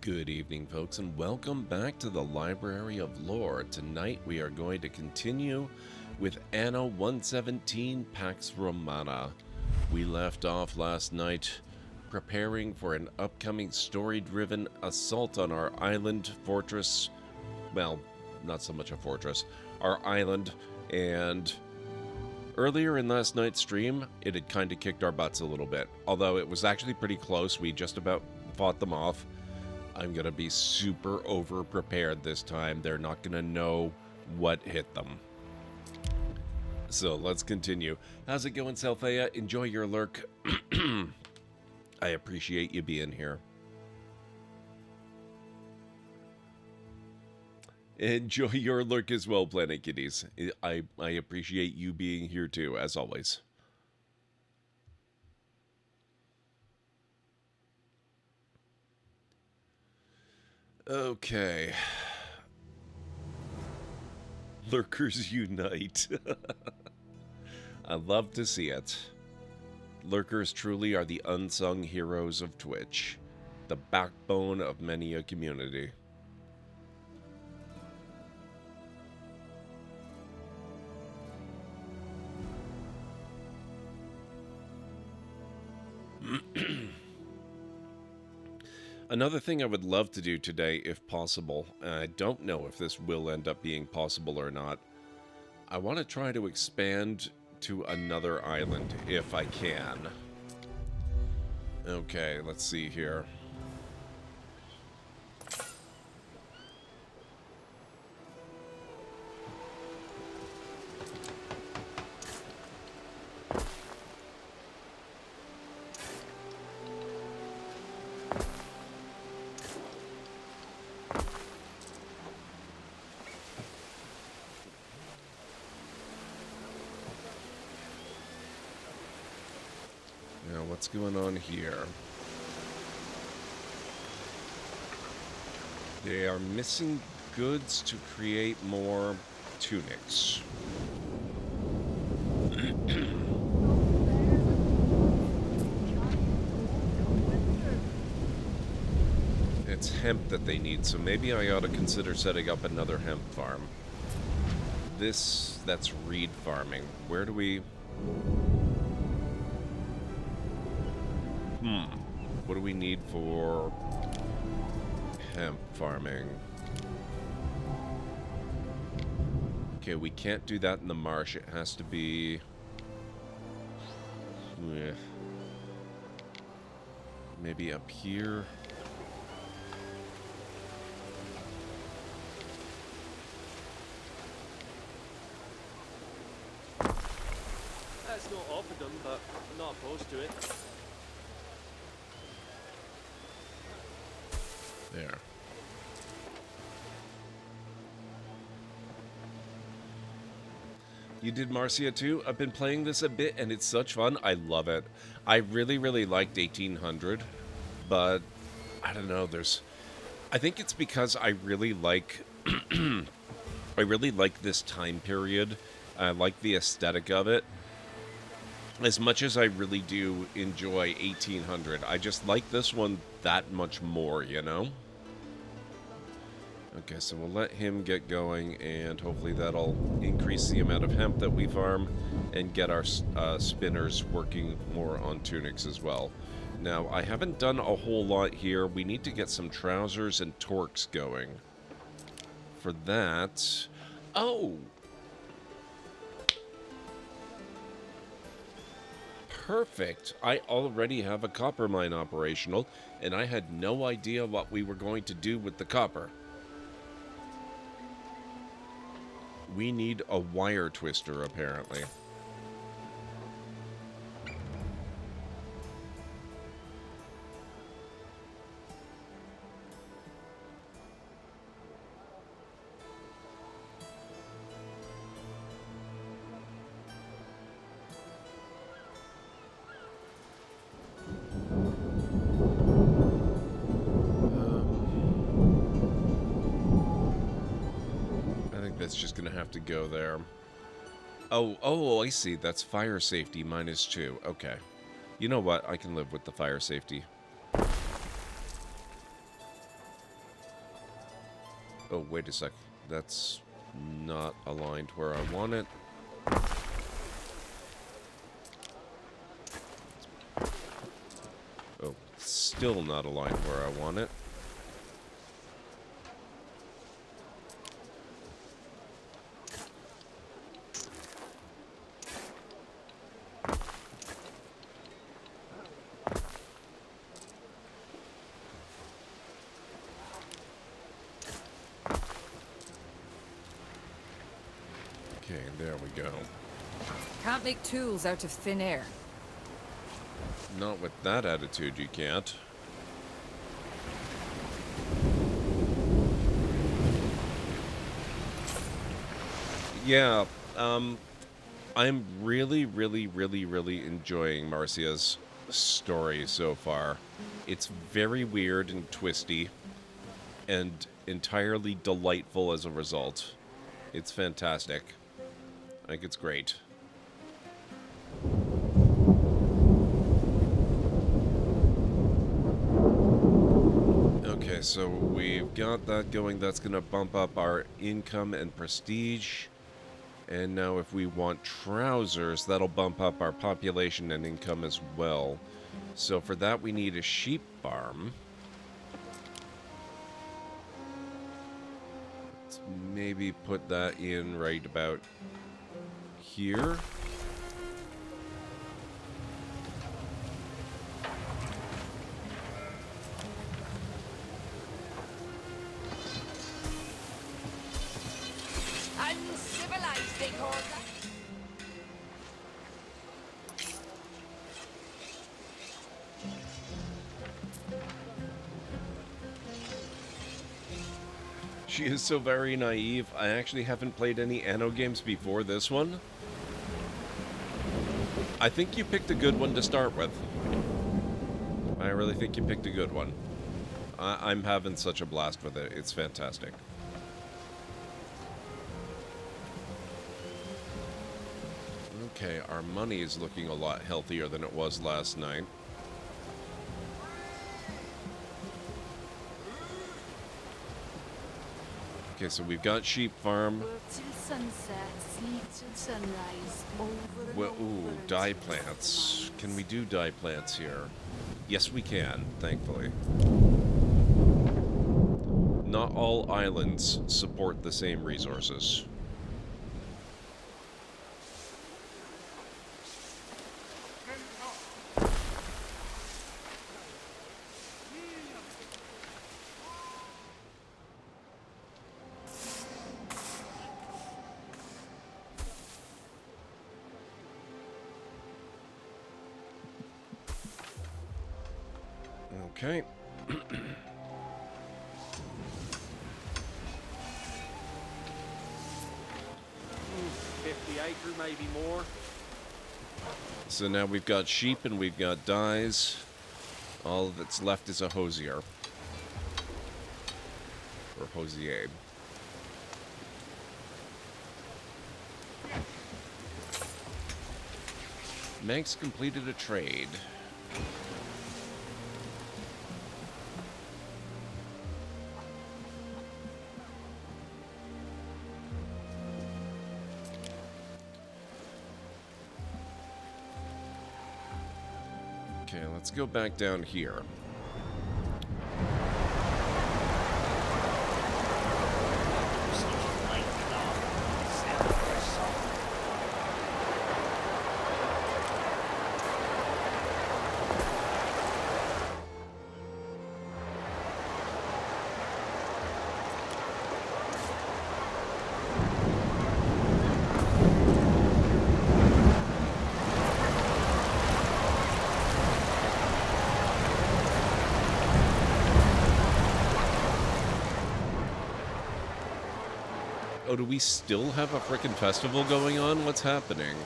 Good evening, folks, and welcome back to the Library of Lore. Tonight we are going to continue with Anno 117 Pax Romana. We left off last night preparing for an upcoming story-driven assault on our island fortress. Well, not so much a fortress, our island, and earlier in last night's stream, it had kind of kicked our butts a little bit. Although it was actually pretty close, we just about fought them off. I'm going to be super over-prepared this time. They're not going to know what hit them. So, let's continue. How's it going, Selphia? Enjoy your lurk. I appreciate you being here. Enjoy your lurk as well, Planet Kitties. I appreciate you being here too, as always. Okay. Lurkers unite. I love to see it. Lurkers truly are the unsung heroes of Twitch, the backbone of many a community. Another thing I would love to do today, if possible, and I don't know if this will end up being possible or not, I want to try to expand to another island, if I can. Okay, let's see here. Now, what's going on here? They are missing goods to create more tunics. It's hemp that they need, so maybe I ought to consider setting up another hemp farm. That's reed farming. Where do we... What do we need for hemp farming? Okay, we can't do that in the marsh. It has to be... maybe up here. That's not offered them, but I'm not opposed to it. There. You did Marcia too? I've been playing this a bit and it's such fun. I love it. I really, really liked 1800, but I don't know, I think it's because I really like I really like this time period. I like the aesthetic of it. As much as I really do enjoy 1800, I just like this one that much more, you know? Okay, so we'll let him get going, and hopefully that'll increase the amount of hemp that we farm and get our spinners working more on tunics as well. Now, I haven't done a whole lot here. We need to get some trousers and torques going. For that... Oh! Perfect. I already have a copper mine operational, and I had no idea what we were going to do with the copper. We need a wire twister, apparently. That's just gonna have to go there. Oh, I see. That's fire safety -2. Okay. You know what? I can live with the fire safety. Oh, wait a sec. That's not aligned where I want it. Oh, still not aligned where I want it. Okay, there we go. Can't make tools out of thin air. Not with that attitude, you can't. Yeah, I'm really enjoying Marcia's story so far. It's very weird and twisty, and entirely delightful as a result. It's fantastic. I think it's great. Okay, so we've got that going. That's going to bump up our income and prestige. And now if we want trousers, that'll bump up our population and income as well. So for that, we need a sheep farm. Let's maybe put that in right about here. Uncivilized, they call that. She is so very naive. I actually haven't played any Anno games before this one. I think you picked a good one to start with. I really think you picked a good one. I'm having such a blast with it. It's fantastic. Okay, our money is looking a lot healthier than it was last night. Okay, so we've got sheep farm. Work till sunset, sleep till sunrise, over and Well, over ooh, until dye the plants. Can we demise. do dye plants here? Yes, we can, thankfully. Not all islands support the same resources. Okay. 50 acre, maybe more. So now we've got sheep and we've got dyes. All that's left is a hosier. Or hosier. Meg's completed a trade. Okay, let's go back down here. Oh, do we still have a frickin' festival going on? What's happening?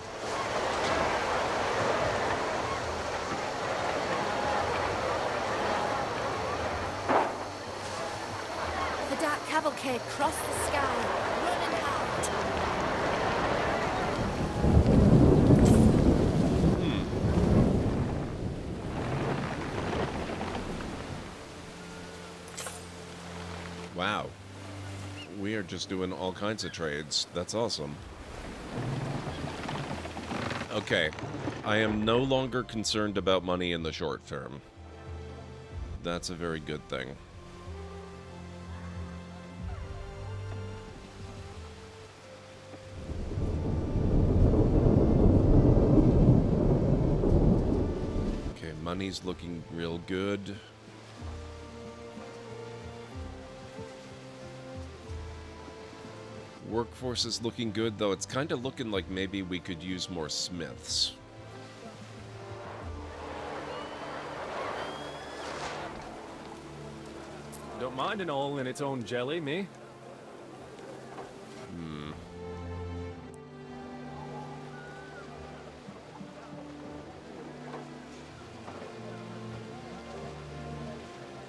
The dark cavalcade crossed the sky, running hard. Wow. We are just doing all kinds of trades. That's awesome. Okay. I am no longer concerned about money in the short term. That's a very good thing. Okay, money's looking real good. Workforce is looking good, though it's kind of looking like maybe we could use more smiths. Don't mind an all in its own jelly, me.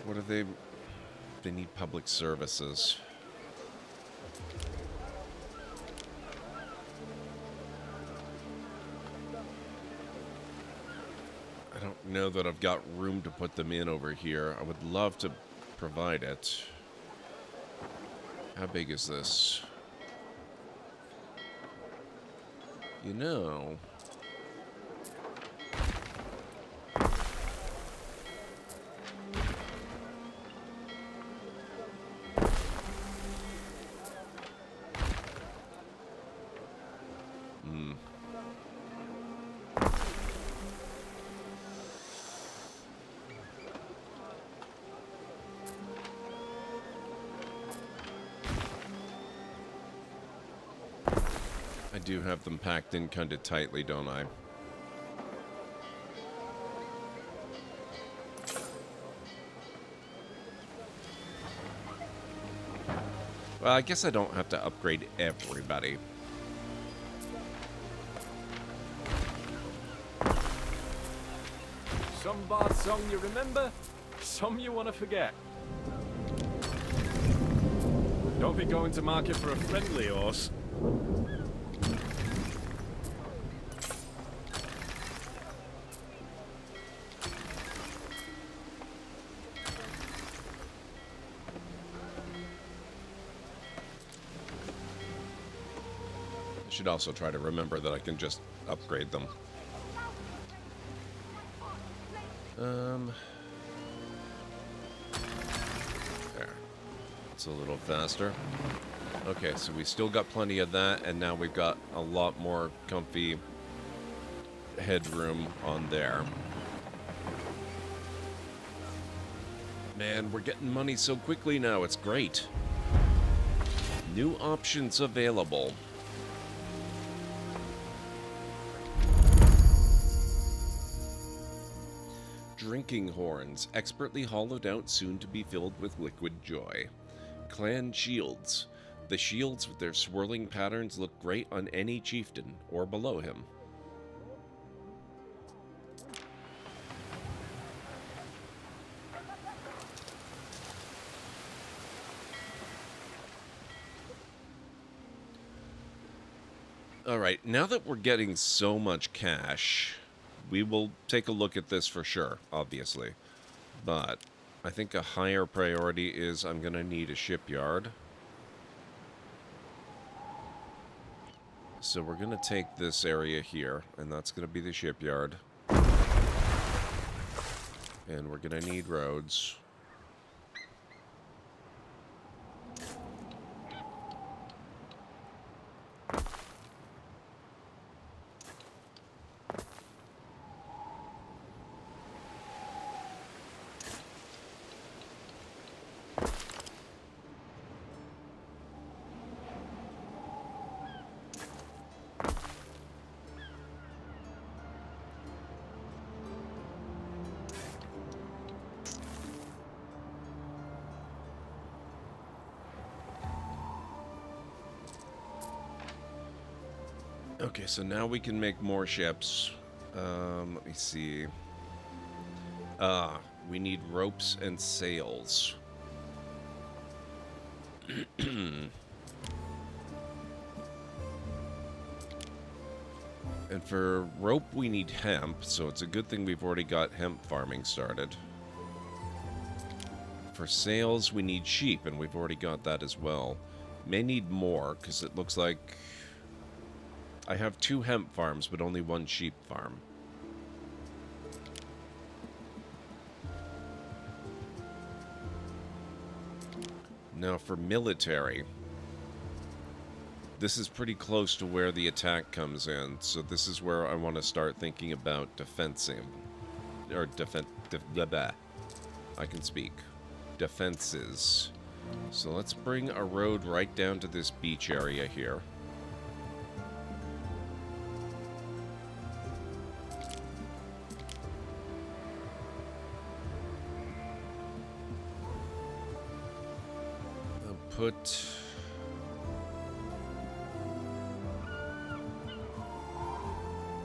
What are they? They need public services. I don't know that I've got room to put them in over here. I would love to provide it. How big is this? You know... I do have them packed in kind of tightly, don't I? Well, I guess I don't have to upgrade everybody. Some bard song you remember, some you want to forget. Don't be going to market for a friendly horse. Should also try to remember that I can just upgrade them. There. It's a little faster. Okay, so we still got plenty of that, and now we've got a lot more comfy headroom on there. Man, we're getting money so quickly now, it's great. New options available. Drinking horns, expertly hollowed out, soon to be filled with liquid joy. Clan shields. The shields with their swirling patterns look great on any chieftain, or below him. Alright, now that we're getting so much cash... we will take a look at this for sure, obviously. But I think a higher priority is I'm going to need a shipyard. So we're going to take this area here, and that's going to be the shipyard. And we're going to need roads. Okay, so now we can make more ships. Let me see. We need ropes and sails. And for rope, we need hemp, so it's a good thing we've already got hemp farming started. For sails, we need sheep, and we've already got that as well. May need more, because it looks like I have 2 hemp farms, but only 1 sheep farm. Now for military, this is pretty close to where the attack comes in, so this is where I want to start thinking about defensing, or I can speak. Defenses. So let's bring a road right down to this beach area here. Put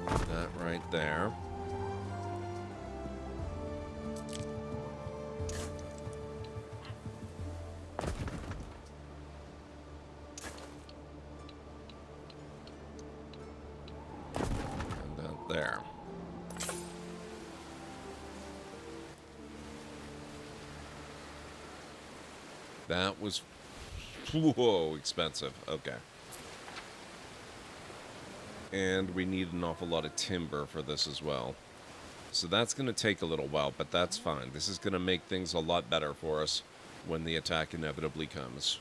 that right there. And that there. That was... Whoa, expensive. Okay. And we need an awful lot of timber for this as well. So that's going to take a little while, but that's fine. This is going to make things a lot better for us when the attack inevitably comes.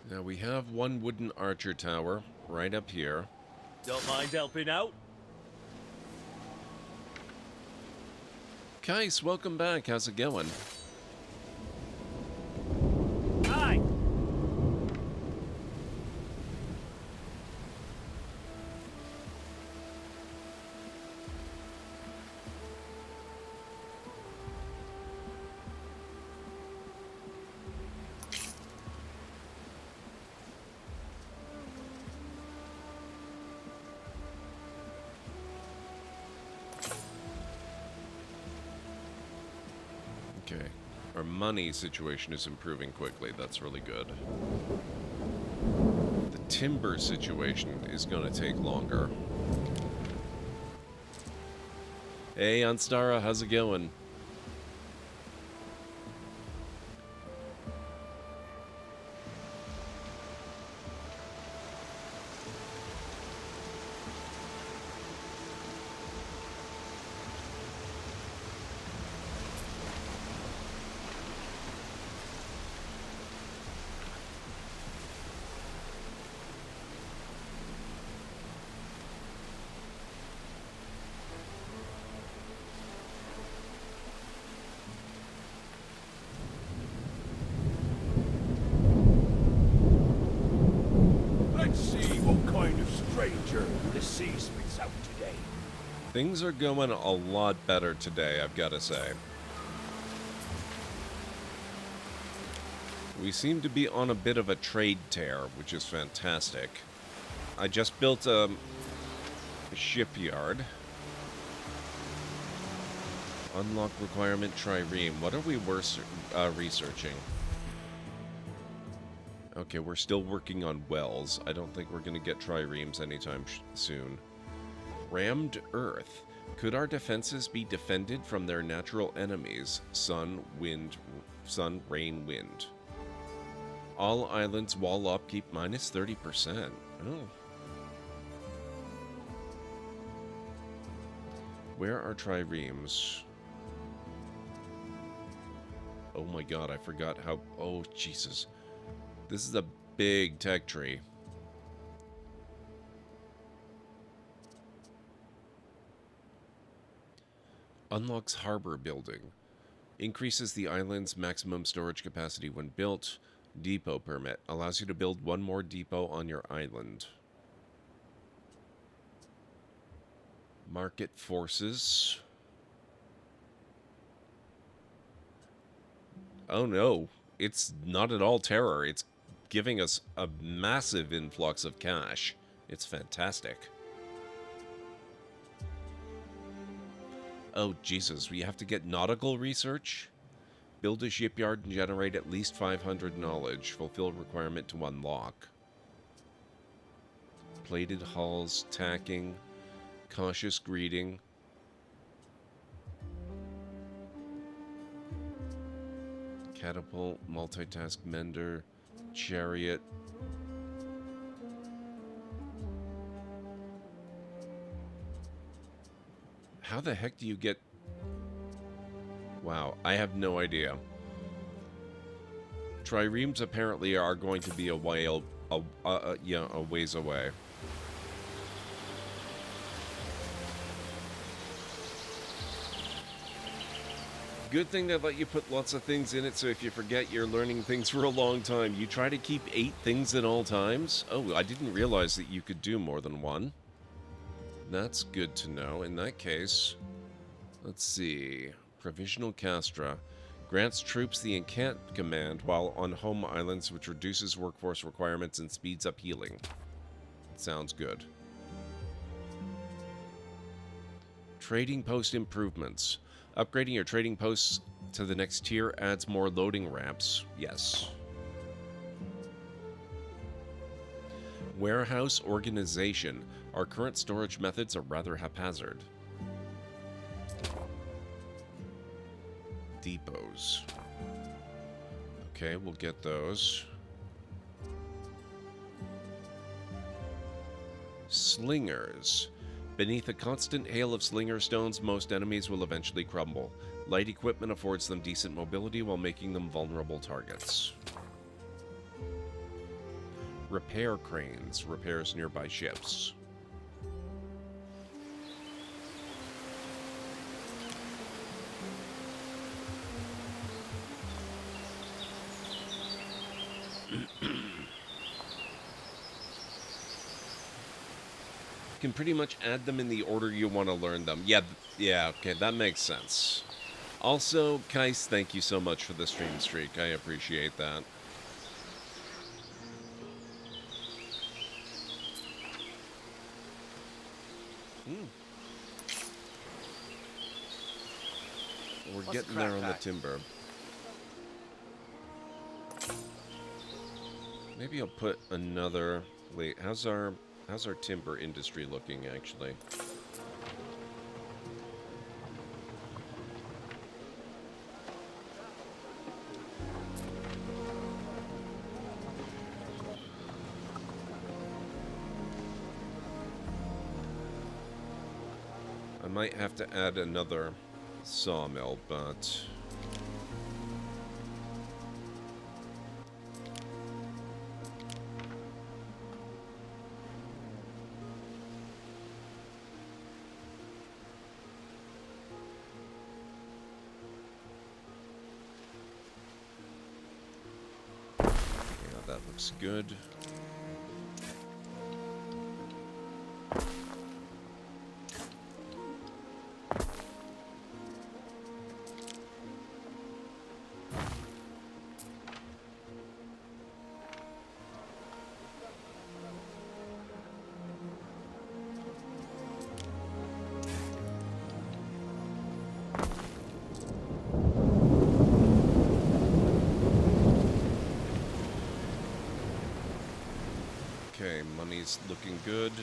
Now we have 1 wooden archer tower right up here. Don't mind helping out. Kais, welcome back. How's it going? Hi. Okay. Our money situation is improving quickly. That's really good. The timber situation is going to take longer. Hey, Anstara, how's it going? Let's see what kind of stranger the sea spits out today. Things are going a lot better today, I've got to say. We seem to be on a bit of a trade tear, which is fantastic. I just built a shipyard. Unlock requirement trireme. What are we researching? Okay, we're still working on wells. I don't think we're going to get triremes anytime soon. Rammed Earth. Could our defenses be defended from their natural enemies? Sun, rain, wind. All islands wall upkeep minus 30%. Oh. Where are triremes? Oh my god, I forgot how... Oh, Jesus. This is a big tech tree. Unlocks harbor building. Increases the island's maximum storage capacity when built. Depot permit. Allows you to build 1 more depot on your island. Market forces. Oh no. It's not at all terror. It's giving us a massive influx of cash. It's fantastic. Oh, Jesus. We have to get nautical research? Build a shipyard and generate at least 500 knowledge. Fulfill requirement to unlock. Plated hulls, tacking, cautious greeting. Catapult, multitask mender, chariot. How the heck do you get... Wow, I have no idea. Triremes apparently are going to be a while, a ways away. Good thing they let you put lots of things in it, so if you forget, you're learning things for a long time. You try to keep 8 things at all times? Oh, I didn't realize that you could do more than one. That's good to know. In that case, let's see. Provisional Castra. Grants troops the Encant command while on home islands, which reduces workforce requirements and speeds up healing. Sounds good. Trading post improvements. Upgrading your trading posts to the next tier adds more loading ramps. Yes. Warehouse organization. Our current storage methods are rather haphazard. Depots. Okay, we'll get those. Slingers. Beneath a constant hail of slinger stones, most enemies will eventually crumble. Light equipment affords them decent mobility while making them vulnerable targets. Repair cranes. Repairs nearby ships. Can pretty much add them in the order you want to learn them. Yeah, okay, that makes sense. Also, Kais, thank you so much for the stream streak. I appreciate that. We're getting there on the timber. Maybe I'll put another... Wait, how's our timber industry looking, actually? I might have to add another sawmill, but... looks good. Okay, money's looking good.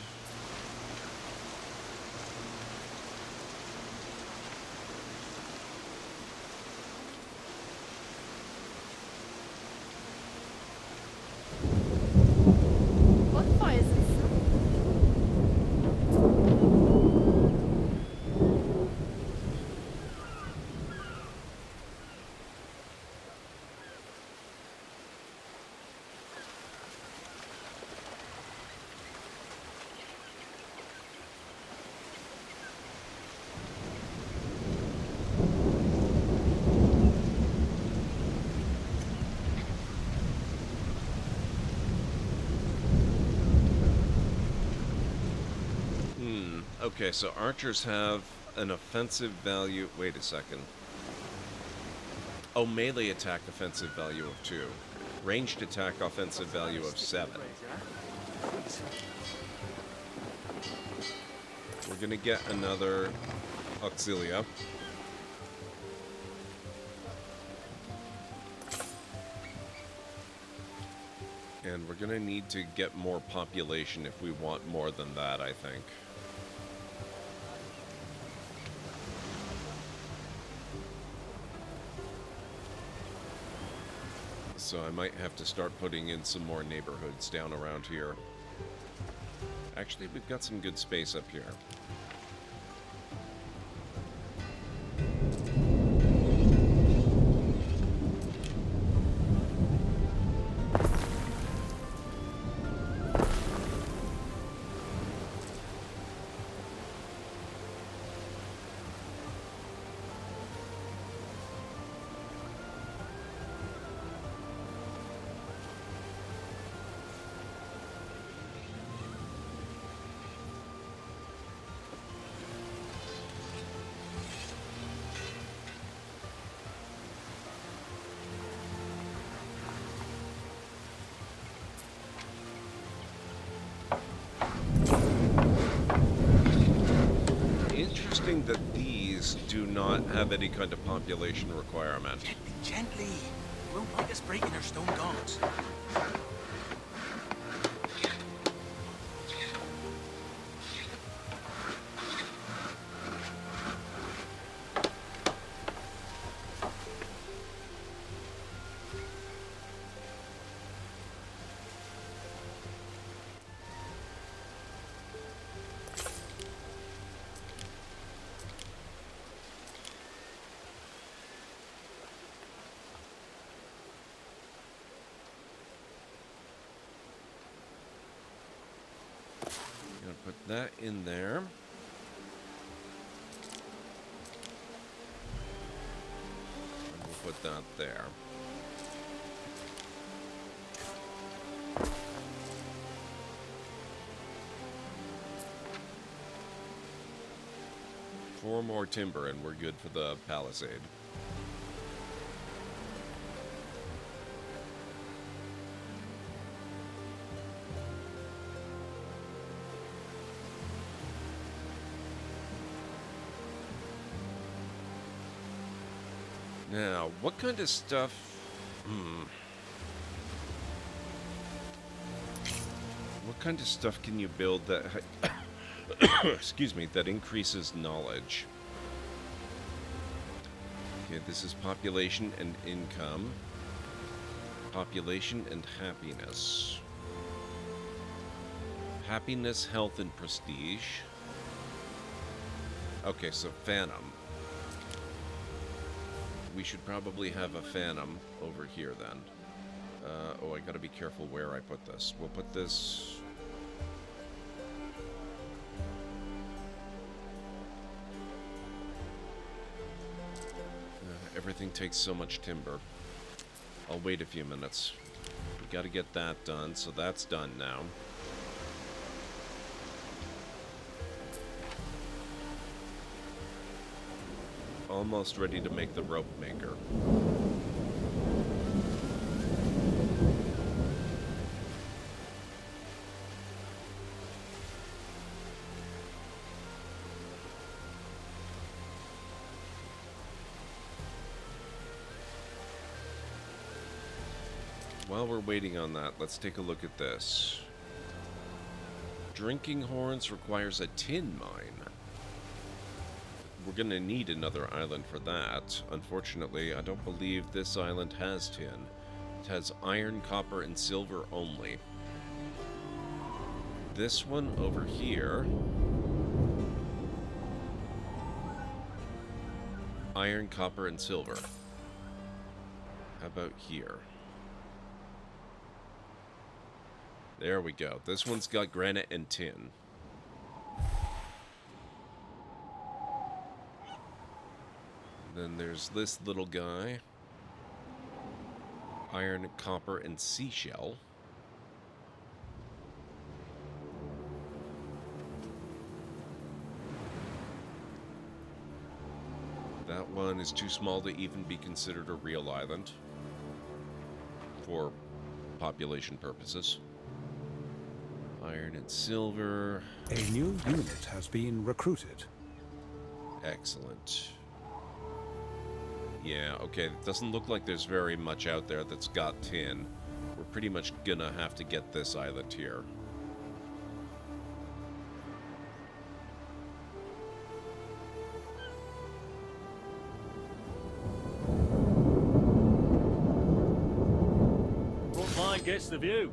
What fire is this? Okay, so archers have an offensive value... Wait a second. Oh, melee attack offensive value of 2. Ranged attack offensive value of 7. We're gonna get another Auxilia. And we're gonna need to get more population if we want more than that, I think. So I might have to start putting in some more neighborhoods down around here. Actually, we've got some good space up here. Interesting that these do not have any kind of population requirement. Gently. You won't like us breaking our stone gods. Gonna put that in there. And we'll put that there. Four more timber and we're good for the palisade. Now, what kind of stuff... What kind of stuff can you build that... excuse me, that increases knowledge? Okay, this is population and income. Population and happiness. Happiness, health, and prestige. Okay, so Phantom. We should probably have a Phantom over here then. Oh, I gotta be careful where I put this. We'll put this... everything takes so much timber. I'll wait a few minutes. We gotta get that done, so that's done now. Almost ready to make the rope maker. While we're waiting on that, let's take a look at this. Drinking Horns requires a tin mine. We're gonna need another island for that. Unfortunately, I don't believe this island has tin. It has iron, copper, and silver only. This one over here... iron, copper, and silver. How about here? There we go. This one's got granite and tin. Then there's this little guy. Iron, copper, and seashell. That one is too small to even be considered a real island. For population purposes. Iron and silver. A new unit has been recruited. Excellent. Yeah, okay, it doesn't look like there's very much out there that's got tin. We're pretty much gonna have to get this island here. Front line gets the view.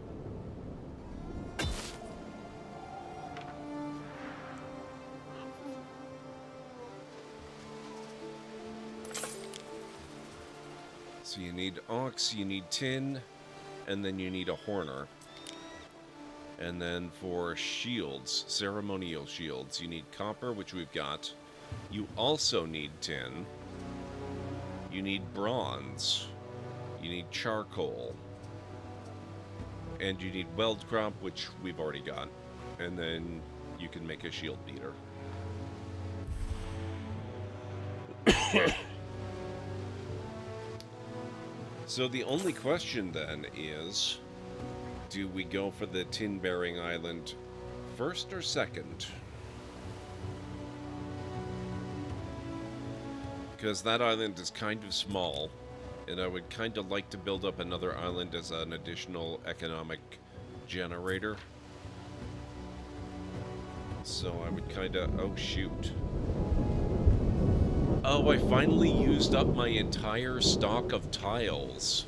So you need ox, you need tin, and then you need a horner. And then for shields, ceremonial shields, you need copper, which we've got. You also need tin. You need bronze. You need charcoal. And you need weld crop, which we've already got. And then you can make a shield beater. So the only question then is, do we go for the tin-bearing island first or second? Because that island is kind of small, and I would kind of like to build up another island as an additional economic generator. So I would kind of... Oh, shoot. Oh, I finally used up my entire stock of tiles.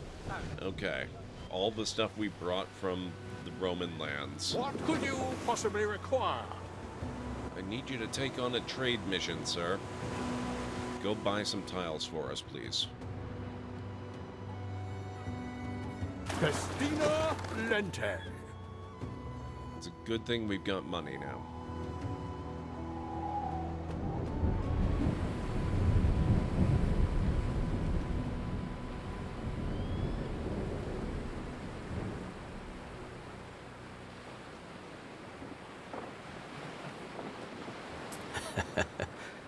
Okay. All the stuff we brought from the Roman lands. What could you possibly require? I need you to take on a trade mission, sir. Go buy some tiles for us, please. Festina Lente. It's a good thing we've got money now.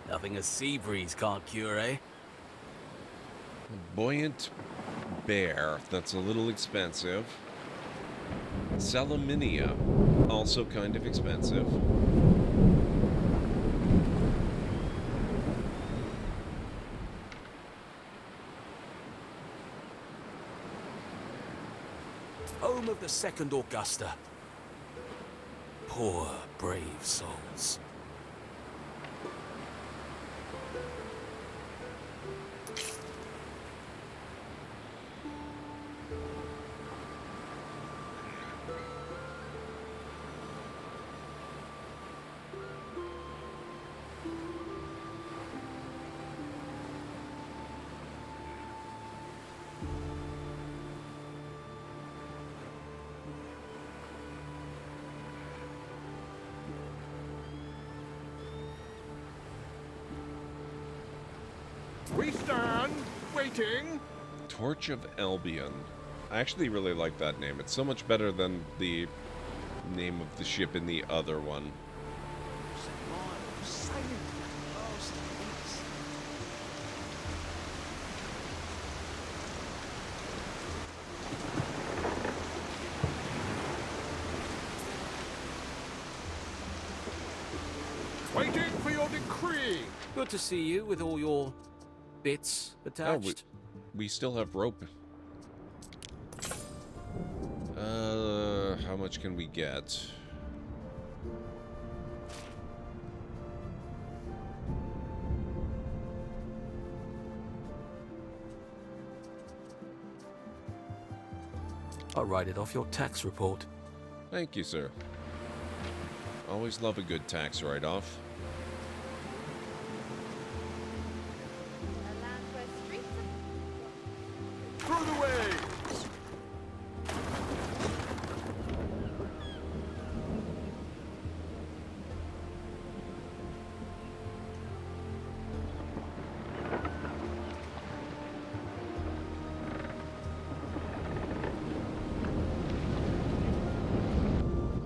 Nothing a sea breeze can't cure, eh? Buoyant bear, that's a little expensive. Salaminia, also kind of expensive. Home of the Second Augusta. Poor, brave souls. We stand, waiting. Torch of Albion. I actually really like that name. It's so much better than the name of the ship in the other one. Waiting for your decree. Good to see you with all your bits attached. We still have rope. How much can we get? I'll write it off your tax report. Thank you, sir. Always love a good tax write-off. Through the way.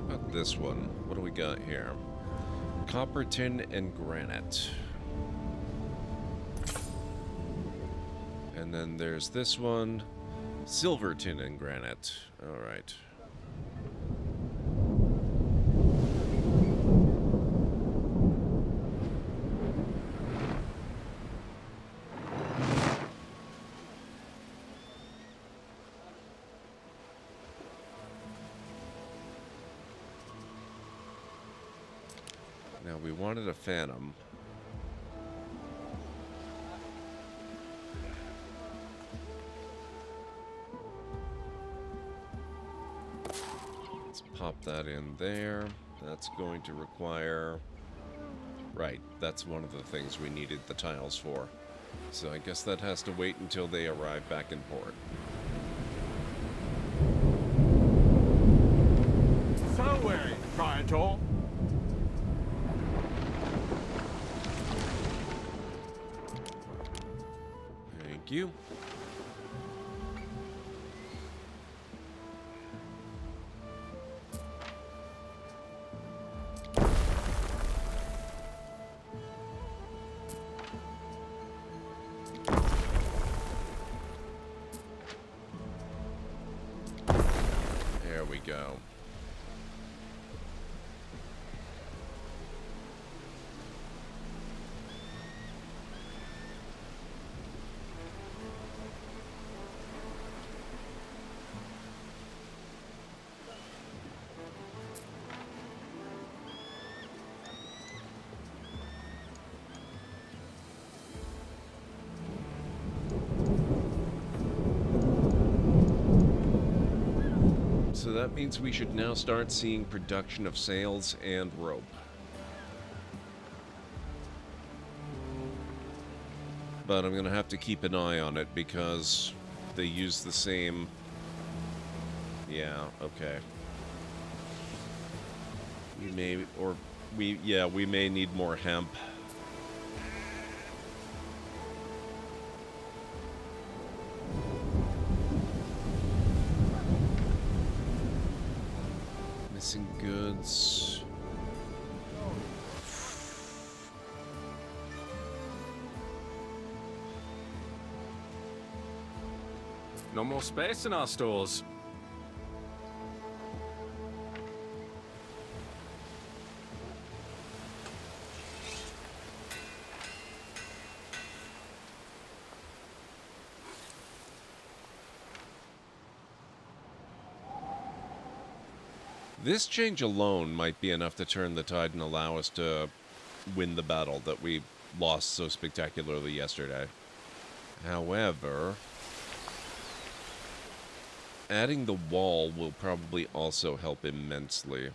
How about this one? What do we got here? Copper, tin, and granite. And then there's this one. Silver, tin, and granite. Alright. Now, we wanted a Phantom. Let's pop that in there. That's going to require... Right, that's one of the things we needed the tiles for. So I guess that has to wait until they arrive back in port. Somewhere, Praetor. Thank you. There we go. So that means we should now start seeing production of sails and rope. But I'm going to have to keep an eye on it because they use the same... Yeah, okay. We may... Or... we may need more hemp. Missing goods. No more space in our stores. This change alone might be enough to turn the tide and allow us to win the battle that we lost so spectacularly yesterday. However, adding the wall will probably also help immensely.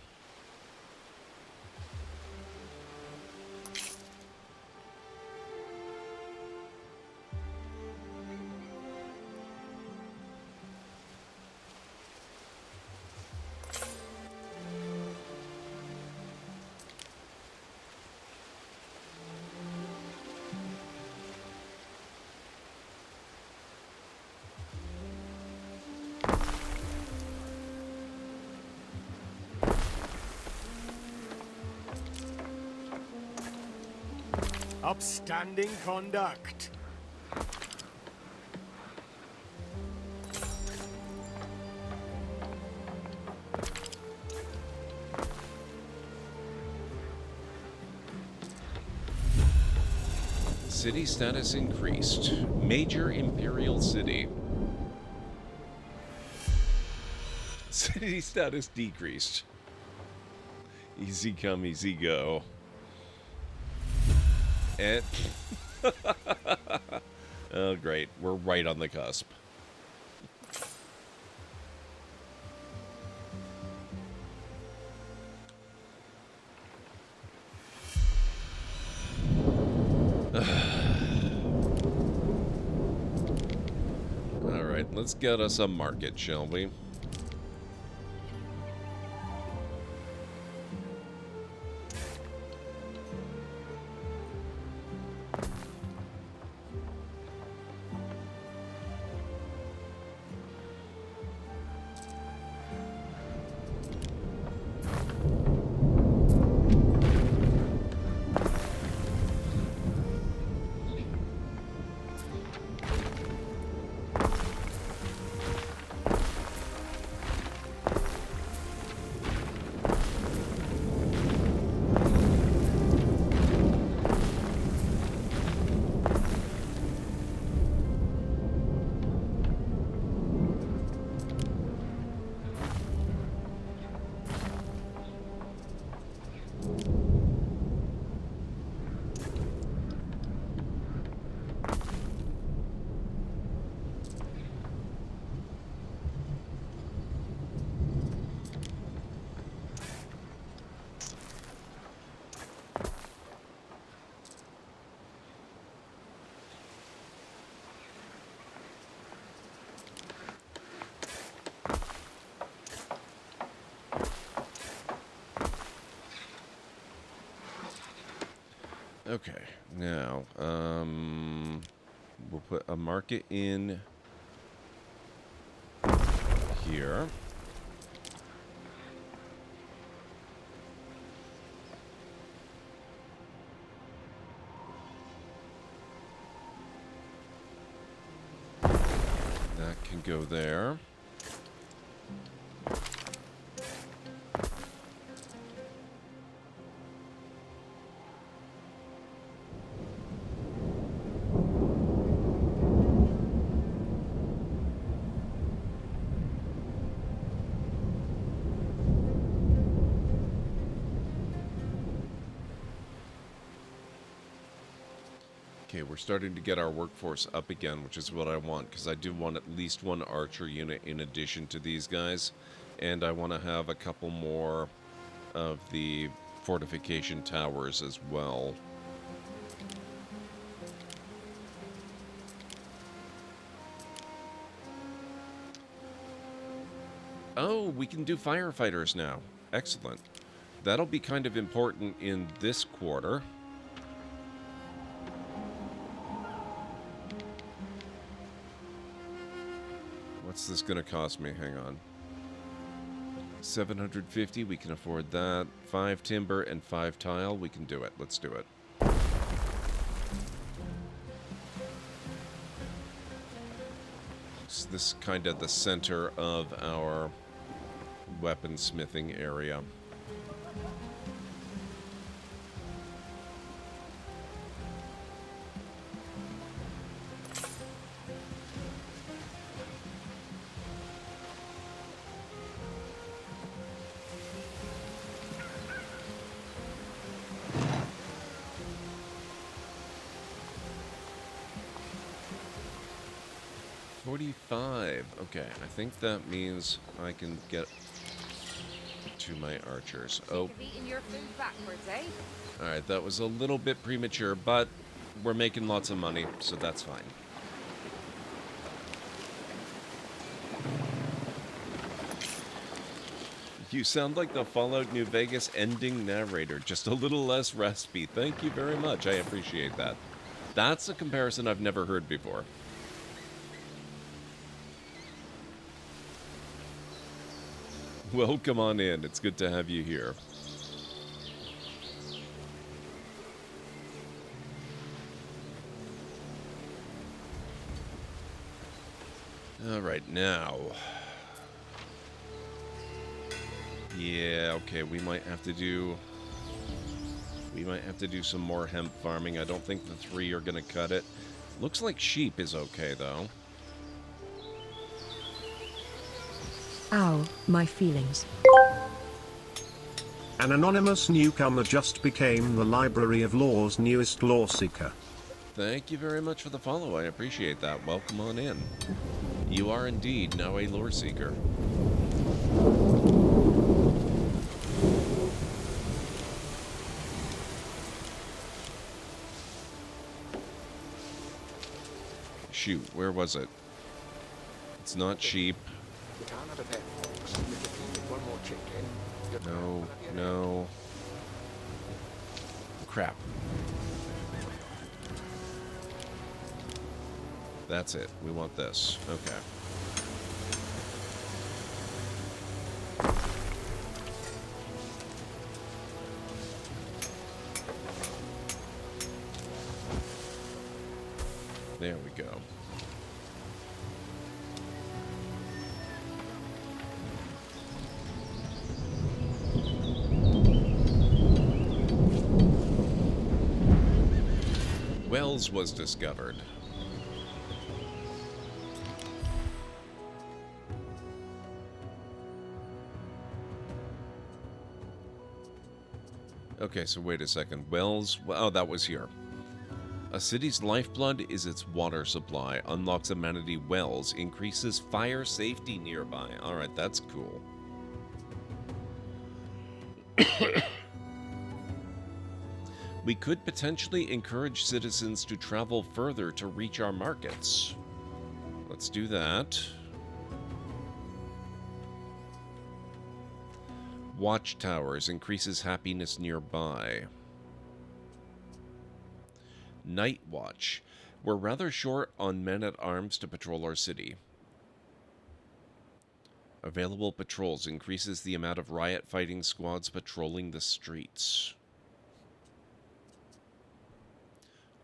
Upstanding conduct. City status increased. Major imperial city. City status decreased. Easy come, easy go. And oh, great. We're right on the cusp. All right, let's get us a market, shall we? Okay, now, we'll put a market in here. That can go there. Okay, we're starting to get our workforce up again, which is what I want, because I do want at least one archer unit in addition to these guys, and I want to have a couple more of the fortification towers as well. Oh, we can do firefighters now. Excellent. That'll be kind of important in this quarter. What's this going to cost me? Hang on. 750, we can afford that. 5 timber and 5 tile, we can do it. Let's do it. So this is kind of the center of our weaponsmithing area. Okay, I think that means I can get to my archers. Oh. Eating your food backwards, eh? Alright, that was a little bit premature, but we're making lots of money, so that's fine. You sound like the Fallout New Vegas ending narrator, just a little less raspy. Thank you very much, I appreciate that. That's a comparison I've never heard before. Welcome on in. It's good to have you here. All right, now. Yeah, okay, we might have to do some more hemp farming. I don't think the 3 are going to cut it. Looks like sheep is okay though. Ow, my feelings. An anonymous newcomer just became the Library of Law's newest law seeker. Thank you very much for the follow. I appreciate that. Welcome on in. You are indeed now a lore seeker. Shoot, where was it? It's not sheep. No, no. Crap. That's it. We want this. Okay. There we go. Wells was discovered. Okay, so wait a second. Wells... Oh, that was here. A city's lifeblood is its water supply. Unlocks amenity wells. Increases fire safety nearby. Alright, that's cool. We could potentially encourage citizens to travel further to reach our markets. Let's do that. Watchtowers increases happiness nearby. Night Watch. We're rather short on men-at-arms to patrol our city. Available patrols increases the amount of riot-fighting squads patrolling the streets.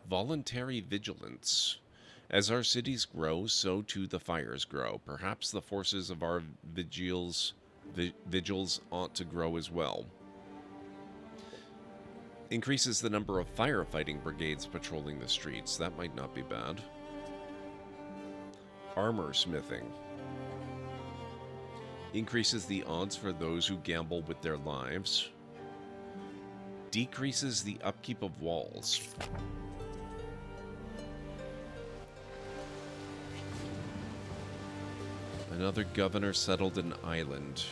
Voluntary vigilance. As our cities grow, so too the fires grow. Perhaps the forces of our vigils ought to grow as well. Increases the number of firefighting brigades patrolling the streets. That might not be bad. Armor smithing. Increases the odds for those who gamble with their lives. Decreases the upkeep of walls. Another governor settled an island.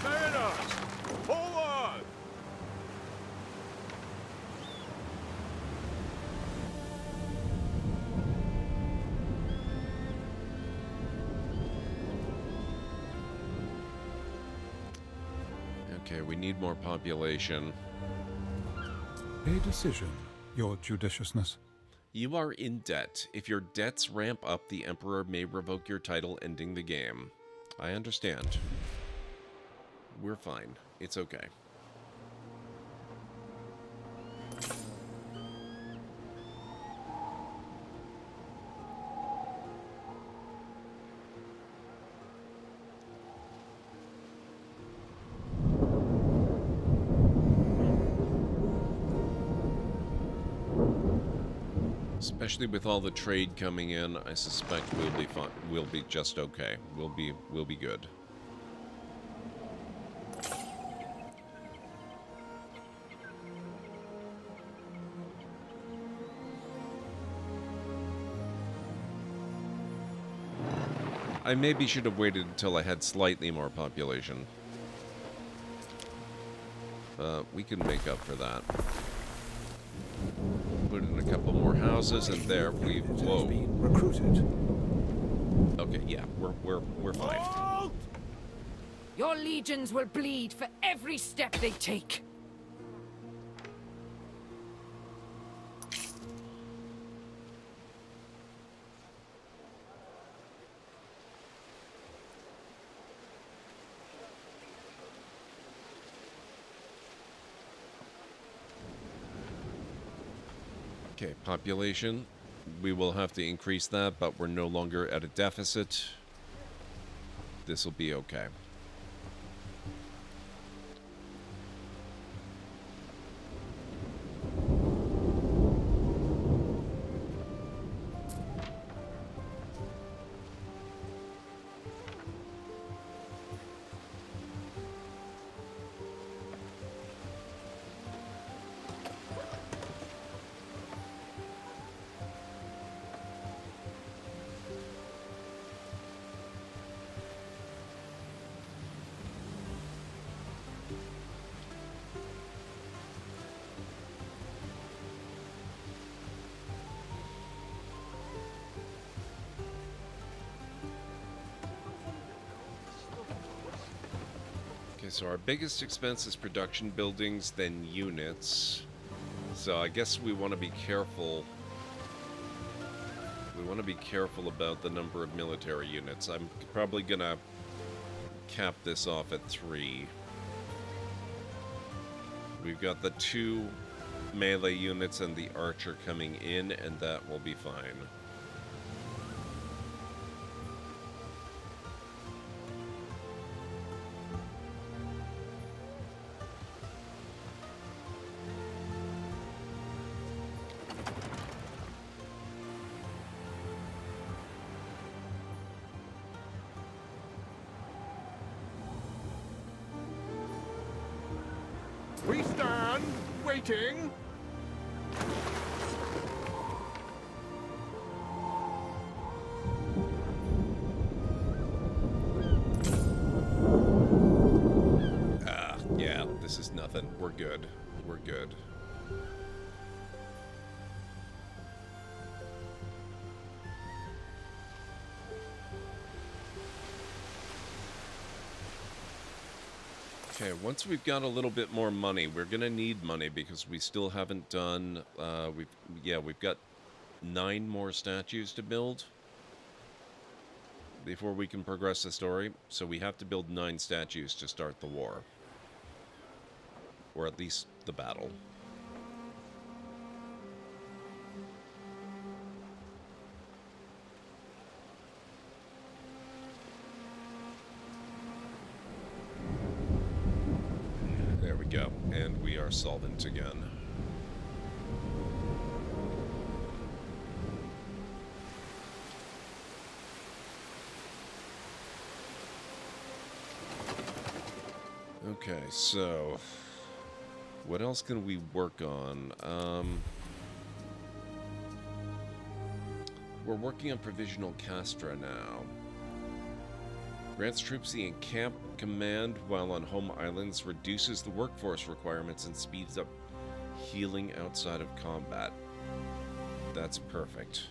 Mariners! Hold on! Okay, we need more population. A decision, your judiciousness. You are in debt. If your debts ramp up, the Emperor may revoke your title, ending the game. I understand. We're fine. It's okay. Especially with all the trade coming in, I suspect we'll be fine. We'll be just okay. We'll be good. I maybe should have waited until I had slightly more population. We can make up for that. Put in a couple more houses, and there we whoa. Been recruited. Okay, yeah, we're fine. Halt! Your legions will bleed for every step they take. Okay, population. We will have to increase that, but we're no longer at a deficit. This will be okay. Okay, so our biggest expense is production buildings, then units. So I guess we want to be careful. We want to be careful about the number of military units. I'm probably gonna cap this off at 3. We've got the 2 melee units and the archer coming in, and that will be fine. We stand, waiting. Yeah, this is nothing. We're good. We're good. Okay, once we've got a little bit more money, we're gonna need money because we still haven't done, we've got 9 more statues to build before we can progress the story, so we have to build 9 statues to start the war. Or at least the battle. There we go, and we are solvent again. Okay, so what else can we work on? We're working on Provisional Castra now. Grants troops the encamp command while on home islands, reduces the workforce requirements, and speeds up healing outside of combat. That's perfect.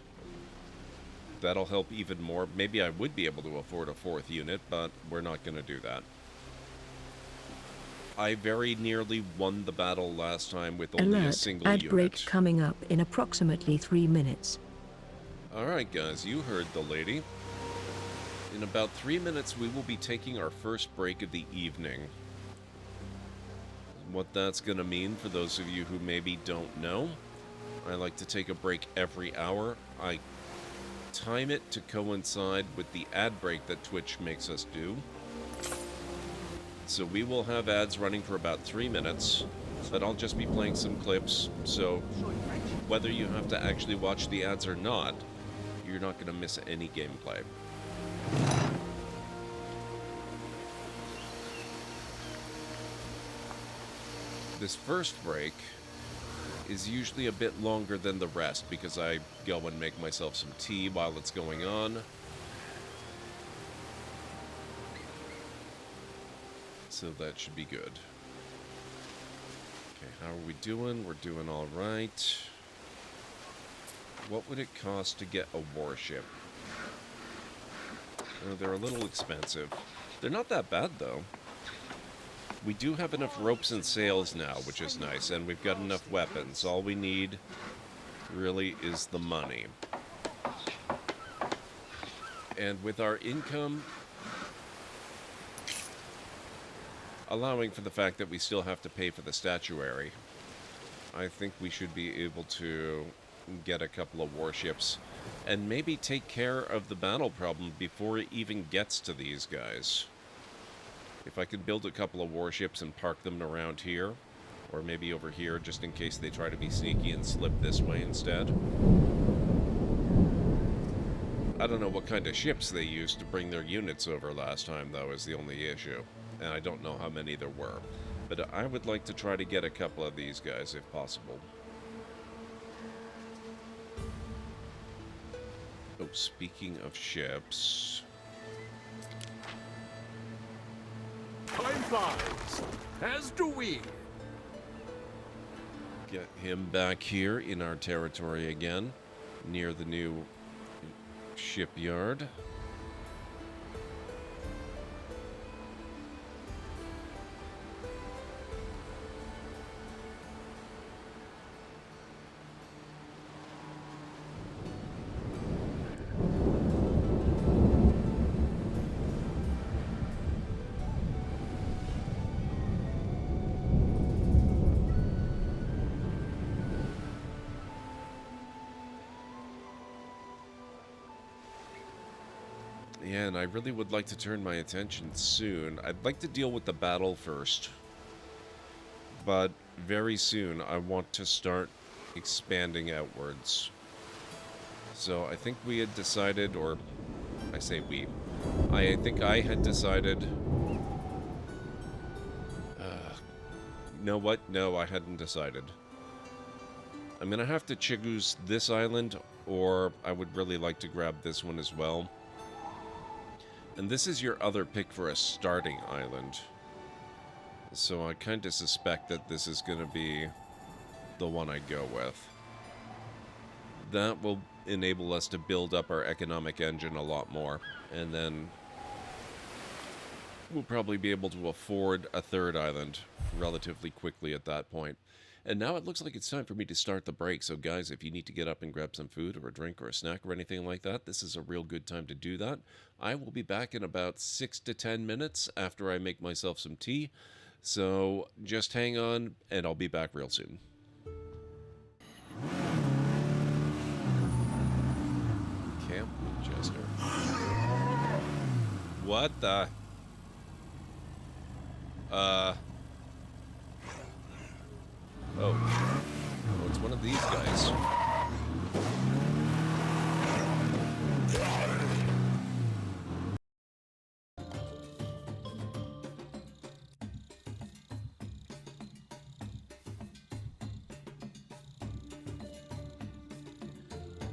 That'll help even more. Maybe I would be able to afford a 4th unit, but we're not going to do that. I very nearly won the battle last time with only a single ad unit. break coming up in approximately 3 minutes. Alright guys, you heard the lady. In about 3 minutes we will be taking our first break of the evening. What that's gonna mean for those of you who maybe don't know, I like to take a break every hour. I time it to coincide with the ad break that Twitch makes us do. So we will have ads running for about 3 minutes, but I'll just be playing some clips, so whether you have to actually watch the ads or not, you're not going to miss any gameplay. This first break is usually a bit longer than the rest because I go and make myself some tea while it's going on. So that should be good. Okay, how are we doing? We're doing all right. What would it cost to get a warship? Oh, they're a little expensive. They're not that bad, though. We do have enough ropes and sails now, which is nice, and we've got enough weapons. All we need, really, is the money. And with our income, allowing for the fact that we still have to pay for the statuary, I think we should be able to get a couple of warships and maybe take care of the battle problem before it even gets to these guys. If I could build a couple of warships and park them around here, or maybe over here just in case they try to be sneaky and slip this way instead. I don't know what kind of ships they used to bring their units over last time, though, is the only issue. And I don't know how many there were. But I would like to try to get a couple of these guys, if possible. Oh, speaking of ships... Time flies, as do we. Get him back here in our territory again, near the new shipyard. Yeah, and I really would like to turn my attention soon. I'd like to deal with the battle first. But very soon, I want to start expanding outwards. So I think we had decided, or I say we, I think I had decided... you know what? No, I hadn't decided. I'm gonna have to choose this island, or I would really like to grab this one as well. And this is your other pick for a starting island. So I kind of suspect that this is going to be the one I go with. That will enable us to build up our economic engine a lot more. And then we'll probably be able to afford a third island relatively quickly at that point. And now it looks like it's time for me to start the break. So guys, if you need to get up and grab some food or a drink or a snack or anything like that, this is a real good time to do that. I will be back in about 6 to 10 minutes after I make myself some tea. So just hang on and I'll be back real soon. Camp Winchester. What the? Oh, it's one of these guys.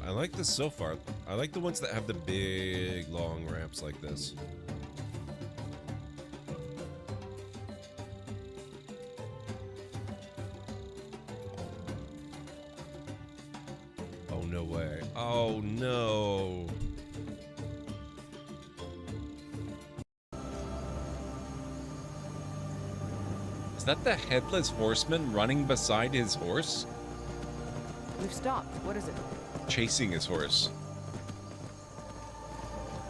I like this so far. I like the ones that have the big, long ramps like this. Oh, no way. Oh, no. Is that the Headless Horseman running beside his horse? We've stopped. What is it? Chasing his horse.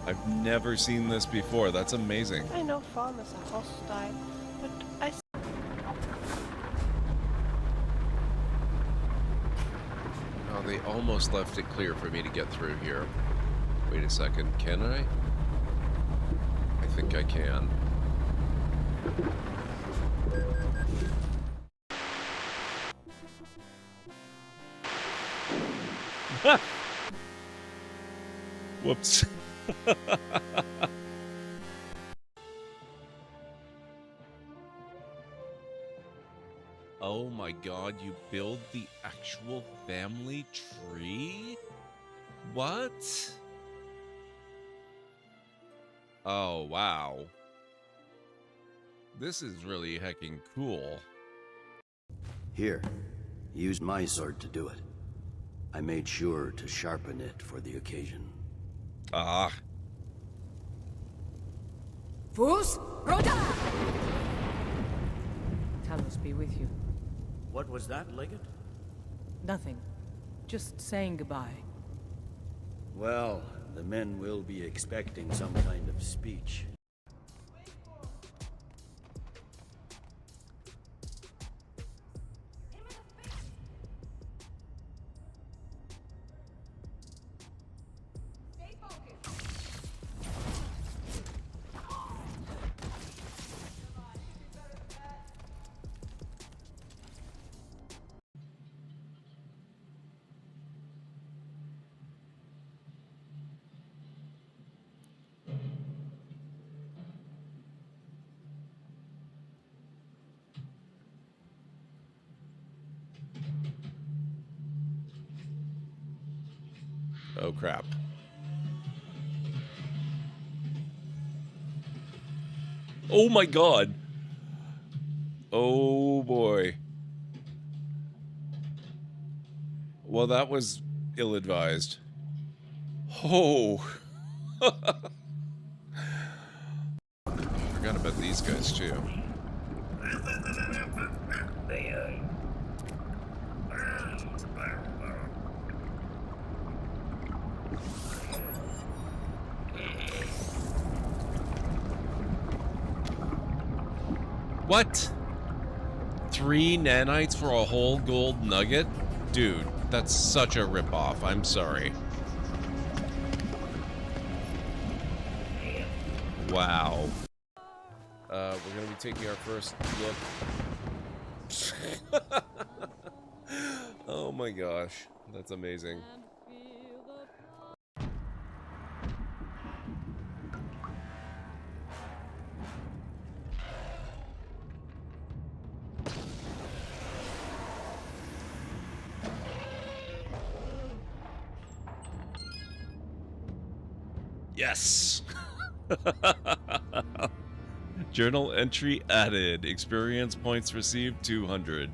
I've never seen this before. That's amazing. I know fawn is a hostile, but I... Oh, they almost left it clear for me to get through here. Wait a second, can I? I think I can. Whoops. Oh my god, you build the actual family tree? What? Oh, wow. This is really heckin' cool. Here, use my sword to do it. I made sure to sharpen it for the occasion. Ah. Fools, Rhoda! Talos be with you. What was that, Legate? Nothing. Just saying goodbye. Well, the men will be expecting some kind of speech. Oh, crap. Oh my god. Oh boy. Well, that was ill-advised. Oh. Forgot about these guys too. What? 3 nanites for a whole gold nugget? Dude, that's such a ripoff. I'm sorry. Wow. We're gonna be taking our first look. Oh my gosh. That's amazing. Yes! Journal entry added. Experience points received 200.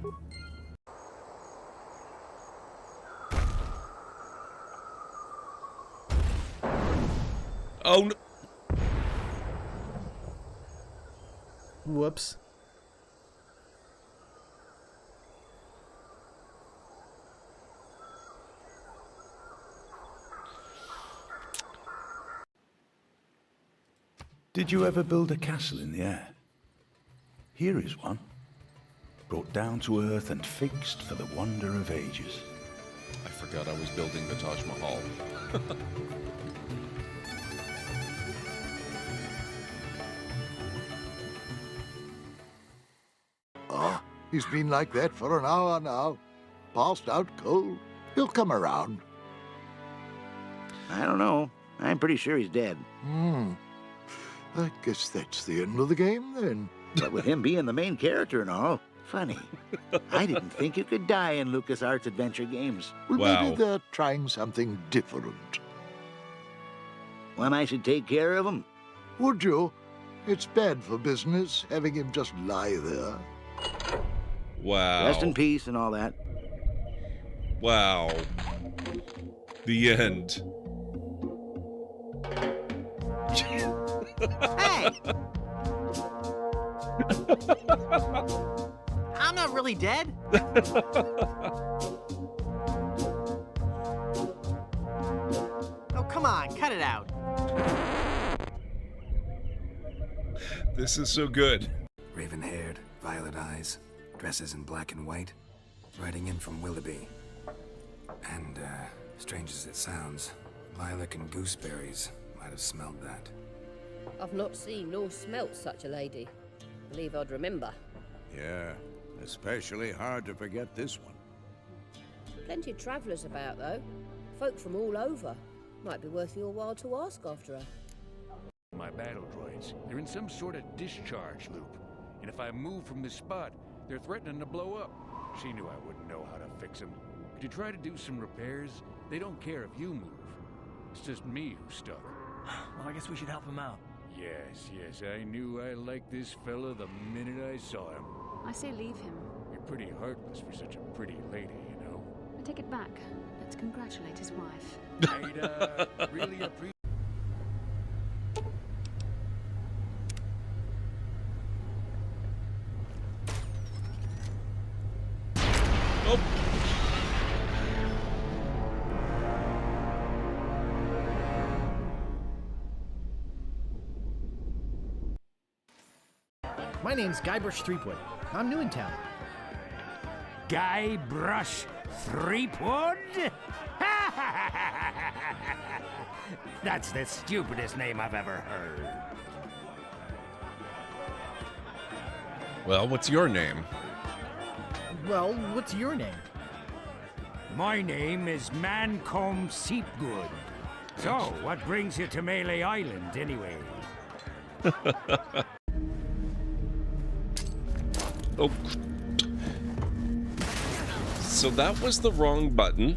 Oh no! Whoops. Did you ever build a castle in the air? Here is one. Brought down to earth and fixed for the wonder of ages. I forgot I was building the Taj Mahal. Ah, he's been like that for an hour now. Passed out cold. He'll come around. I don't know. I'm pretty sure he's dead. I guess that's the end of the game, then. But with him being the main character and all, funny. I didn't think you could die in LucasArts adventure games. Well, Wow. maybe they're trying something different. When I should take care of him? Would you? It's bad for business, having him just lie there. Wow. Rest in peace and all that. Wow. The end. Hey! I'm not really dead. Oh, come on, cut it out. This is so good. Raven-haired, violet eyes, dresses in black and white, riding in from Willoughby. And, strange as it sounds, lilac and gooseberries might have smelled that. I've not seen nor smelt such a lady. Believe I'd remember. Yeah, especially hard to forget this one. Plenty of travellers about, though. Folk from all over. Might be worth your while to ask after her. My battle droids, they're in some sort of discharge loop. And if I move from this spot, they're threatening to blow up. She knew I wouldn't know how to fix them. Could you try to do some repairs? They don't care if you move. It's just me who's stuck. Well, I guess we should help him out. Yes, I knew I liked this fella the minute I saw him. I say leave him. You're pretty heartless for such a pretty lady, you know? I take it back. Let's congratulate his wife. I'd really appreciate. My name's Guybrush Threepwood. I'm new in town. Guybrush Threepwood? That's the stupidest name I've ever heard. Well, what's your name? Well, what's your name? My name is Mancomb Seepgood. So, what brings you to Melee Island, anyway? Oh. So that was the wrong button.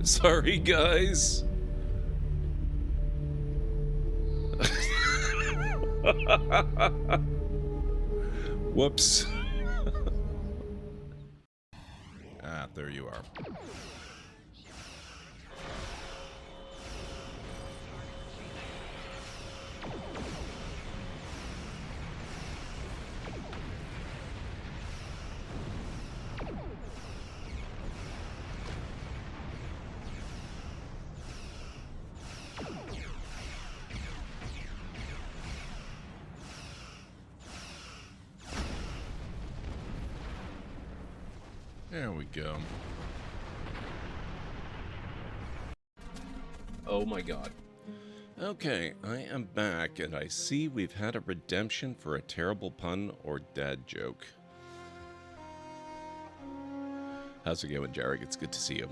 Sorry, guys. Whoops. Ah, there you are. There we go. Oh my god. Okay, I am back, and I see we've had a redemption for a terrible pun or dad joke. How's it going, Jarek? It's good to see you.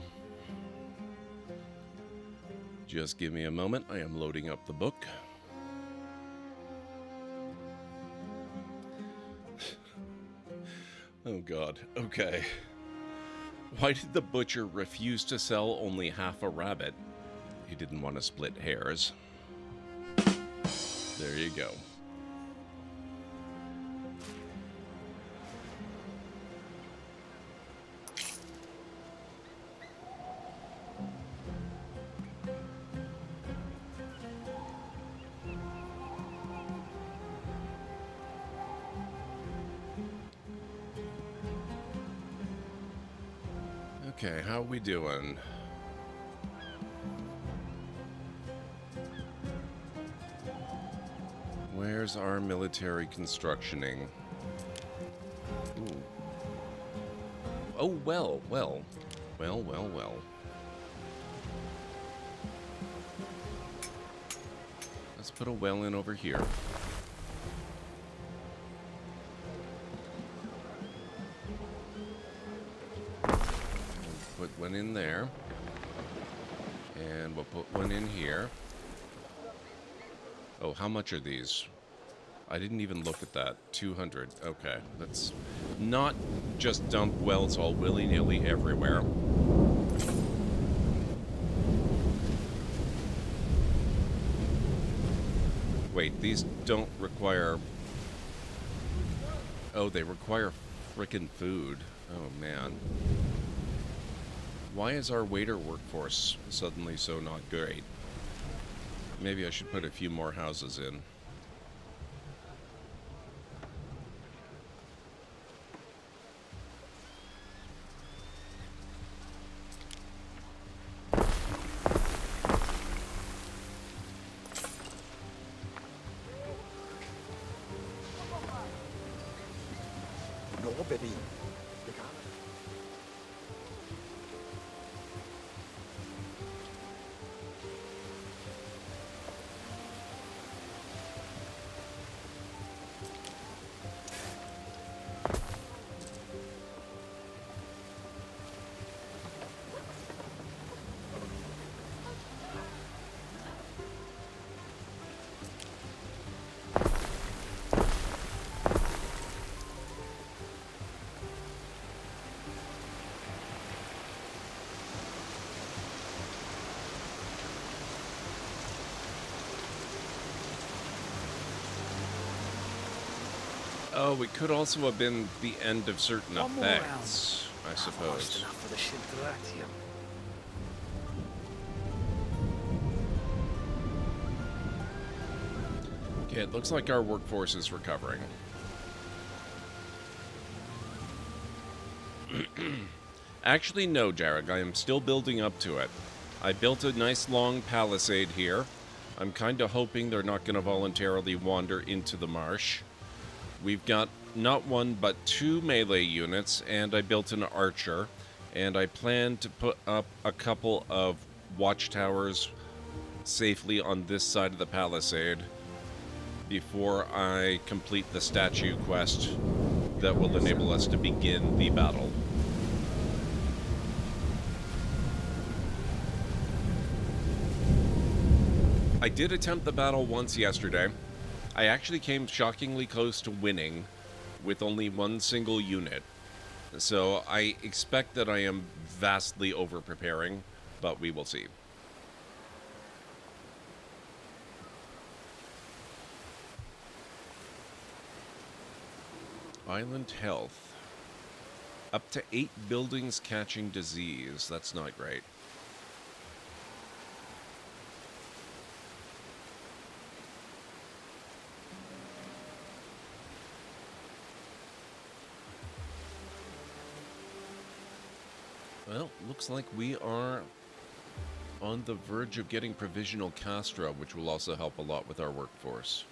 Just give me a moment. I am loading up the book. Oh god, okay. Why did the butcher refuse to sell only half a rabbit? He didn't want to split hairs. There you go. Okay, how we doing? Where's our military constructioning? Ooh. Oh, well. Let's put a well in over here. Put one in there. And we'll put one in here. Oh, how much are these? I didn't even look at that. 200. Okay. Let's not just dump wells all willy-nilly everywhere. Wait, these don't require... Oh, they require frickin' food. Oh, man. Why is our waiter workforce suddenly so not great? Maybe I should put a few more houses in. No, baby. Oh, it could also have been the end of certain effects, I suppose. Okay, it looks like our workforce is recovering. Actually, no, Jarek, I am still building up to it. I built a nice long palisade here. I'm kind of hoping they're not going to voluntarily wander into the marsh. We've got not one, but 2 melee units, and I built an archer. And I plan to put up a couple of watchtowers safely on this side of the palisade before I complete the statue quest that will enable us to begin the battle. I did attempt the battle once yesterday. I actually came shockingly close to winning with only 1 single unit. So I expect that I am vastly over-preparing, but we will see. Island health. Up to 8 buildings catching disease. That's not great. Well, looks like we are on the verge of getting provisional castra, which will also help a lot with our workforce.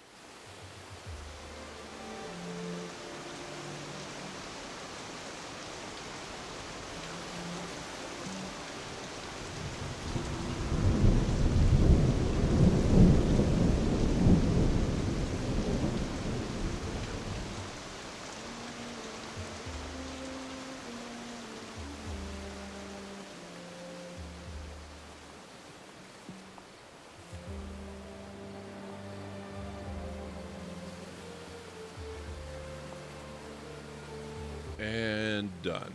And done.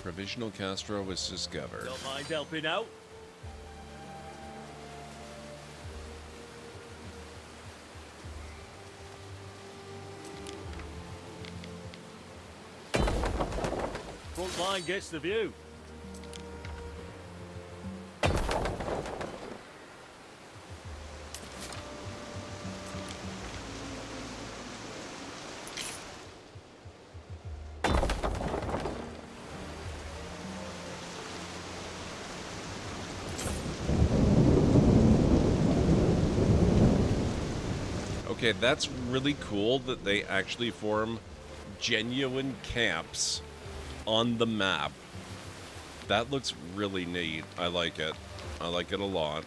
Provisional castra was discovered. Don't mind helping out. Front line gets the view. Okay, that's really cool that they actually form genuine camps on the map. That looks really neat. I like it. I like it a lot.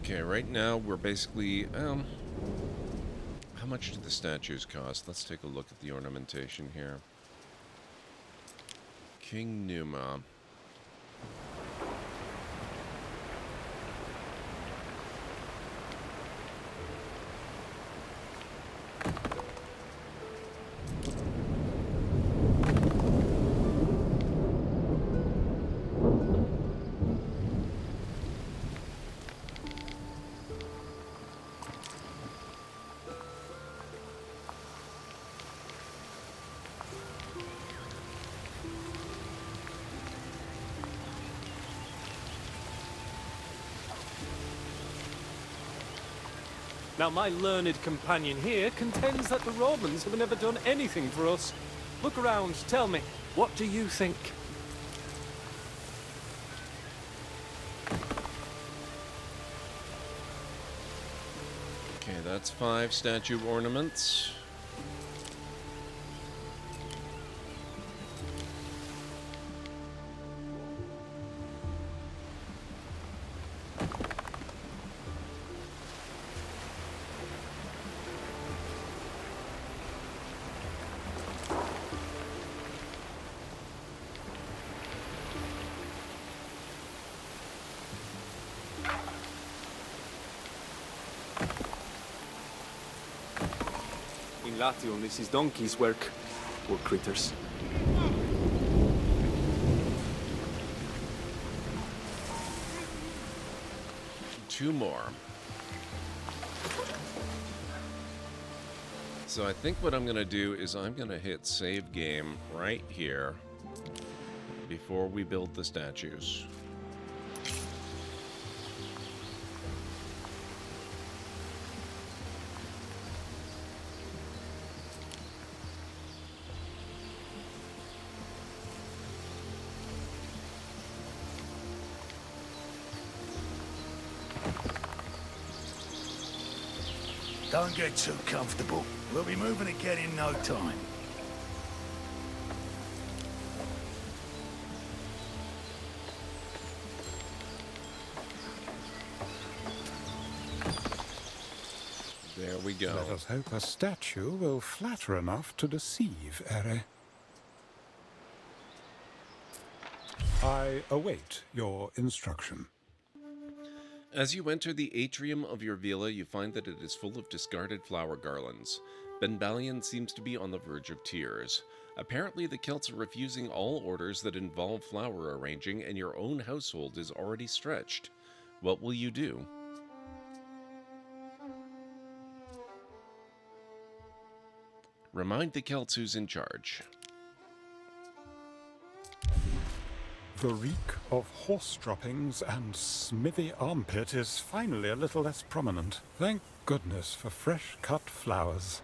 Okay, right now we're basically, how much do the statues cost? Let's take a look at the ornamentation here. King Numa. Now, my learned companion here contends that the Romans have never done anything for us. Look around, tell me, what do you think? Okay, that's 5 statue ornaments. In Latium, this is donkey's work. Poor critters. 2 more. So I think what I'm going to do is I'm going to hit save game right here before we build the statues. Don't get too comfortable. We'll be moving again in no time. There we go. Let us hope a statue will flatter enough to deceive Ere. I await your instruction. As you enter the atrium of your villa, you find that it is full of discarded flower garlands. Benbalion seems to be on the verge of tears. Apparently, the Celts are refusing all orders that involve flower arranging, and your own household is already stretched. What will you do? Remind the Celts who's in charge. The reek of horse droppings and smithy armpit is finally a little less prominent. Thank goodness for fresh-cut flowers.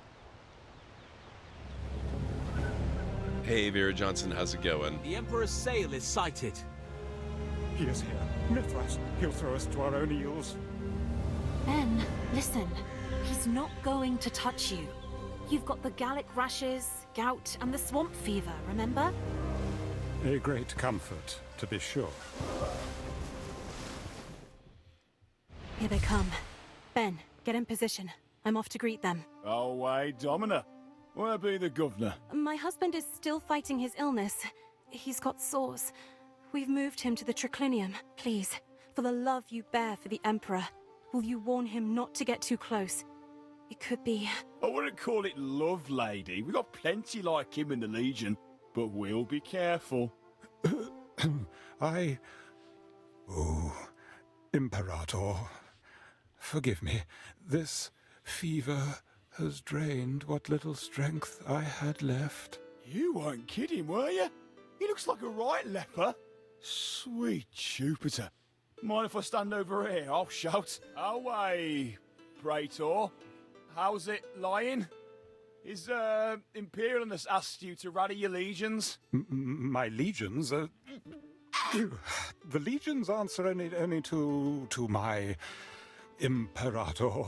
Hey, Vera Johnson, how's it going? The Emperor's sail is sighted. He is here. Mithras, he'll throw us to our own eels. Ben, listen. He's not going to touch you. You've got the Gallic rashes, gout, and the swamp fever, remember? A great comfort, to be sure. Here they come. Ben, get in position. I'm off to greet them. Oh, wait, Domina. Where be the governor? My husband is still fighting his illness. He's got sores. We've moved him to the triclinium. Please, for the love you bear for the Emperor, Will you warn him not to get too close? It could be... I wouldn't call it love, lady. We got plenty like him in the Legion, but we'll be careful. Oh, Imperator, forgive me. This fever has drained what little strength I had left. You weren't kidding, were you? He looks like a right leper. Sweet Jupiter. Mind if I stand over here? I'll shout. Away, Praetor. How's it lying? Is Imperialness asked you to rally your legions? My legions? The legions answer only to my Imperator.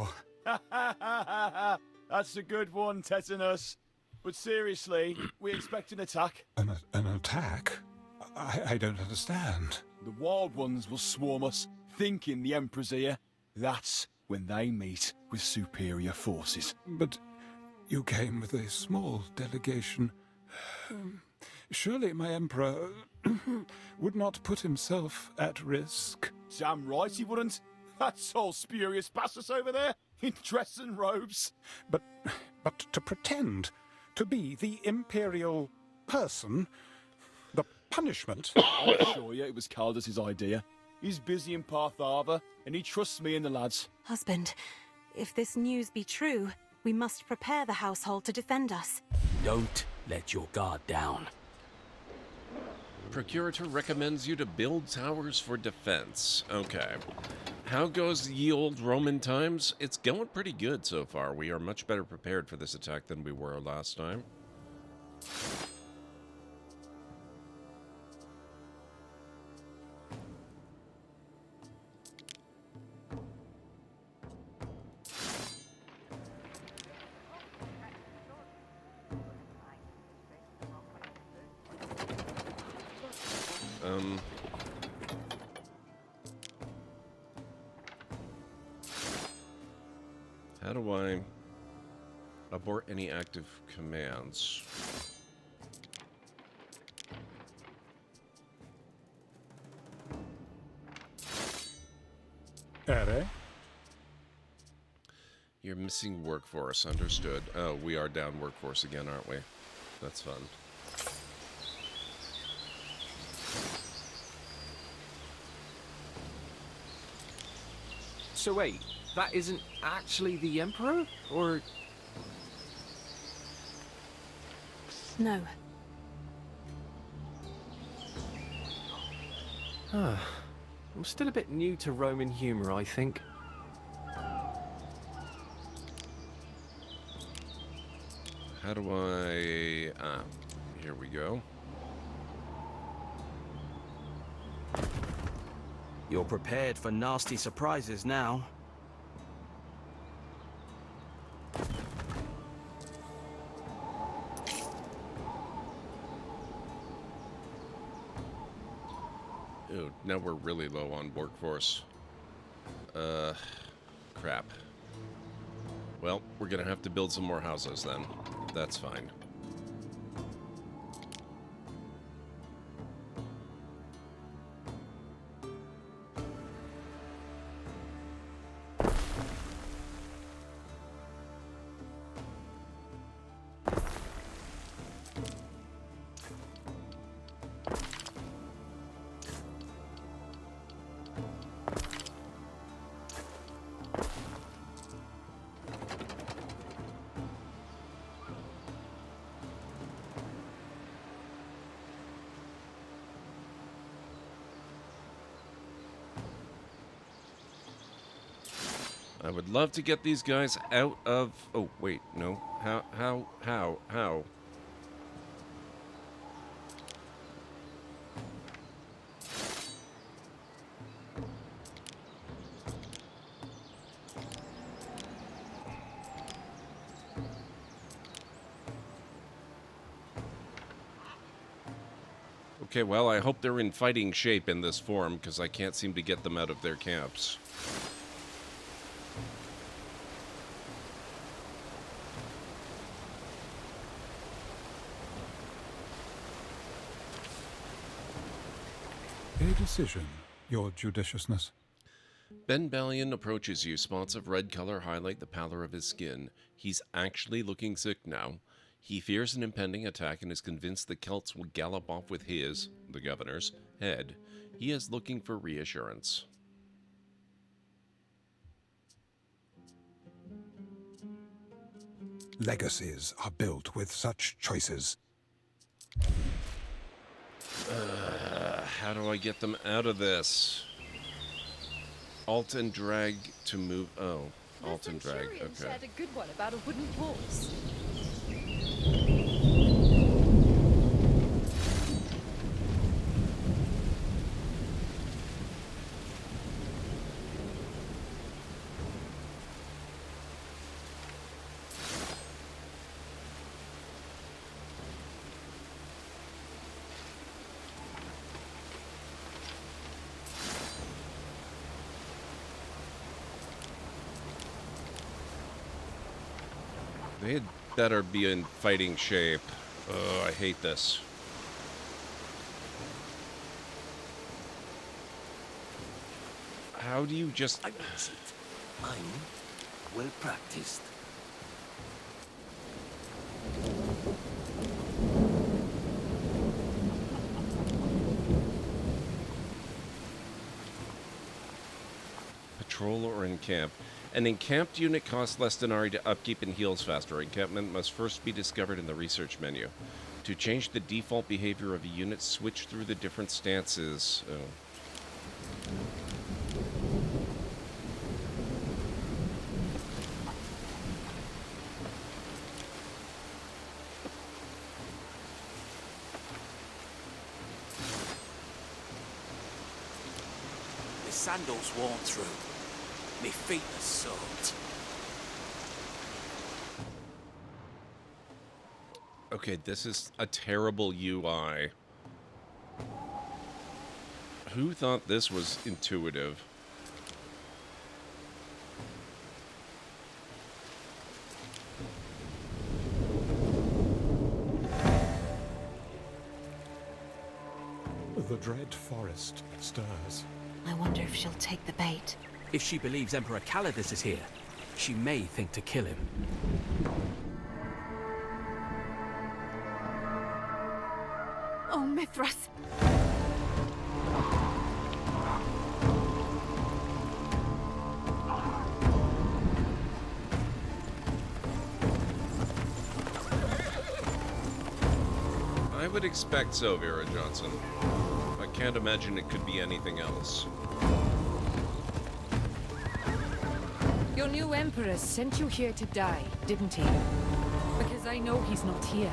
That's a good one, Tetanus. But seriously, we expect an attack. An attack? I don't understand. The Wild Ones will swarm us, thinking the Emperor's here. That's when they meet with superior forces. But you came with a small delegation. Surely my Emperor would not put himself at risk. Damn right he wouldn't. That's all spurious bastards over there, in dress and robes. But to pretend to be the Imperial person, the punishment... I assure you it was Caldus' idea. He's busy in Parth Arbor, and he trusts me and the lads. Husband, if this news be true, we must prepare the household to defend us. Don't let your guard down. Procurator recommends you to build towers for defense. Okay. How goes ye old Roman times? It's going pretty good so far. We are much better prepared for this attack than we were last time. How do I abort any active commands? You're missing workforce, understood. Oh, we are down workforce again, aren't we? That's fun. So wait, that isn't actually the Emperor? Or... No. I'm still a bit new to Roman humor, I think. How do I... here we go. You're prepared for nasty surprises now. Ooh, now we're really low on workforce. Crap. Well, we're gonna have to build some more houses then. That's fine. I would love to get these guys out of... Oh, wait, no. How? Okay, well, I hope they're in fighting shape in this form, because I can't seem to get them out of their camps. A decision, your judiciousness. Ben Ballion approaches you. Spots of red color highlight the pallor of his skin. He's actually looking sick now. He fears an impending attack and is convinced the Celts will gallop off with his, the governor's, head. He is looking for reassurance. Legacies are built with such choices. How do I get them out of this? Alt and drag to move. Oh, alt and drag. Okay. Shared a good one about a wooden horse. They had better be in fighting shape. Oh, I hate this. How do you just... I will cheat. I'm well practiced. Patrol or encamp. An encamped unit costs less denarii to upkeep and heals faster. Encampment must first be discovered in the research menu. To change the default behavior of a unit, switch through the different stances. Oh. The sandals worn through. Me feet are soaked. Okay, this is a terrible UI. Who thought this was intuitive? The dread forest stirs. I wonder if she'll take the bait. If she believes Emperor Calidus is here, she may think to kill him. Oh, Mithras! I would expect so, Vera Johnson. I can't imagine it could be anything else. Your new emperor sent you here to die, didn't he? Because I know he's not here.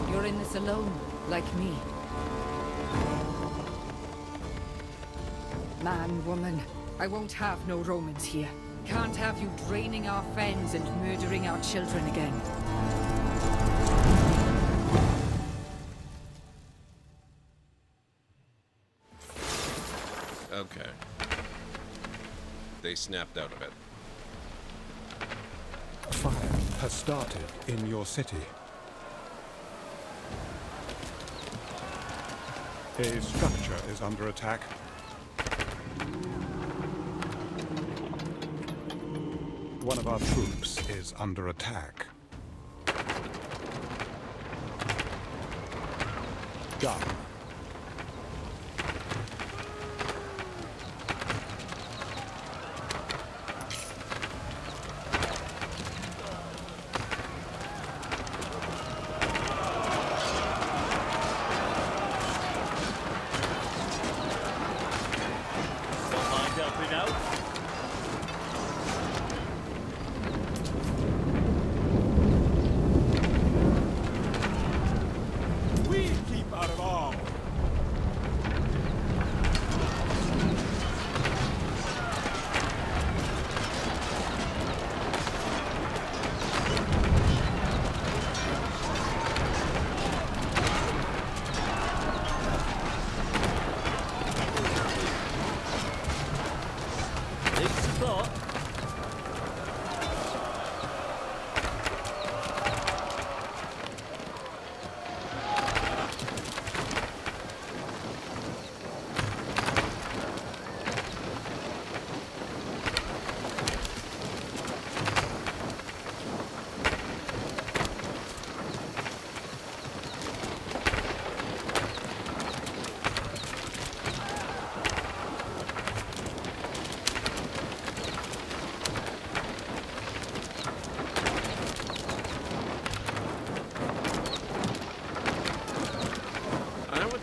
You're in this alone, like me. Man, woman, I won't have no Romans here. Can't have you draining our fens and murdering our children again. Okay. They snapped out of it. Fire has started in your city. A structure is under attack. One of our troops is under attack. Done. We keep out of arms.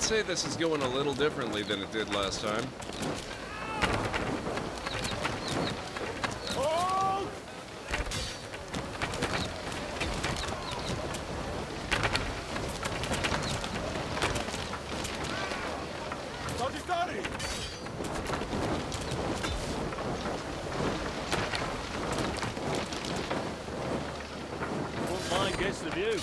say this is going a little differently than it did last time. Hold! Sagittari! Won't mind gets the view.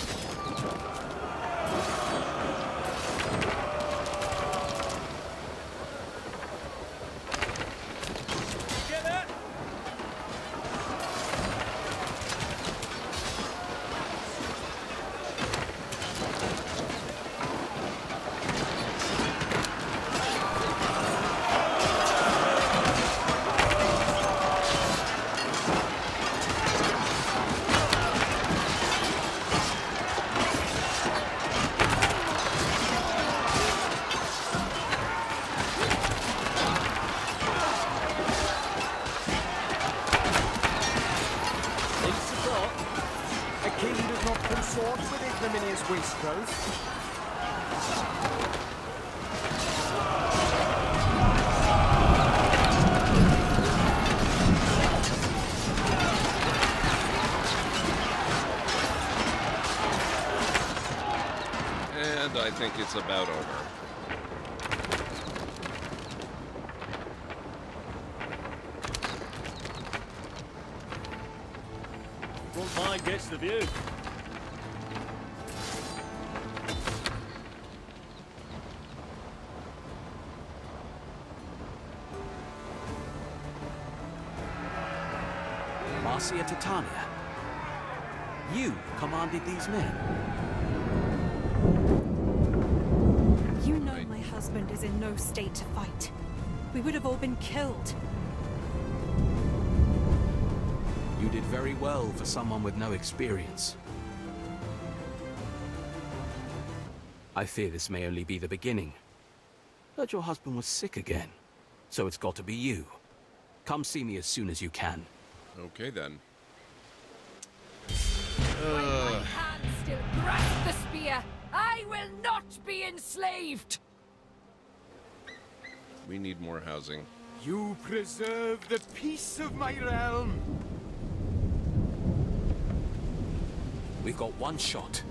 And I think it's about over. Won't mind gets the view. Marcia Titania, you commanded these men. You know my husband is in no state to fight. We would have all been killed. You did very well for someone with no experience. I fear this may only be the beginning. Heard your husband was sick again, so it's got to be you. Come see me as soon as you can. Okay then. While my hand still grasp the spear, I will not be enslaved! We need more housing. You preserve the peace of my realm. We've got one shot.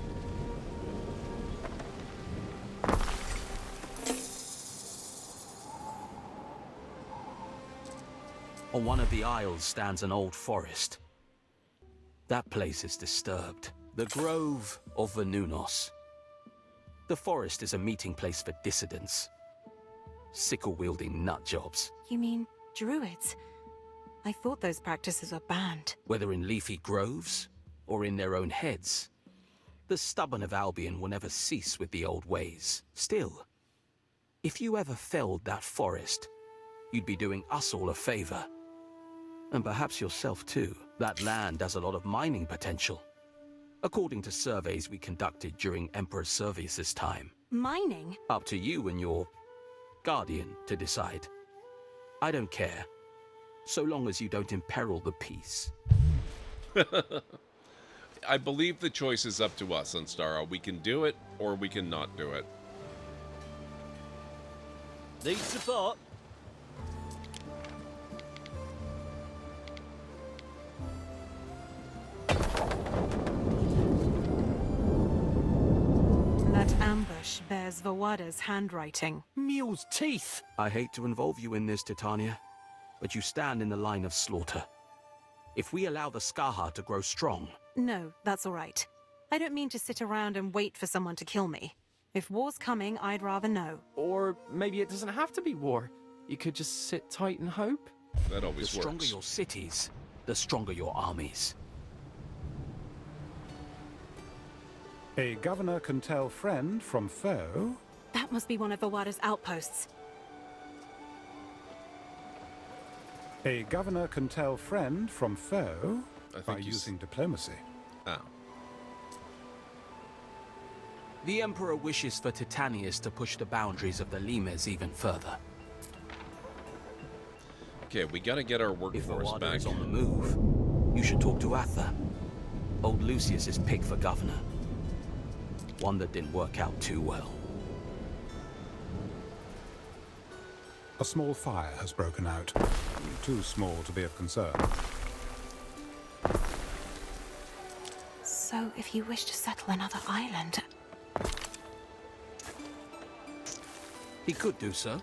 On one of the isles stands an old forest. That place is disturbed. The Grove of Venunos. The forest is a meeting place for dissidents. Sickle-wielding nutjobs. You mean druids? I thought those practices were banned. Whether in leafy groves or in their own heads, the stubborn of Albion will never cease with the old ways. Still, if you ever felled that forest, you'd be doing us all a favor. And perhaps yourself too. That land has a lot of mining potential, according to surveys we conducted during Emperor Servius's time. Mining? Up to you and your guardian to decide. I don't care, so long as you don't imperil the peace. I believe the choice is up to us, Unstara. We can do it, or we can not do it. Need support? That ambush bears Vawada's handwriting. Mule's teeth! I hate to involve you in this, Titania, but you stand in the line of slaughter. If we allow the Skaha to grow strong... No, that's all right. I don't mean to sit around and wait for someone to kill me. If war's coming, I'd rather know. Or maybe it doesn't have to be war. You could just sit tight and hope. That always works. The stronger your cities, the stronger your armies. A governor can tell friend from foe. That must be one of Vawada's outposts. A governor can tell friend from foe by he's... using diplomacy. Oh. The Emperor wishes for Titanius to push the boundaries of the Limes even further. Okay, we gotta get our workforce back. If back. Is on the move, you should talk to Atha, old Lucius's pick for governor. One that didn't work out too well. A small fire has broken out. Too small to be of concern. So, if you wish to settle another island... He could do so,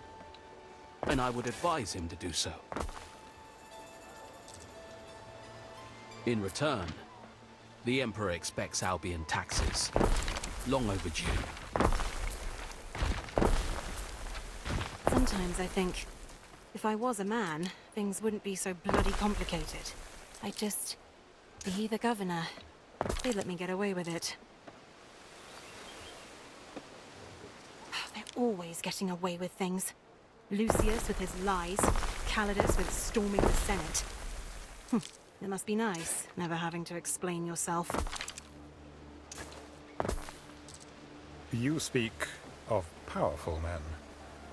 and I would advise him to do so. In return, the Emperor expects Albion taxes. Long overdue. Sometimes I think, if I was a man, things wouldn't be so bloody complicated. I'd just be the governor. They'd let me get away with it. They're always getting away with things. Lucius with his lies, Calidus with storming the Senate. It must be nice, never having to explain yourself. You speak of powerful men.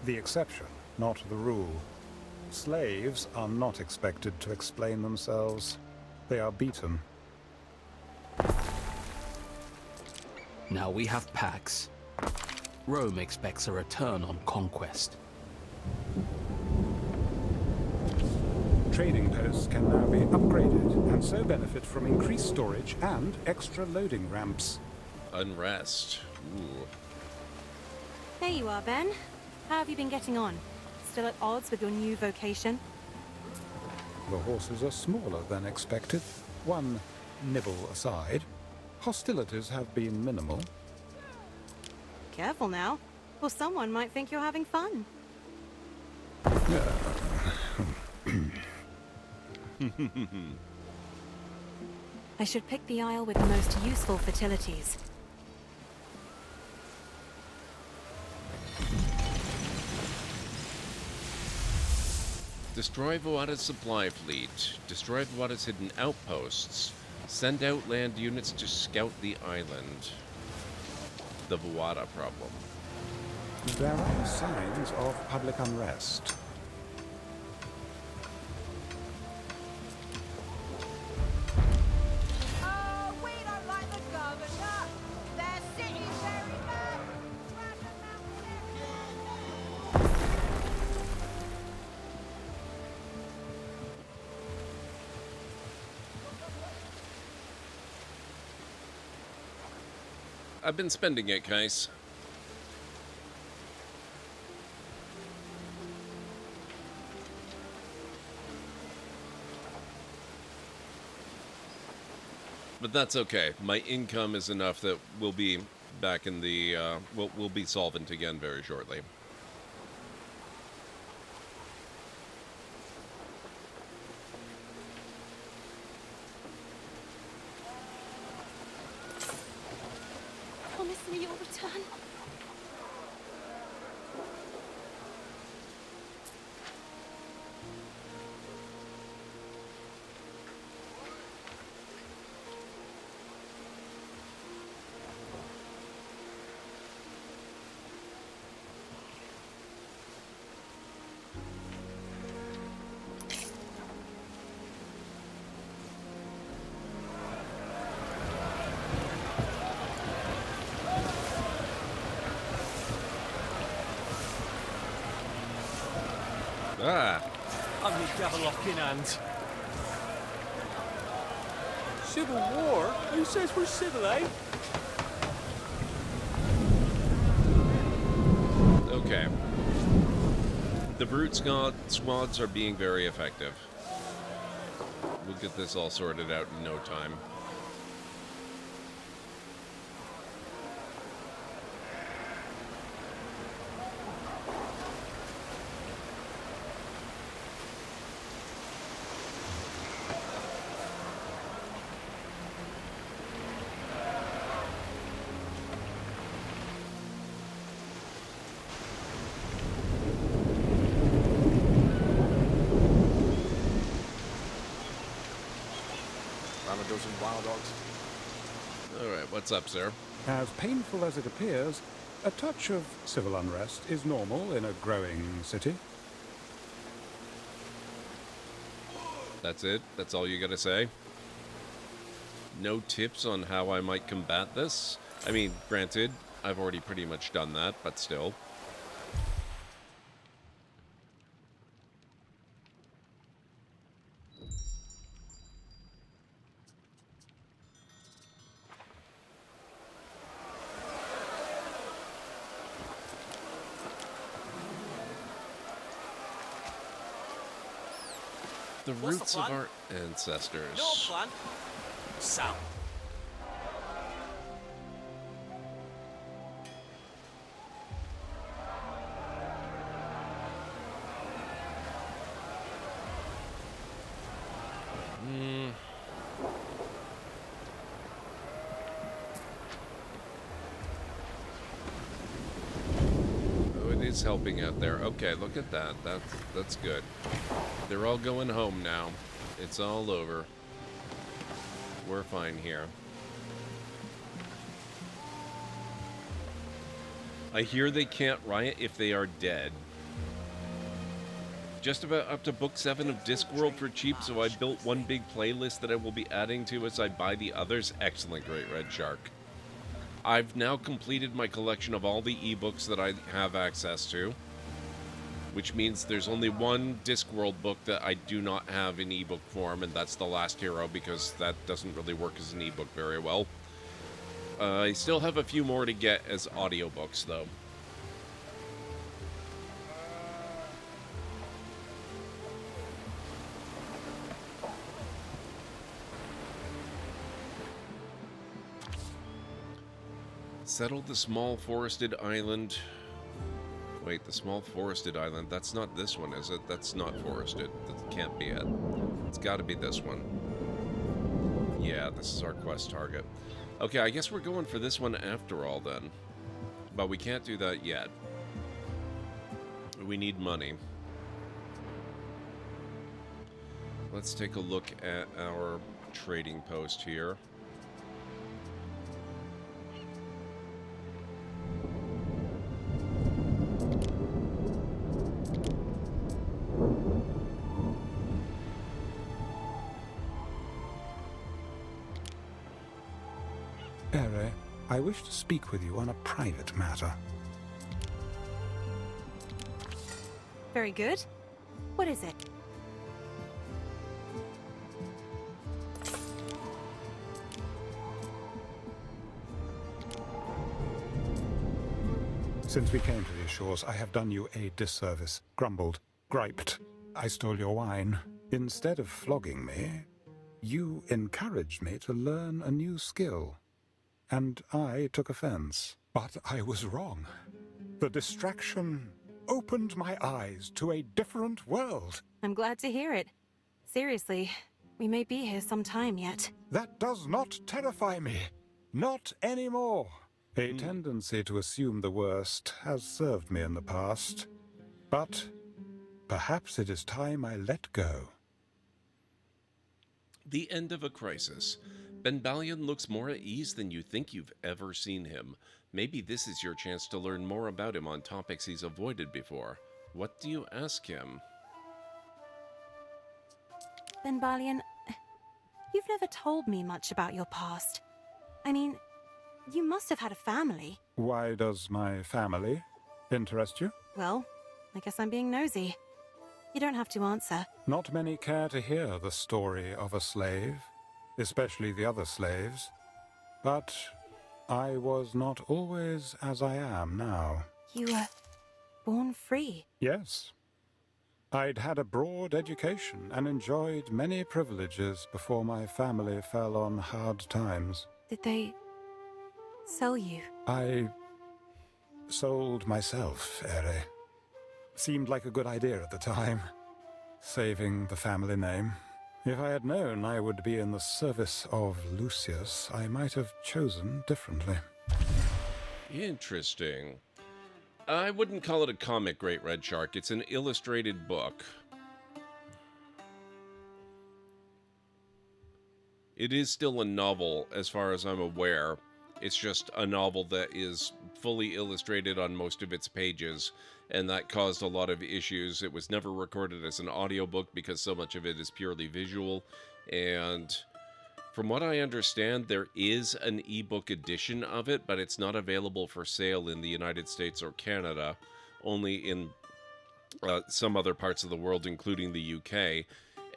The exception, not the rule. Slaves are not expected to explain themselves. They are beaten. Now we have Pax. Rome expects a return on conquest. Trading posts can now be upgraded and so benefit from increased storage and extra loading ramps. Unrest. Ooh. There you are, Ben. How have you been getting on? Still at odds with your new vocation? The horses are smaller than expected. One nibble aside, hostilities have been minimal. Careful now, or someone might think you're having fun. I should pick the isle with the most useful fertilities. Destroy Voada's supply fleet. Destroy Voada's hidden outposts. Send out land units to scout the island. The Voada problem. There are signs of public unrest. Oh, we don't like the governor. Their city's very bad. I've been spending it, Kais. But that's okay. My income is enough that we'll be back in the, we'll be solvent again very shortly. Promise me you'll return. Ah! I'm the Gavelock in hand. Civil war? Who says we're civil, eh? Okay. The brute squads are being very effective. We'll get this all sorted out in no time. Wild dogs. Alright, what's up, sir? As painful as it appears, a touch of civil unrest is normal in a growing city. That's it? That's all you gotta say? No tips on how I might combat this? I mean, granted, I've already pretty much done that, but still. The What's roots the of plan? our ancestors. No plan. Sound. Oh, it is helping out there. Okay, look at that. That's good. They're all going home now. It's all over. We're fine here. I hear they can't riot if they are dead. Just about up to book 7 of Discworld for cheap, so I built one big playlist that I will be adding to as I buy the others. Excellent, Great Red Shark. I've now completed my collection of all the ebooks that I have access to, which means there's only one Discworld book that I do not have in ebook form, and that's The Last Hero, because that doesn't really work as an ebook very well. I still have a few more to get as audiobooks, though. Settled the small forested island. Wait, the small forested island? That's not this one, is it? That's not forested. That can't be it. It's got to be this one. Yeah, this is our quest target. Okay, I guess we're going for this one after all, then. But we can't do that yet. We need money. Let's take a look at our trading post here. Ere, I wish to speak with you on a private matter. Very good. What is it? Since we came to these shores, I have done you a disservice. Grumbled, griped. I stole your wine. Instead of flogging me, you encouraged me to learn a new skill. And I took offense. But I was wrong. The distraction opened my eyes to a different world. I'm glad to hear it. Seriously, we may be here some time yet. That does not terrify me. Not anymore. A tendency to assume the worst has served me in the past. But perhaps it is time I let go. The end of a crisis. Ben Balian looks more at ease than you think you've ever seen him. Maybe this is your chance to learn more about him on topics he's avoided before. What do you ask him? Ben Balian, you've never told me much about your past. I mean, you must have had a family. Why does my family interest you? Well, I guess I'm being nosy. You don't have to answer. Not many care to hear the story of a slave, especially the other slaves. But I was not always as I am now. You were born free. Yes. I'd had a broad education and enjoyed many privileges before my family fell on hard times. Did they sell you? I sold myself, Ere. Seemed like a good idea at the time, saving the family name. If I had known I would be in the service of Lucius, I might have chosen differently. Interesting. I wouldn't call it a comic, Great Red Shark. It's an illustrated book. It is still a novel, as far as I'm aware. It's just a novel that is fully illustrated on most of its pages, and that caused a lot of issues. It was never recorded as an audiobook because so much of it is purely visual, and from what I understand, there is an ebook edition of it, but it's not available for sale in the United States or Canada, only in some other parts of the world, including the UK.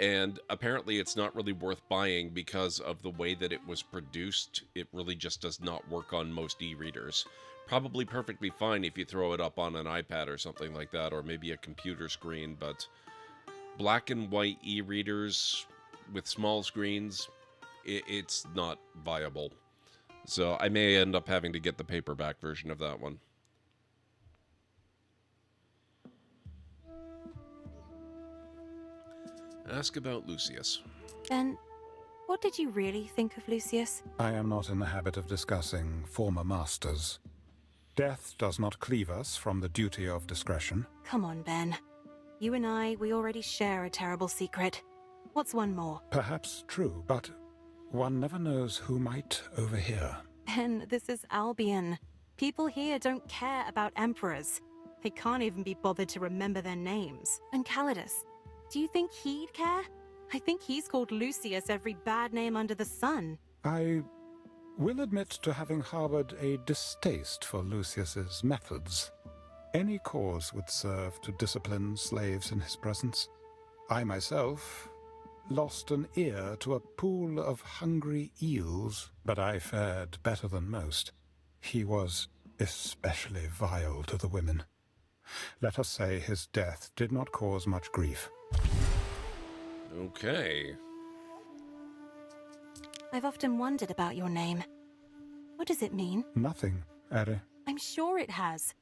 And apparently it's not really worth buying because of the way that it was produced. It really just does not work on most e-readers. Probably perfectly fine if you throw it up on an iPad or something like that, or maybe a computer screen, but black and white e-readers with small screens, it's not viable. So I may end up having to get the paperback version of that one. Ask about Lucius. Ben, what did you really think of Lucius? I am not in the habit of discussing former masters. Death does not cleave us from the duty of discretion. Come on, Ben. You and I, we already share a terrible secret. What's one more? Perhaps true, but one never knows who might overhear. Ben, this is Albion. People here don't care about emperors. They can't even be bothered to remember their names. And Calidus, do you think he'd care? I think he's called Lucius every bad name under the sun. I will admit to having harbored a distaste for Lucius's methods. Any cause would serve to discipline slaves in his presence. I myself lost an ear to a pool of hungry eels, but I fared better than most. He was especially vile to the women. Let us say his death did not cause much grief. Okay. I've often wondered about your name. What does it mean? Nothing, Ere. I'm sure it has.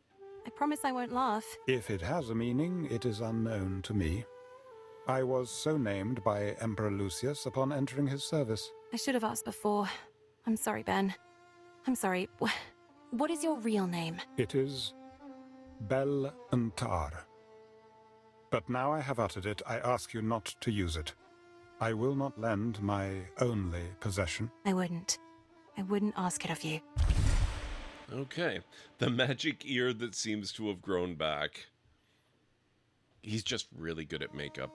I promise I won't laugh. If it has a meaning, it is unknown to me. I was so named by Emperor Lucius upon entering his service. I should have asked before. I'm sorry, Ben. I'm sorry. What is your real name? It is Bel Antar. But now I have uttered it, I ask you not to use it. I will not lend my only possession. I wouldn't. I wouldn't ask it of you. Okay. The magic ear that seems to have grown back. He's just really good at makeup.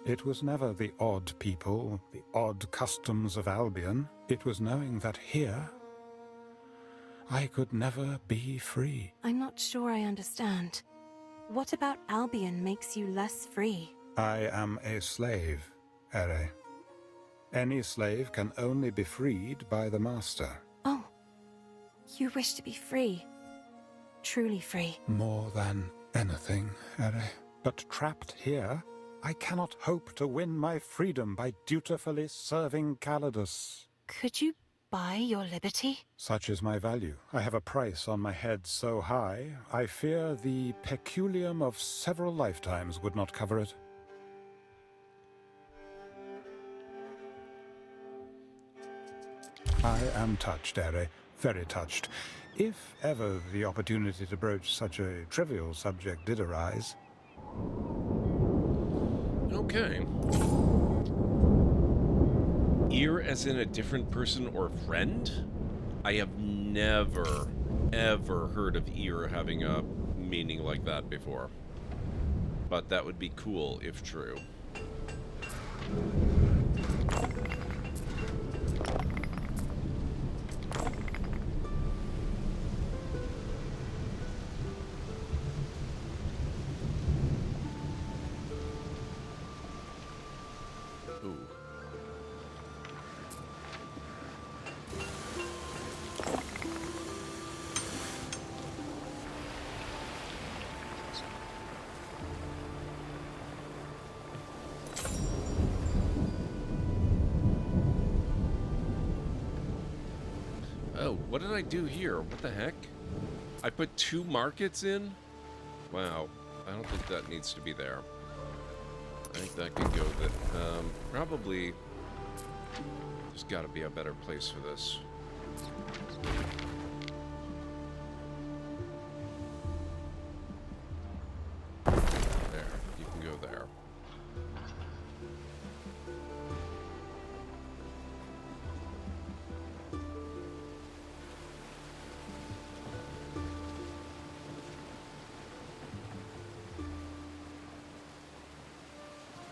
It was never the odd people, the odd customs of Albion. It was knowing that here, I could never be free. I'm not sure I understand. What about Albion makes you less free? I am a slave, Ere. Any slave can only be freed by the master. Oh, you wish to be free. Truly free. More than anything, Ere. But trapped here, I cannot hope to win my freedom by dutifully serving Calidus. Could you buy your liberty? Such is my value. I have a price on my head so high, I fear the peculium of several lifetimes would not cover it. I am touched, Ere, very touched. If ever the opportunity to broach such a trivial subject did arise. Okay. Ear as in a different person or friend? I have never, ever heard of ear having a meaning like that before. But that would be cool if true. Oh, what did I do here? What the heck? I put 2 markets in? Wow. I don't think that needs to be there. I think that could go that. Probably there's got to be a better place for this. There. You can go there.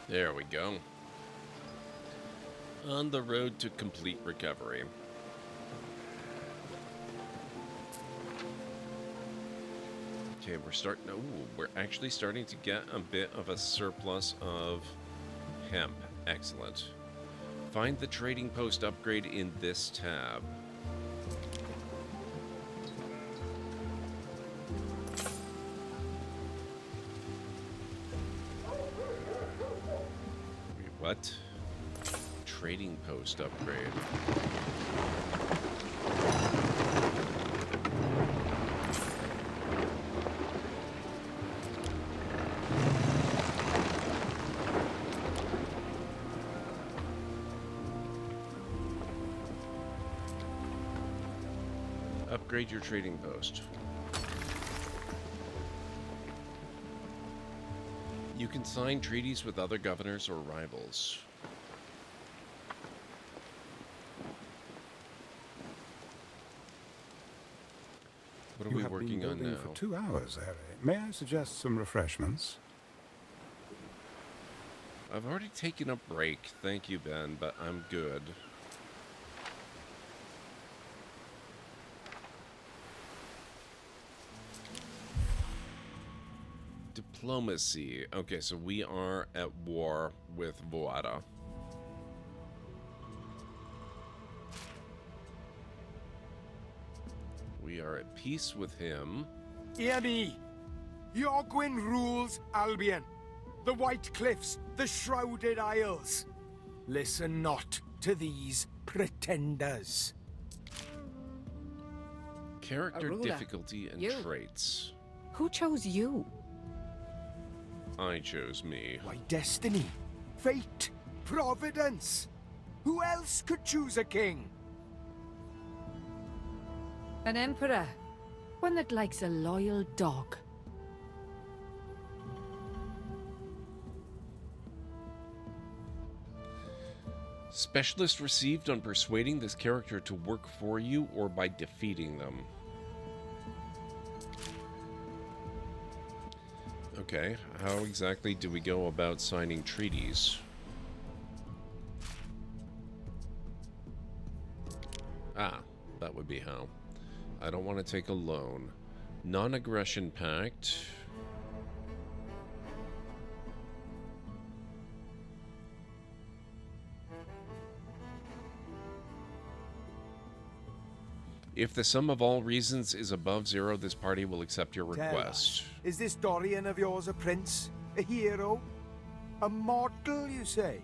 There we go. On the road to complete recovery. Okay, we're actually starting to get a bit of a surplus of hemp. Excellent. Find the trading post upgrade in this tab. What? Trading post upgrade. Upgrade your trading post. You can sign treaties with other governors or rivals. What are we working on now? For 2 hours, Harry. May I suggest some refreshments? I've already taken a break, thank you, Ben, but I'm good. Diplomacy. Okay, so we are at war with VOD. We are at peace with him. Hear me. Yorgwyn rules Albion. The White Cliffs, the Shrouded Isles. Listen not to these pretenders. Character Arula, difficulty and you. traits. Who chose you? I chose me. Why, destiny, fate, providence. Who else could choose a king? An emperor. One that likes a loyal dog. Specialist received on persuading this character to work for you or by defeating them. Okay, how exactly do we go about signing treaties? Ah, that would be how. I don't want to take a loan. Non-aggression pact. If the sum of all reasons is above 0, this party will accept your Tell request. us, is this Dorian of yours a prince? A hero? A mortal, you say?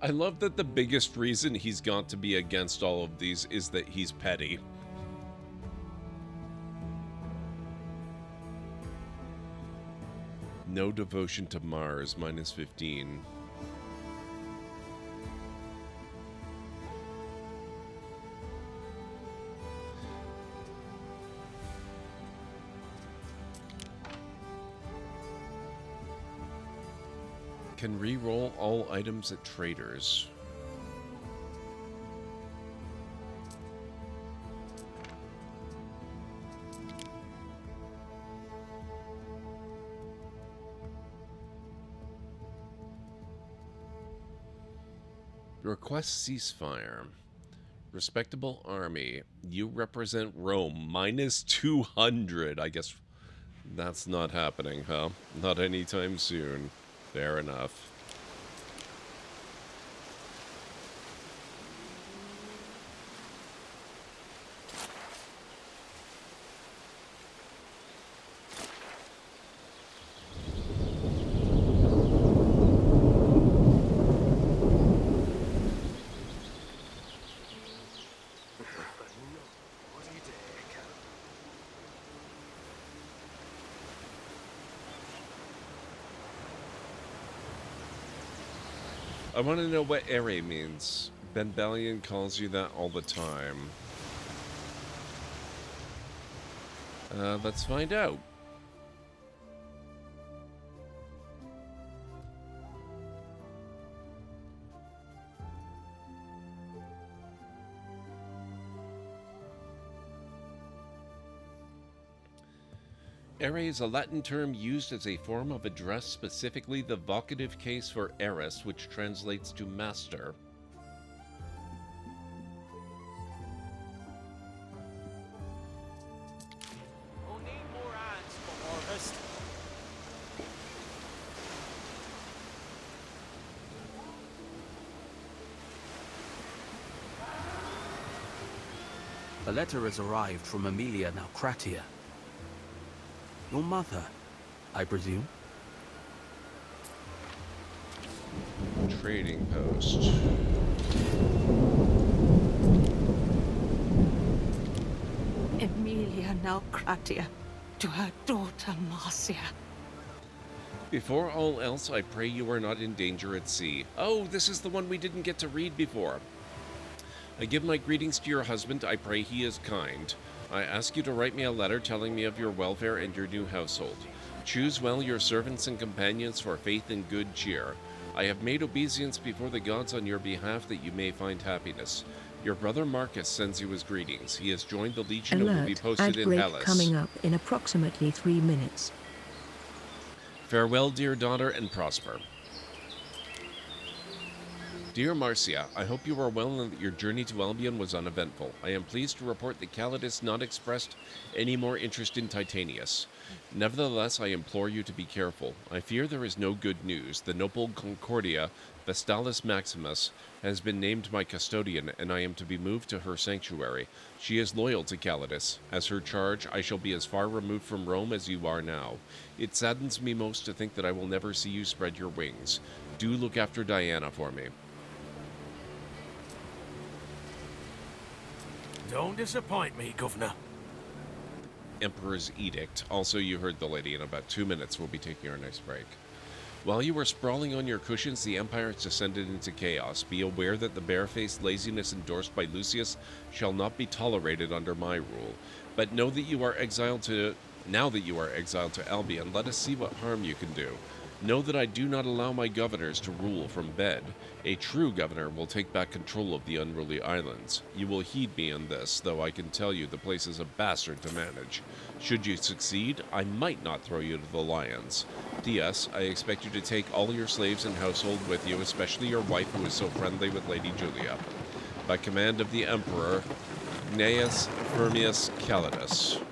I love that the biggest reason he's got to be against all of these is that he's petty. No devotion to Mars, -15. Can re-roll all items at traders. Request ceasefire. Respectable army. You represent Rome. -200. I guess that's not happening, huh? Not anytime soon. Fair enough. I want to know what ere means. Ben Bellion calls you that all the time. Let's find out. Ere is a Latin term used as a form of address, specifically the vocative case for eris, which translates to master. We'll need more hands for harvest. A letter has arrived from Aemilia Naucratia. Your mother, I presume? Trading post. Emilia Naucratia to her daughter Marcia. Before all else, I pray you are not in danger at sea. Oh, this is the one we didn't get to read before. I give my greetings to your husband. I pray he is kind. I ask you to write me a letter telling me of your welfare and your new household. Choose well your servants and companions for faith and good cheer. I have made obeisance before the gods on your behalf that you may find happiness. Your brother Marcus sends you his greetings. He has joined the Legion and will be posted in Hellas. Coming up in approximately 3 minutes. Farewell, dear daughter, and prosper. Dear Marcia, I hope you are well and that your journey to Albion was uneventful. I am pleased to report that Calidus not expressed any more interest in Titanius. Nevertheless, I implore you to be careful. I fear there is no good news. The noble Concordia, Vestalis Maximus, has been named my custodian, and I am to be moved to her sanctuary. She is loyal to Calidus. As her charge, I shall be as far removed from Rome as you are now. It saddens me most to think that I will never see you spread your wings. Do look after Diana for me. Don't disappoint me, Governor. Emperor's Edict. Also, you heard the lady. In about 2 minutes, we'll be taking our next break. While you were sprawling on your cushions, the Empire has descended into chaos. Be aware that the barefaced laziness endorsed by Lucius shall not be tolerated under my rule. But know that you are exiled to... Now that you are exiled to Albion, let us see what harm you can do. Know that I do not allow my governors to rule from bed. A true governor will take back control of the unruly islands. You will heed me in this, though I can tell you the place is a bastard to manage. Should you succeed, I might not throw you to the lions. P.S. I expect you to take all your slaves and household with you, especially your wife who is so friendly with Lady Julia. By command of the Emperor, Gnaeus Firmius Calidus.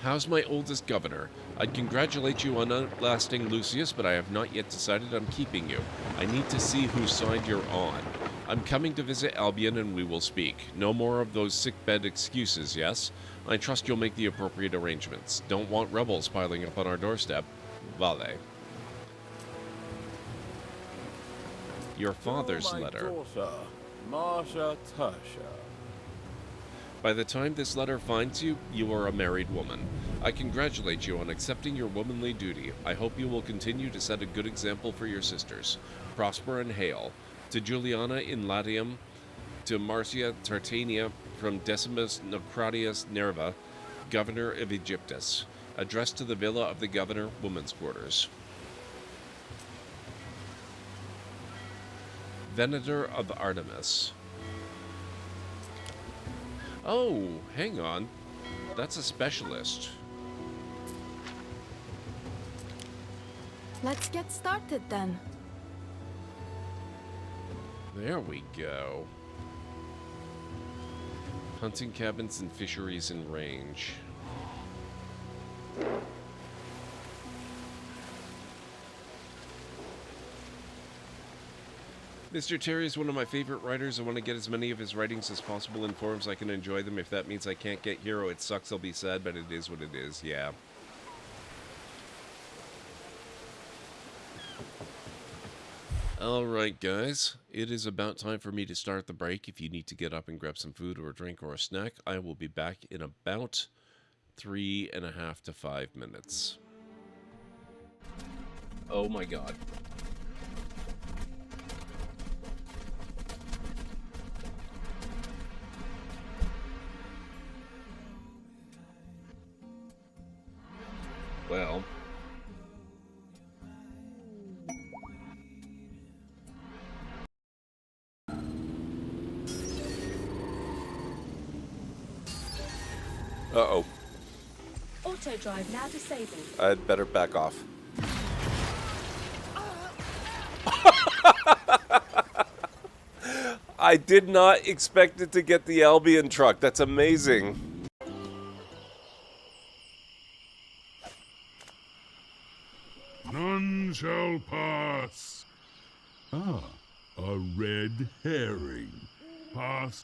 How's my oldest governor? I'd congratulate you on outlasting Lucius, but I have not yet decided I'm keeping you. I need to see whose side you're on. I'm coming to visit Albion and we will speak. No more of those sickbed excuses, yes? I trust you'll make the appropriate arrangements. Don't want rebels piling up on our doorstep. Vale. Your father's letter. Daughter, Marcia Tertia. By the time this letter finds you, you are a married woman. I congratulate you on accepting your womanly duty. I hope you will continue to set a good example for your sisters. Prosper and hail. To Juliana in Latium, to Marcia Tartania from Decimus Naucratius Nerva, governor of Aegyptus. Addressed to the villa of the governor, women's quarters. Venator of Artemis. Oh, hang on. That's a specialist. Let's get started then. There we go. Hunting cabins and fisheries in range. Mr. Terry is one of my favorite writers. I want to get as many of his writings as possible in forms I can enjoy them. If that means I can't get Hero, it sucks, I'll be sad, but it is what it is, yeah. Alright guys, it is about time for me to start the break. If you need to get up and grab some food or a drink or a snack, I will be back in about 3.5 to 5 minutes. Oh my god. Well... Uh-oh. Auto drive now disabled. I'd better back off. I did not expect it to get the Albion truck. That's amazing. None shall pass. Ah, a red herring. Pass.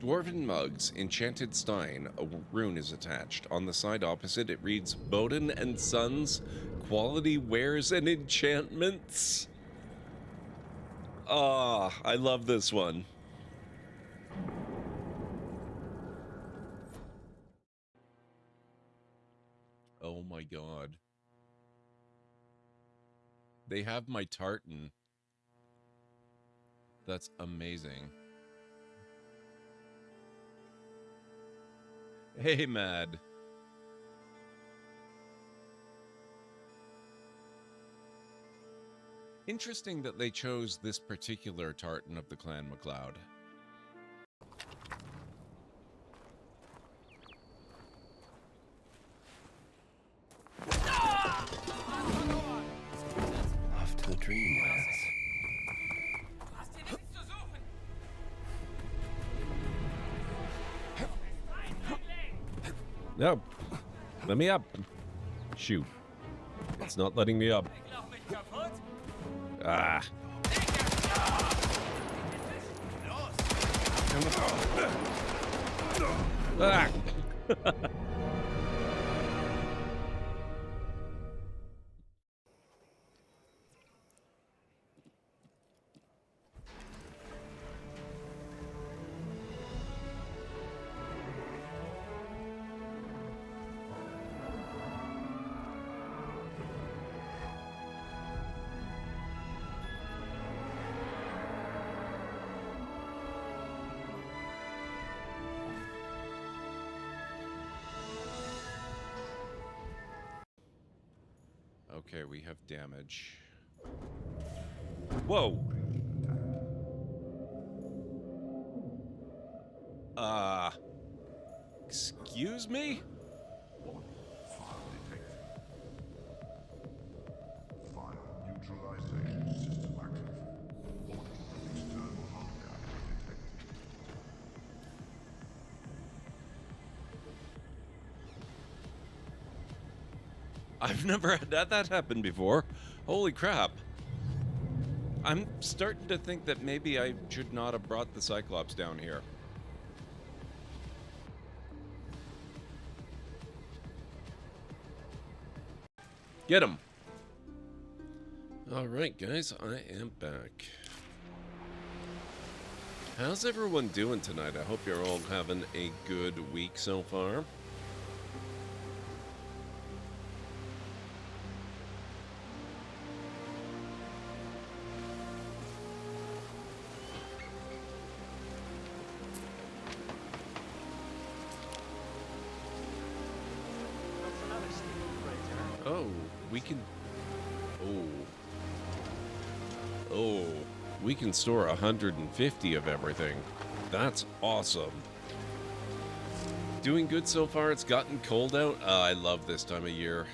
Dwarven mugs, enchanted stein, a rune is attached. On the side opposite, it reads Bowden and Sons, quality wares and enchantments. Ah, I love this one. Oh my god. They have my tartan. That's amazing. Hey, Mad. Interesting that they chose this particular tartan of the Clan McLeod. Off to the dreamlands. No. Let me up. Shoot. It's not letting me up. Ah. Ah. Okay, we have damage. Whoa! Excuse me? I've never had that happen before. Holy crap. I'm starting to think that maybe I should not have brought the Cyclops down here. Get him. All right, guys, I am back. How's everyone doing tonight? I hope you're all having a good week so far. Oh, we can... Oh, we can store 150 of everything. That's awesome. Doing good so far. It's gotten cold out. I love this time of year.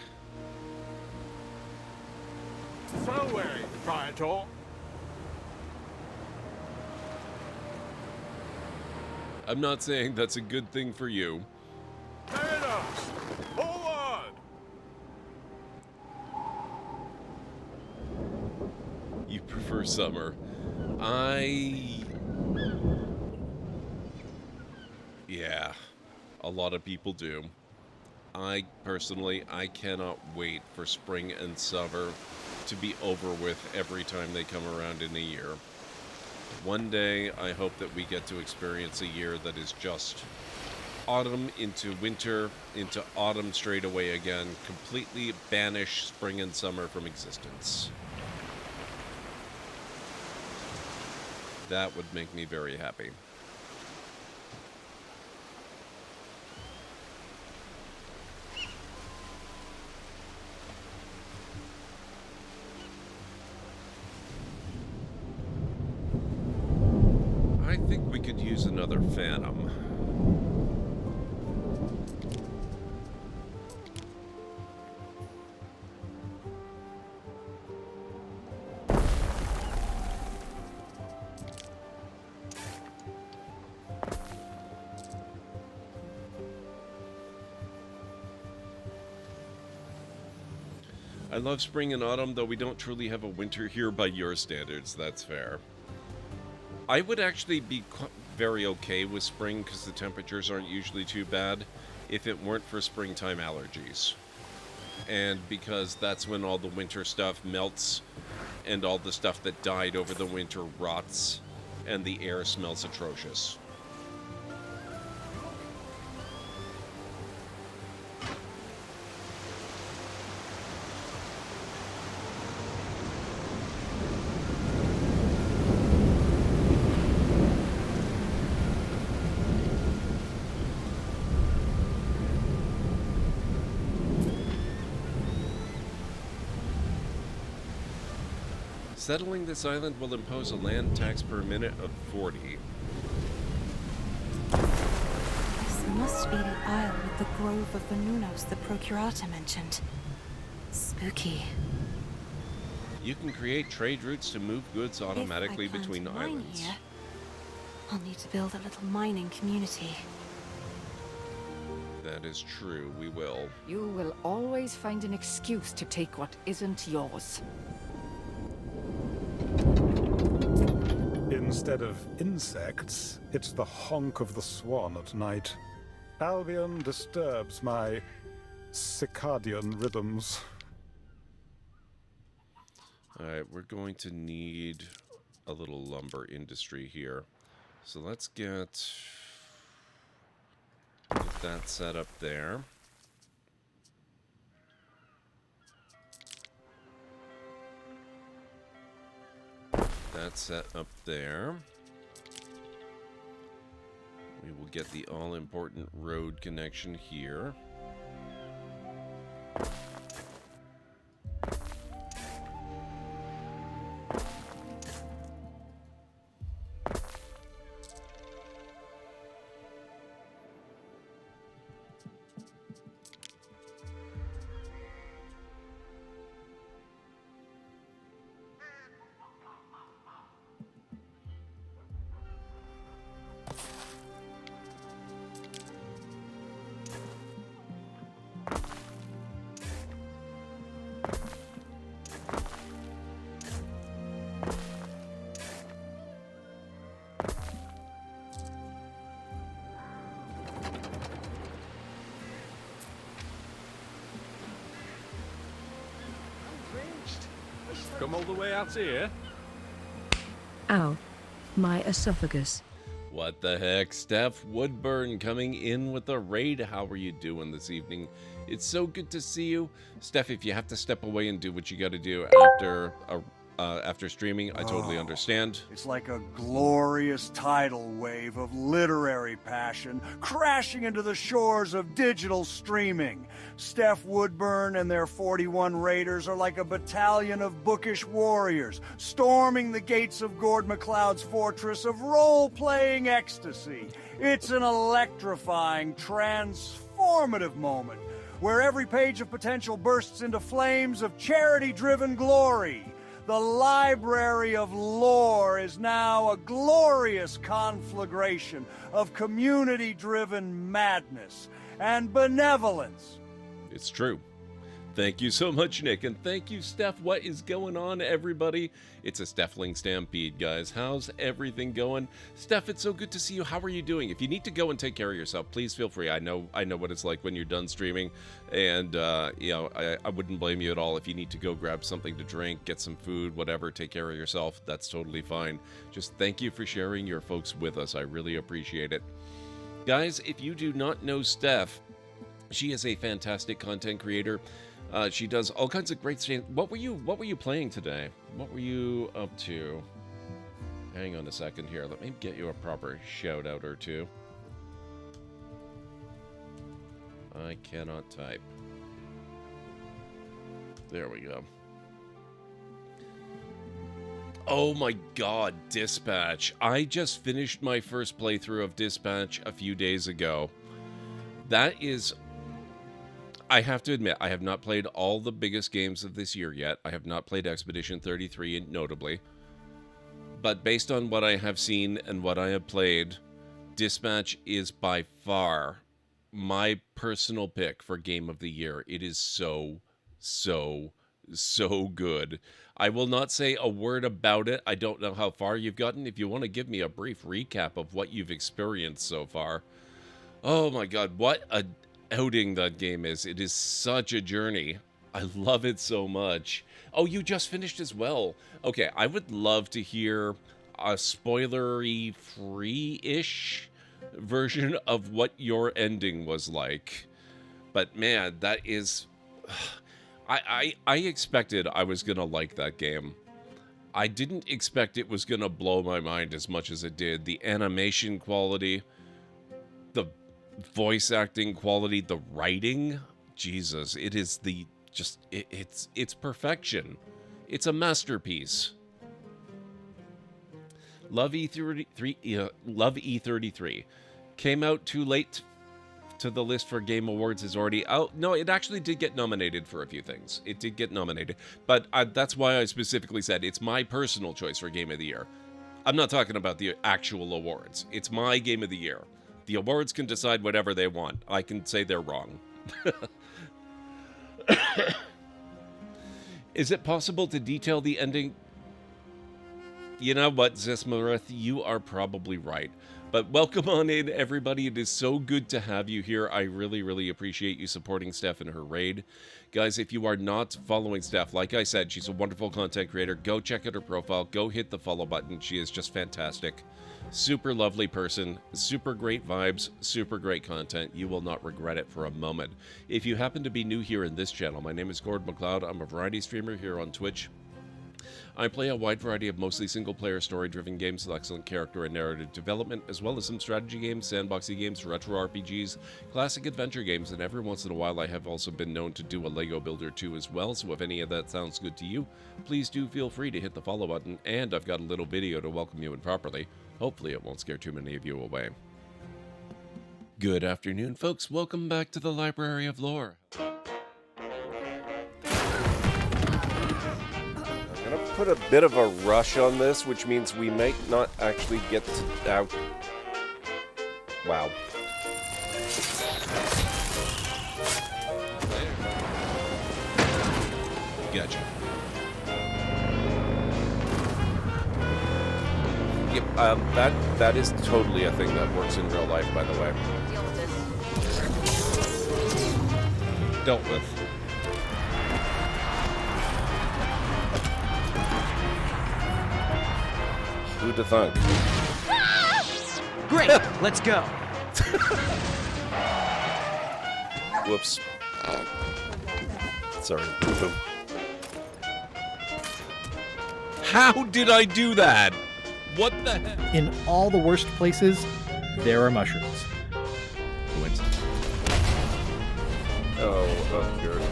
So, Praetor. I'm not saying that's a good thing for you. You prefer summer. Yeah, a lot of people do. I cannot wait for spring and summer to be over with every time they come around in a year. One day, I hope that we get to experience a year that is just autumn into winter, into autumn straight away again, completely banish spring and summer from existence. That would make me very happy. I think we could use another Phantom. I love spring and autumn, though we don't truly have a winter here by your standards. That's fair. I would actually be very okay with spring because the temperatures aren't usually too bad if it weren't for springtime allergies. And because that's when all the winter stuff melts and all the stuff that died over the winter rots and the air smells atrocious. Settling this island will impose a land tax per minute of 40. This must be the isle with the grove of Venunos the Procurator mentioned. Spooky. You can create trade routes to move goods automatically If I plan between to mine islands. Here, I'll need to build a little mining community. That is true, we will. You will always find an excuse to take what isn't yours. Instead of insects, it's the honk of the swan at night. Albion disturbs my circadian rhythms. Alright, we're going to need a little lumber industry here. So let's get that set up there. That's set up there. We will get the all-important road connection here. Come all the way out here? Ow. My esophagus. What the heck? StefWoodburn coming in with a raid. How are you doing this evening? It's so good to see you. Steph, if you have to step away and do what you got to do after streaming, I totally understand. It's like a glorious tidal wave of literary passion crashing into the shores of digital streaming. StefWoodburn and their 41 raiders are like a battalion of bookish warriors storming the gates of GordMcLeod's fortress of role-playing ecstasy. It's an electrifying, transformative moment where every page of potential bursts into flames of charity-driven glory. The library of lore is now a glorious conflagration of community-driven madness and benevolence. It's true. Thank you so much, Nick, and thank you, Steph. What is going on, everybody? It's a Steffling Stampede, guys. How's everything going? Steph, it's so good to see you. How are you doing? If you need to go and take care of yourself, please feel free. I know what it's like when you're done streaming, and you know, I wouldn't blame you at all if you need to go grab something to drink, get some food, whatever. Take care of yourself. That's totally fine. Just thank you for sharing your folks with us. I really appreciate it, guys. If you do not know Steph, she is a fantastic content creator. She does all kinds of great things. What were you playing today? What were you up to? Hang on a second here. Let me get you a proper shout out or two. I cannot type. There we go. Oh my god, Dispatch. I just finished my first playthrough of Dispatch a few days ago. That is... I have to admit, I have not played all the biggest games of this year yet. I have not played Expedition 33, notably. But based on what I have seen and what I have played, Dispatch is by far my personal pick for Game of the Year. It is so so good. I will not say a word about it. I don't know how far you've gotten. If you want to give me a brief recap of what you've experienced so far. Oh my god, what a outing that game is. It is such a journey. I love it so much. Oh, you just finished as well. Okay, I would love to hear a spoilery free-ish version of what your ending was like. But man, that is... I expected I was gonna like that game. I didn't expect it was gonna blow my mind as much as it did. The animation quality, the voice acting quality, the writing, Jesus, it is the it's perfection. It's a masterpiece. Love E33 came out too late to the list for Game Awards, is already out. No, it actually did get nominated for a few things. It did get nominated, but that's why I specifically said it's my personal choice for Game of the Year. I'm not talking about the actual awards. It's my Game of the Year. The awards can decide whatever they want. I can say they're wrong. Is it possible to detail the ending? You know what, Zesmareth, you are probably right. But welcome on in, everybody. It is so good to have you here. I really, really appreciate you supporting Steph in her raid. Guys, if you are not following Steph, like I said, she's a wonderful content creator. Go check out her profile. Go hit the follow button. She is just fantastic. Super lovely person. Super great vibes. Super great content. You will not regret it for a moment. If you happen to be new here in this channel, my name is GordMcLeod. I'm a variety streamer here on Twitch. I play a wide variety of mostly single-player, story-driven games with excellent character and narrative development, as well as some strategy games, sandboxy games, retro RPGs, classic adventure games, and every once in a while I have also been known to do a Lego Builder 2 as well, so if any of that sounds good to you, please do feel free to hit the follow button, and I've got a little video to welcome you in properly. Hopefully it won't scare too many of you away. Good afternoon, folks. Welcome back to the Library of Lore. I'm gonna put a bit of a rush on this, which means we might not actually get to out. Wow. Gotcha. Yep, that is totally a thing that works in real life, by the way. Dealt with. Who'd have thunk? Great, let's go. Whoops. Sorry. How did I do that? What the heck? In all the worst places, there are mushrooms. Coincidence. Oh, good.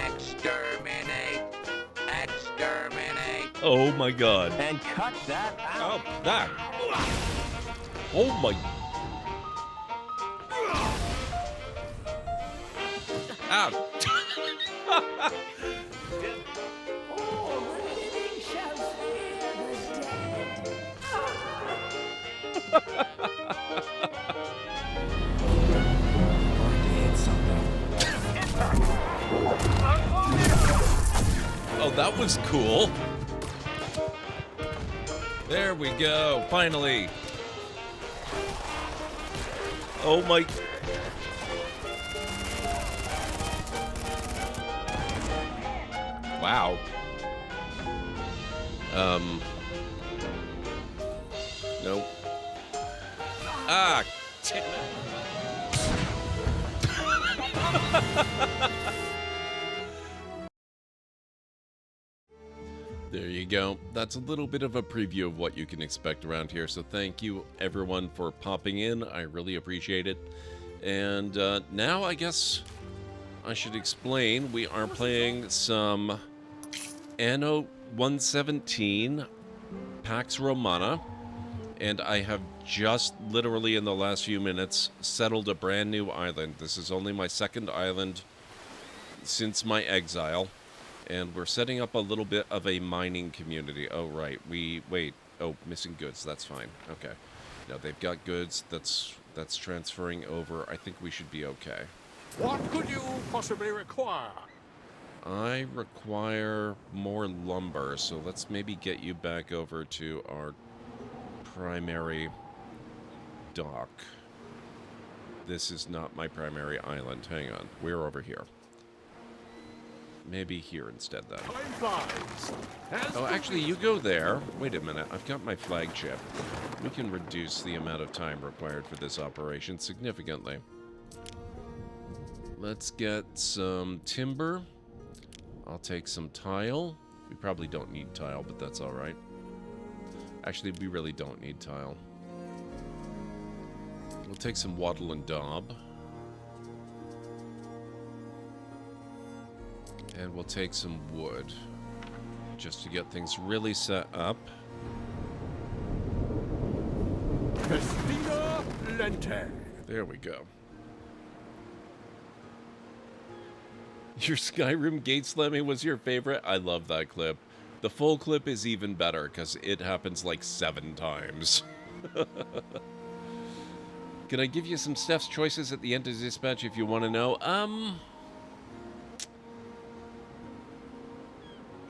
Exterminate! Exterminate! Oh my god. And cut that out! Oh, that! Oh my... Ow! Oh, that was cool. There we go, finally. Oh my... Wow. Nope. Ah, damn it. There you go. That's a little bit of a preview of what you can expect around here. So thank you everyone for popping in. I really appreciate it. And now I guess I should explain. We are playing some Anno 117 Pax Romana. And I have just literally in the last few minutes settled a brand new island. This is only my second island since my exile. And we're setting up a little bit of a mining community. Oh, right. Wait. Oh, missing goods. That's fine. Okay. No, they've got goods. That's transferring over. I think we should be okay. What could you possibly require? I require more lumber, so let's maybe get you back over to our primary dock. This is not my primary island. Hang on. We're over here. Maybe here instead, then. Oh, actually, you go there. Wait a minute. I've got my flagship. We can reduce the amount of time required for this operation significantly. Let's get some timber. I'll take some tile. We probably don't need tile, but that's all right. Actually, we really don't need tile. We'll take some wattle and daub. And we'll take some wood, just to get things really set up. Festina Lente. There we go. Your Skyrim gate slamming was your favorite? I love that clip. The full clip is even better, because it happens like 7 times. Can I give you some Steph's choices at the end of dispatch if you want to know?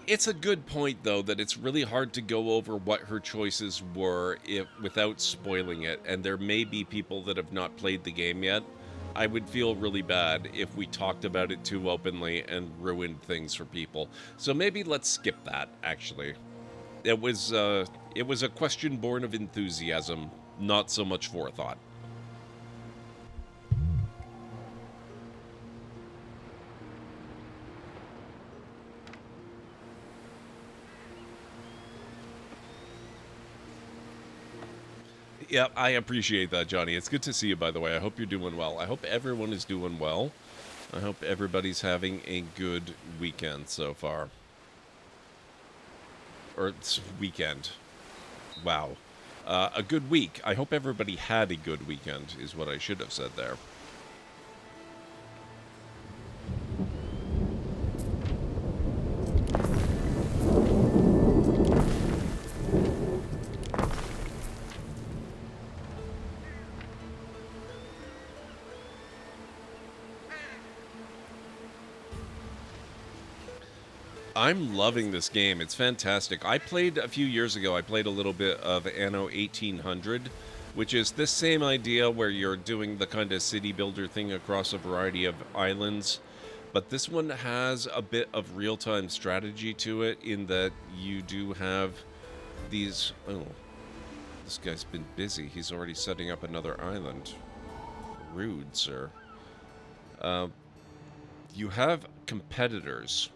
It's a good point, though, that it's really hard to go over what her choices were without spoiling it, and there may be people that have not played the game yet. I would feel really bad if we talked about it too openly and ruined things for people. So maybe let's skip that, actually. It was a question born of enthusiasm, not so much forethought. Yeah, I appreciate that, Johnny. It's good to see you, by the way. I hope you're doing well. I hope everyone is doing well. I hope everybody's having a good weekend so far. Or it's weekend. Wow. A good week. I hope everybody had a good weekend, is what I should have said there. I'm loving this game. It's fantastic. I played a few years ago, I played a little bit of Anno 1800, which is this same idea where you're doing the kind of city builder thing across a variety of islands. But this one has a bit of real-time strategy to it in that you do have these... Oh, this guy's been busy. He's already setting up another island. Rude, sir. You have competitors.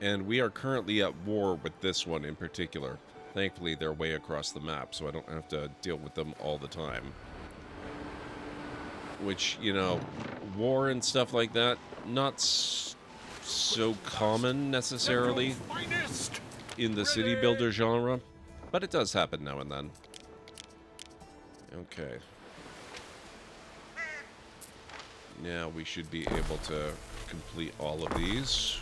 And we are currently at war with this one in particular. Thankfully, they're way across the map, so I don't have to deal with them all the time. Which, you know, war and stuff like that, not so common necessarily in the city builder genre, but it does happen now and then. Okay. Now we should be able to complete all of these.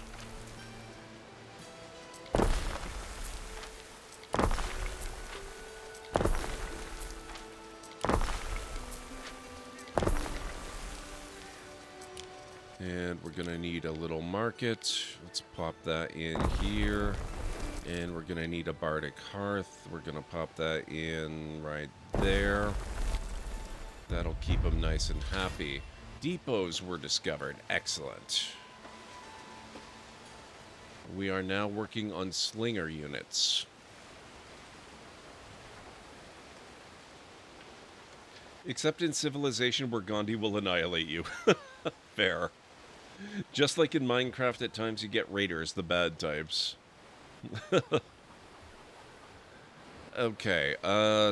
And we're gonna need a little market. Let's pop that in here. And we're gonna need a bardic hearth. We're gonna pop that in right there. That'll keep them nice and happy. Depots were discovered. Excellent. We are now working on slinger units. Except in Civilization where Gandhi will annihilate you. Fair. Just like in Minecraft, at times you get raiders, the bad types. Okay,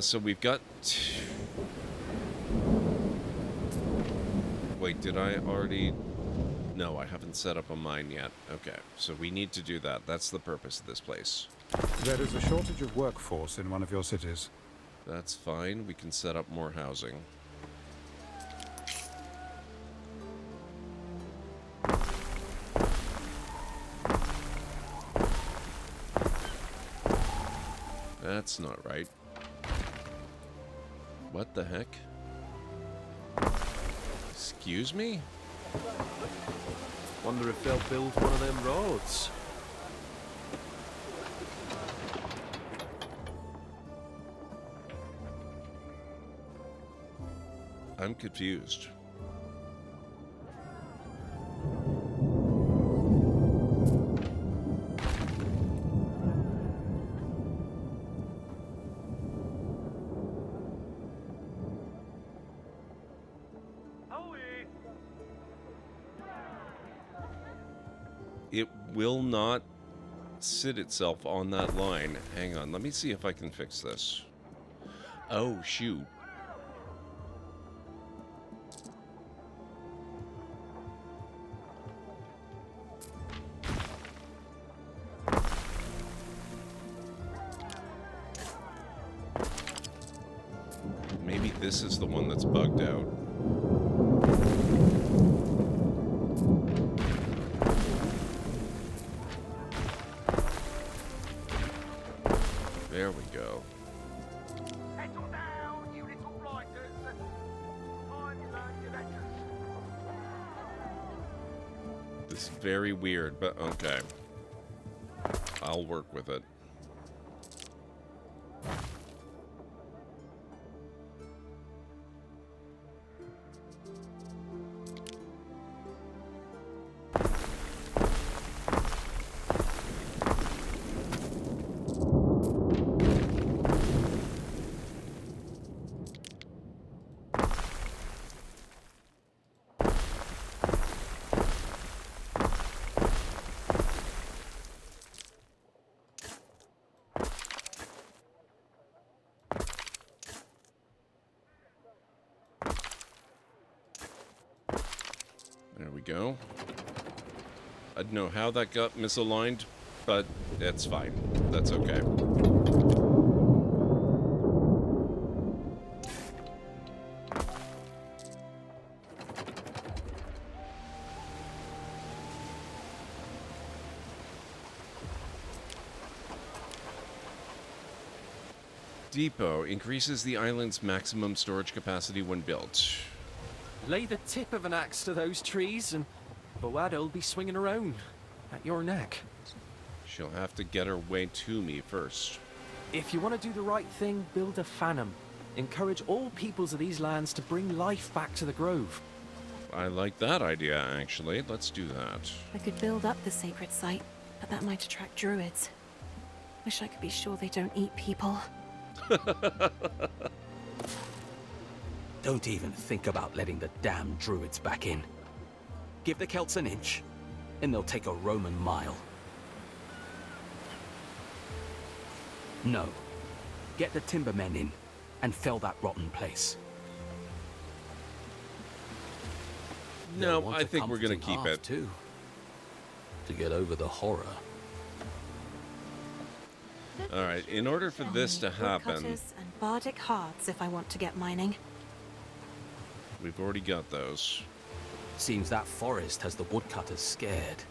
so we've got... Wait, did I already... No, I haven't set up a mine yet. Okay, so we need to do that. That's the purpose of this place. There is a shortage of workforce in one of your cities. That's fine. We can set up more housing. That's not right. What the heck? Excuse me? Wonder if they'll build one of them roads. I'm confused. It will not sit itself on that line. Hang on, let me see if I can fix this. Oh, shoot. Maybe this is the one that's bugged out. There we go. Settle down, you little writers. Time you learn your letters. This is very weird, but okay. I'll work with it. There we go. I don't know how that got misaligned, but it's fine. That's okay. Depot increases the island's maximum storage capacity when built. Lay the tip of an axe to those trees and Boad'll be swinging around at your neck. She'll have to get her way to me first. If you want to do the right thing, build a Phantom. Encourage all peoples of these lands to bring life back to the Grove. I like that idea, actually. Let's do that. I could build up the sacred site, but that might attract druids. Wish I could be sure they don't eat people. Don't even think about letting the damn druids back in. Give the Celts an inch, and they'll take a Roman mile. No. Get the timbermen in, and fell that rotten place. No, I think we're gonna keep it. Too, to get over the horror. Alright, in order for this to happen... Woodcutters and bardic hearts if I want to get mining. We've already got those. Seems that forest has the woodcutters scared.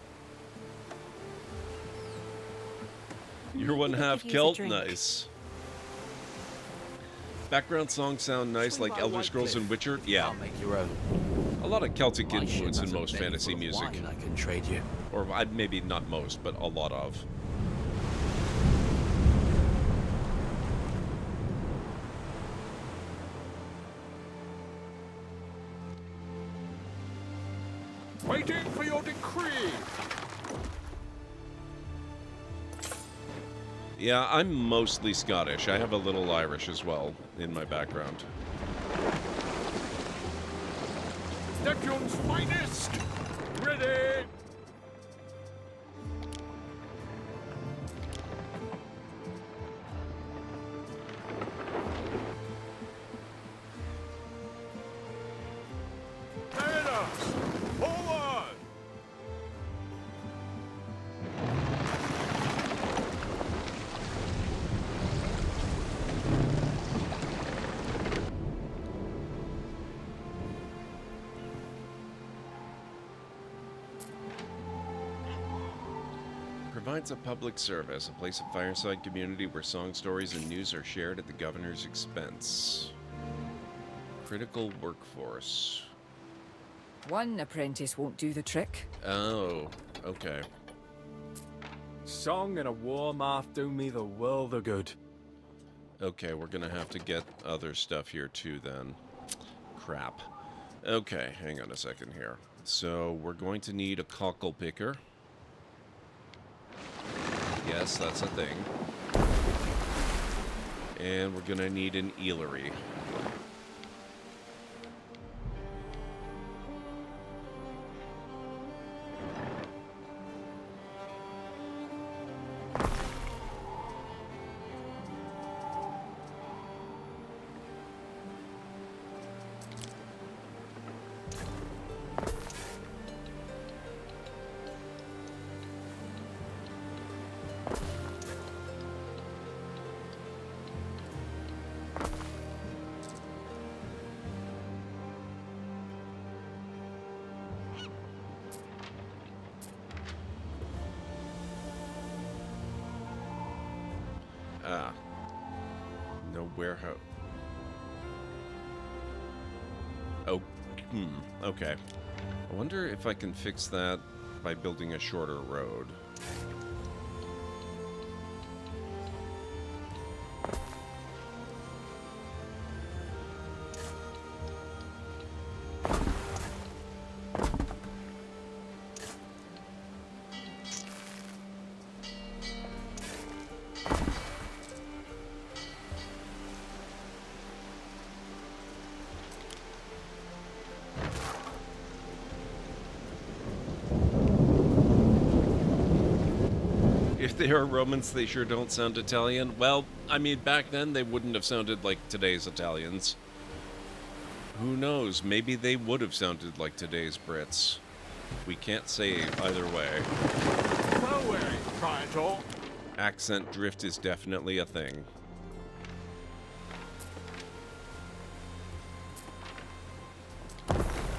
You're one half Celt, nice. Background songs sound nice like Elder Scrolls and Witcher. Yeah. Make your own. A lot of Celtic influence in most fantasy music. I can trade you. Or maybe not most, but a lot of. Waiting for your decree. Yeah, I'm mostly Scottish. I have a little Irish as well in my background. Neptune's finest. Ready. provides a public service, a place of fireside community where song stories and news are shared at the governor's expense. Critical workforce. One apprentice won't do the trick. Oh, okay. Song and a warm off do me the world of good. Okay, we're gonna have to get other stuff here too then. Crap. Okay, hang on a second here. So we're going to need a cockle picker. Yes, that's a thing. And we're gonna need an eelery. Ah. No warehouse. Oh, okay. I wonder if I can fix that by building a shorter road. If they are Romans, they sure don't sound Italian. Well, I mean, back then they wouldn't have sounded like today's Italians. Who knows? Maybe they would have sounded like today's Brits. We can't say either way. Accent drift is definitely a thing.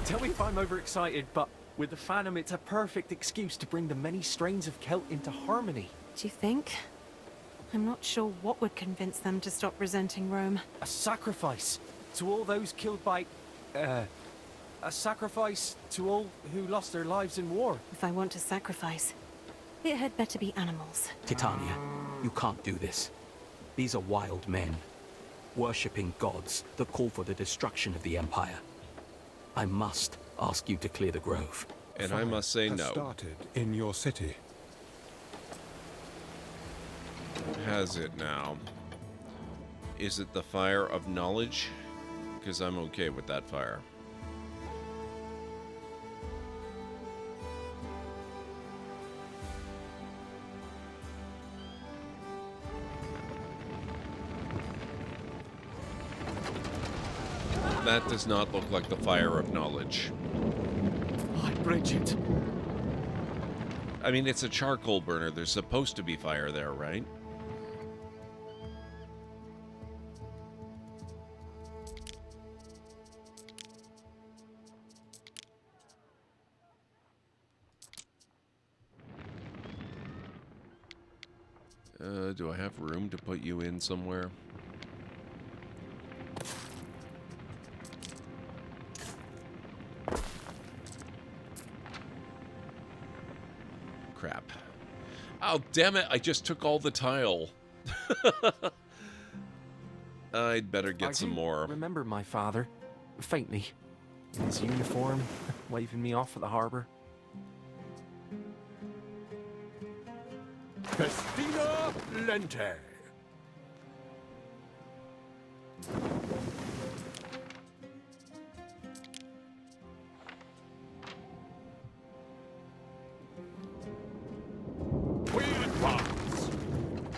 Tell me if I'm overexcited, but with the Phantom, it's a perfect excuse to bring the many strains of Celt into harmony. Do you think? I'm not sure what would convince them to stop resenting Rome. A sacrifice to all those killed by... a sacrifice to all who lost their lives in war. If I want to sacrifice, it had better be animals. Titania, you can't do this. These are wild men, worshipping gods that call for the destruction of the Empire. I must ask you to clear the grove. And I must say no. Started in your city. Has it now? Is it the fire of knowledge? Because I'm okay with that fire. That does not look like the fire of knowledge. My Bridget. I mean, it's a charcoal burner. There's supposed to be fire there, right? Do I have room to put you in somewhere? Crap. Oh, damn it. I just took all the tile. I'd better get some more. Remember my father, faintly, in his uniform, waving me off at the harbor. Festina Lente. We advance.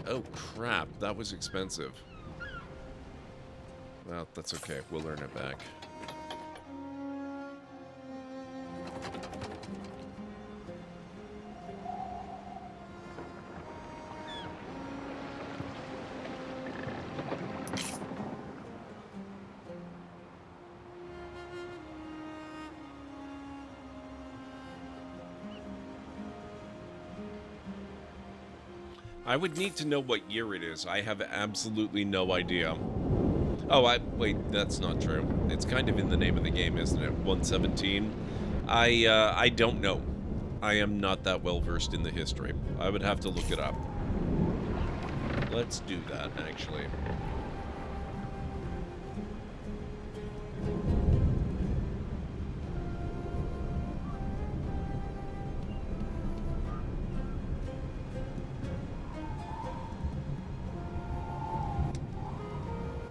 Oh, crap. That was expensive. Well, that's okay. We'll earn it back. I would need to know what year it is. I have absolutely no idea. Oh, wait, that's not true. It's kind of in the name of the game, isn't it? 117. I don't know. I am not that well versed in the history. I would have to look it up. Let's do that, actually.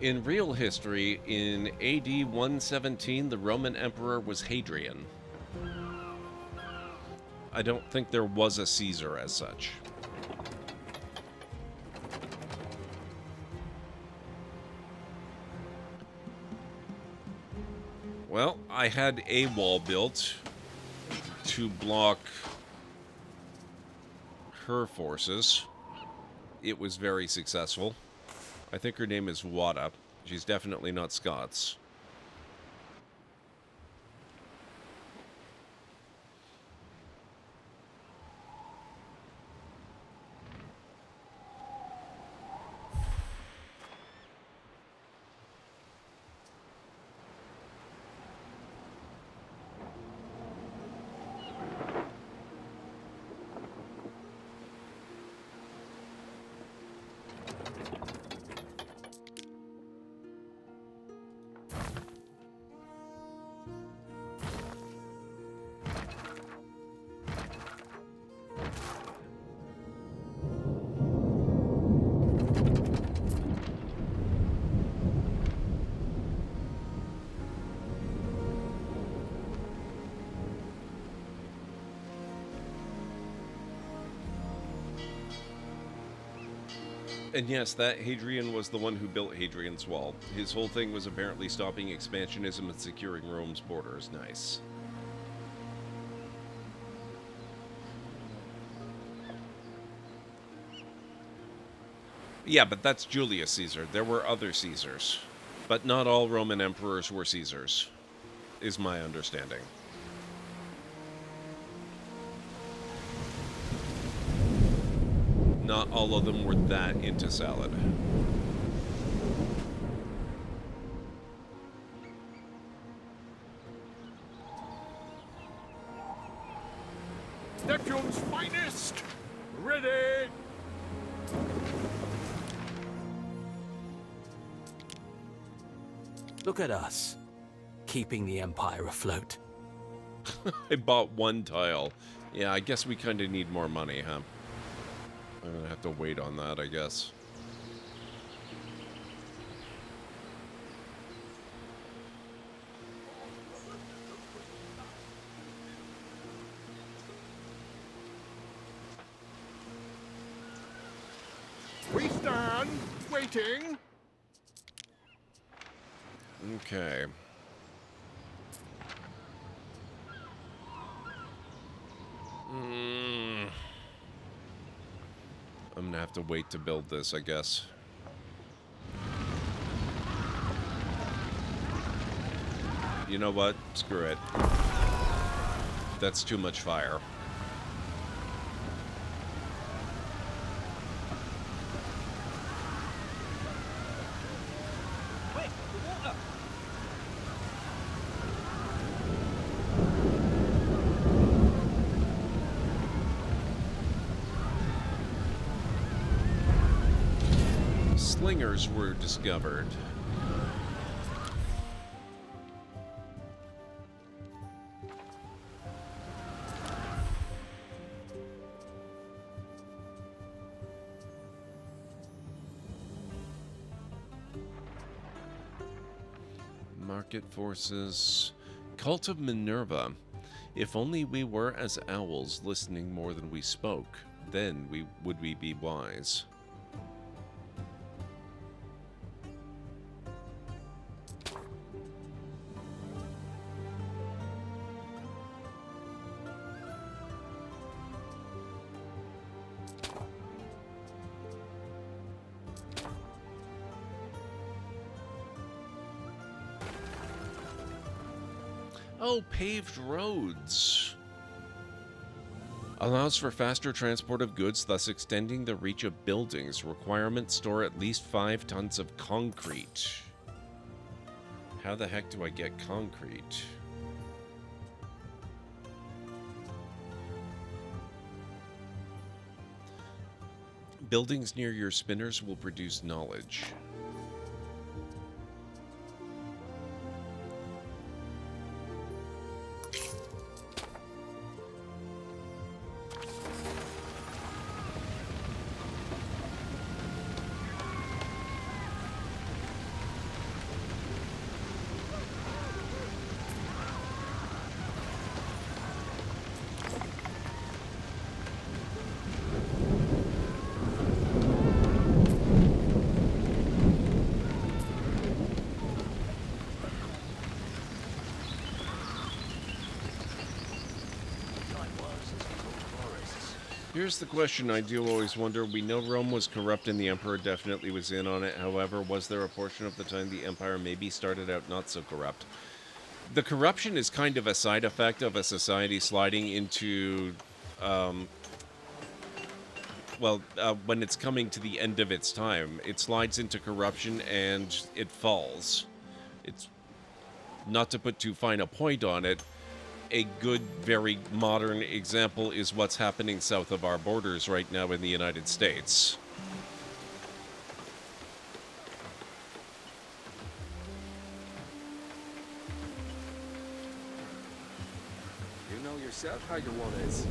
In real history, in AD 117, the Roman Emperor was Hadrian. I don't think there was a Caesar as such. Well, I had a wall built to block her forces. It was very successful. I think her name is Wada. She's definitely not Scots. And yes, that Hadrian was the one who built Hadrian's Wall. His whole thing was apparently stopping expansionism and securing Rome's borders. Nice. Yeah, but that's Julius Caesar. There were other Caesars. But not all Roman emperors were Caesars, is my understanding. Not all of them were that into salad. Neptune's finest! Ready! Look at us, keeping the Empire afloat. I bought one tile. Yeah, I guess we kind of need more money, huh? I'm gonna have to wait on that, I guess. We stand, waiting. Okay. I'm gonna have to wait to build this, I guess. You know what? Screw it. That's too much fire. Slingers were discovered. Market forces. Cult of Minerva. If only we were as owls, listening more than we spoke, then would we be wise. Oh, paved roads. Allows for faster transport of goods, thus extending the reach of buildings. Requirement: store at least 5 tons of concrete. How the heck do I get concrete? Buildings near your spinners will produce knowledge. Here's the question I do always wonder. We know Rome was corrupt and the Emperor definitely was in on it. However, was there a portion of the time the Empire maybe started out not so corrupt? The corruption is kind of a side effect of a society sliding into, when it's coming to the end of its time. It slides into corruption and it falls. It's not to put too fine a point on it. A good, very modern example is what's happening south of our borders right now in the United States. You know yourself how your one is.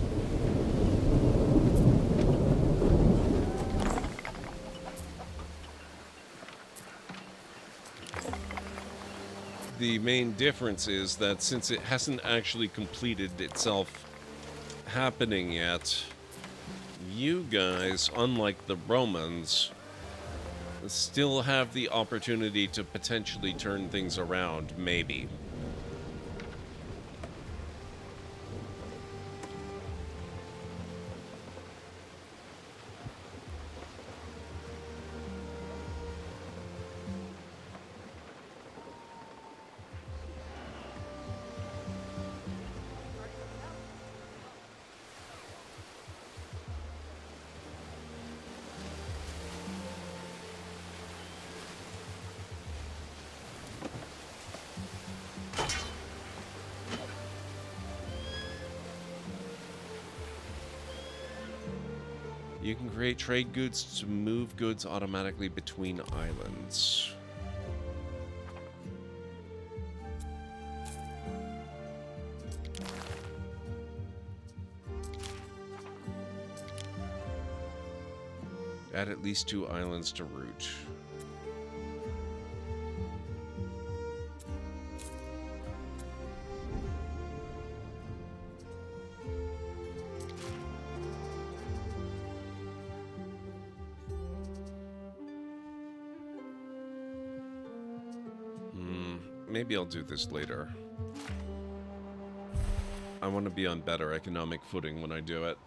The main difference is that since it hasn't actually completed itself happening yet, you guys, unlike the Romans, still have the opportunity to potentially turn things around, maybe. You can create trade goods to move goods automatically between islands. Add at least 2 islands to route. Maybe I'll do this later. I want to be on better economic footing when I do it.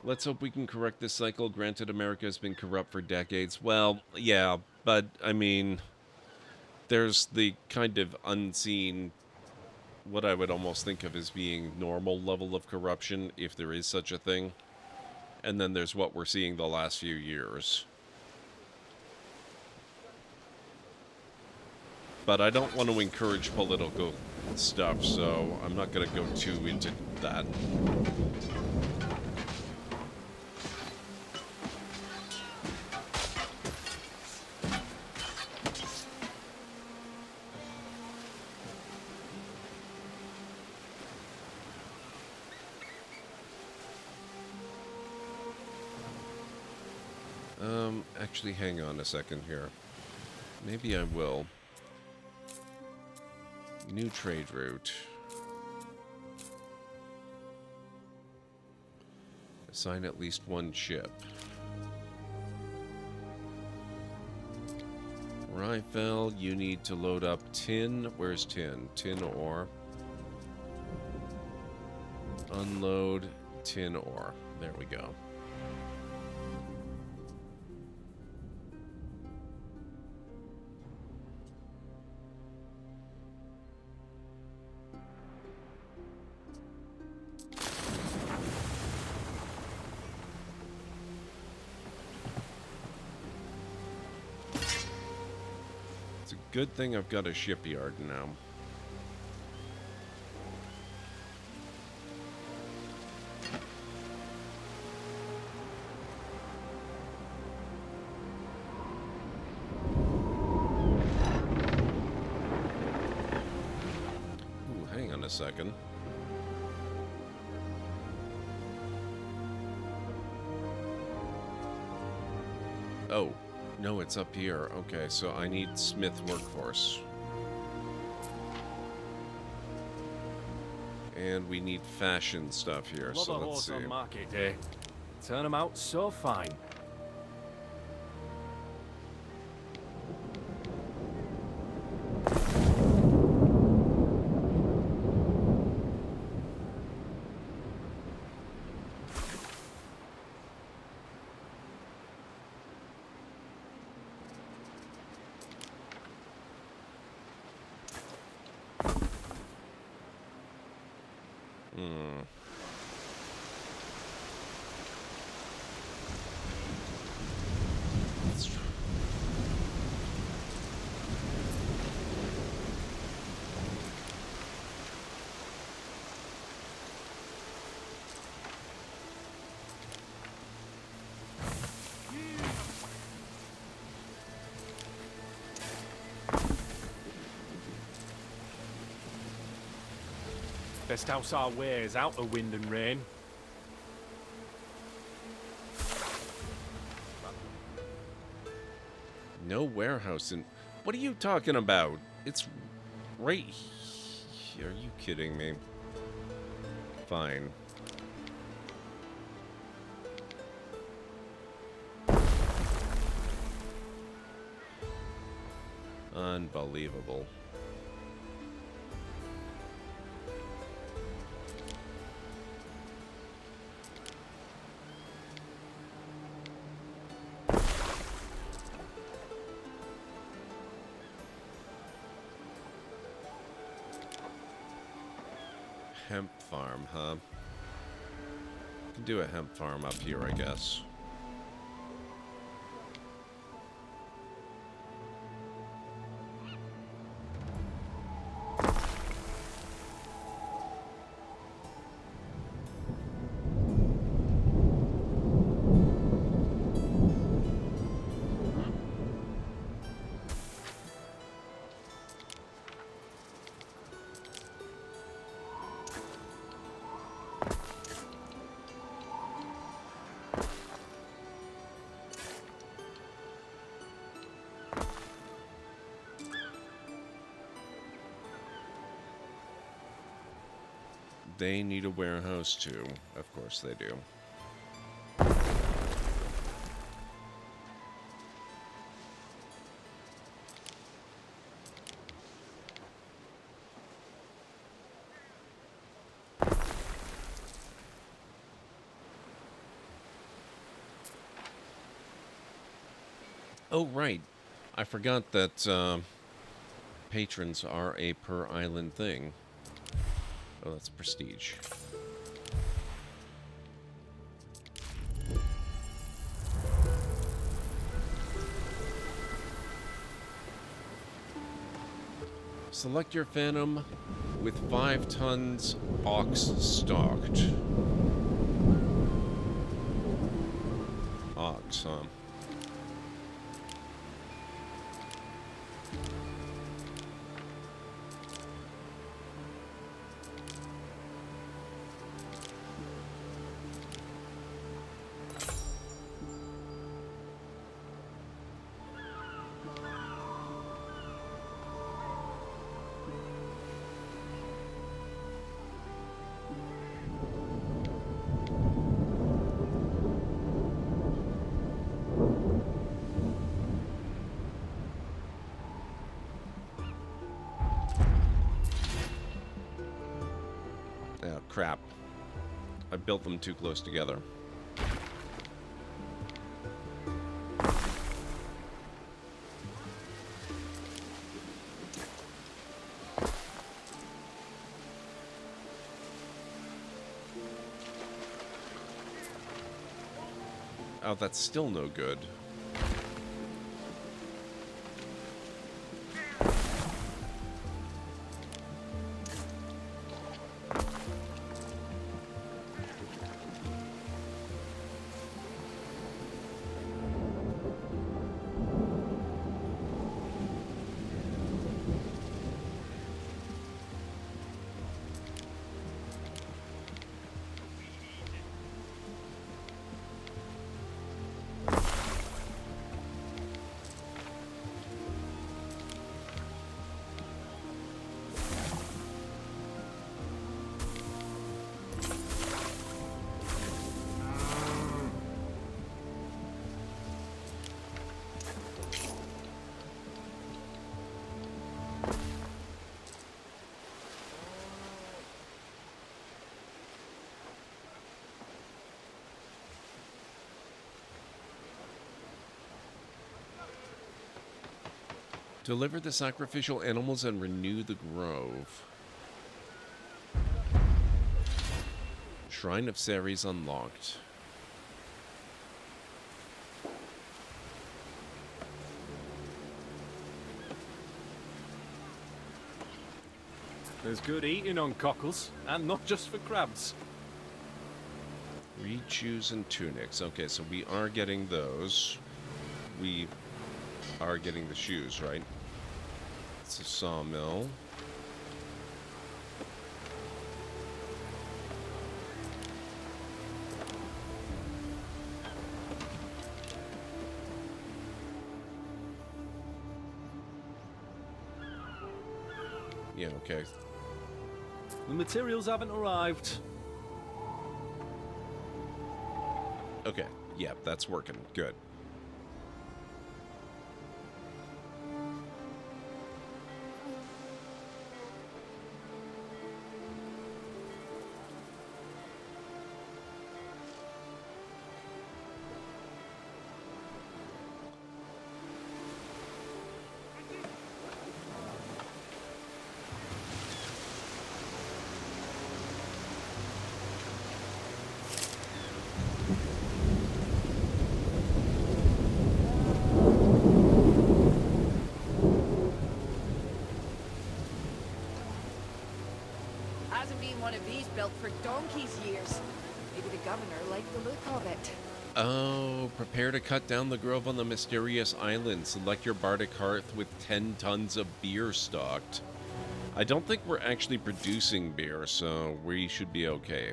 Let's hope we can correct this cycle. Granted, America has been corrupt for decades. Well, yeah, but, I mean, there's the kind of unseen, what I would almost think of as being normal level of corruption, if there is such a thing. And then there's what we're seeing the last few years. But I don't want to encourage political stuff, so I'm not going to go too into that. Actually, hang on a second here. Maybe I will. New trade route. Assign at least 1 ship. Rifel, you need to load up tin. Where's tin? Tin ore. Unload tin ore. There we go. It's a good thing I've got a shipyard now. Ooh, hang on a second. Oh, no, it's up here. Okay, so I need Smith workforce. And we need fashion stuff here, Love so a let's horse see. on market day. Turn them out so fine. Best house our wares out of wind and rain. No warehouse in... What are you talking about? It's right here. Are you kidding me? Fine. Unbelievable. Hemp farm, huh? Can do a hemp farm up here, I guess. They need a warehouse too. Of course they do. Oh, right. I forgot that patrons are a per island thing. Oh, that's prestige. Select your Phantom with 5 tons ox stocked. Ox, huh? Oh, crap. I built them too close together. Oh, that's still no good. Deliver the sacrificial animals and renew the grove. Shrine of Ceres unlocked. There's good eating on cockles, and not just for crabs. Reed shoes and tunics. Okay, so we are getting those. We are getting the shoes, right? It's a sawmill. Yeah, okay. The materials haven't arrived. Okay, yeah, that's working. Good. Hasn't been one of these built for donkey's years. Maybe the governor liked the look of it. Oh, prepare to cut down the grove on the mysterious island. Select your bardic hearth with 10 tons of beer stocked. I don't think we're actually producing beer, so we should be okay.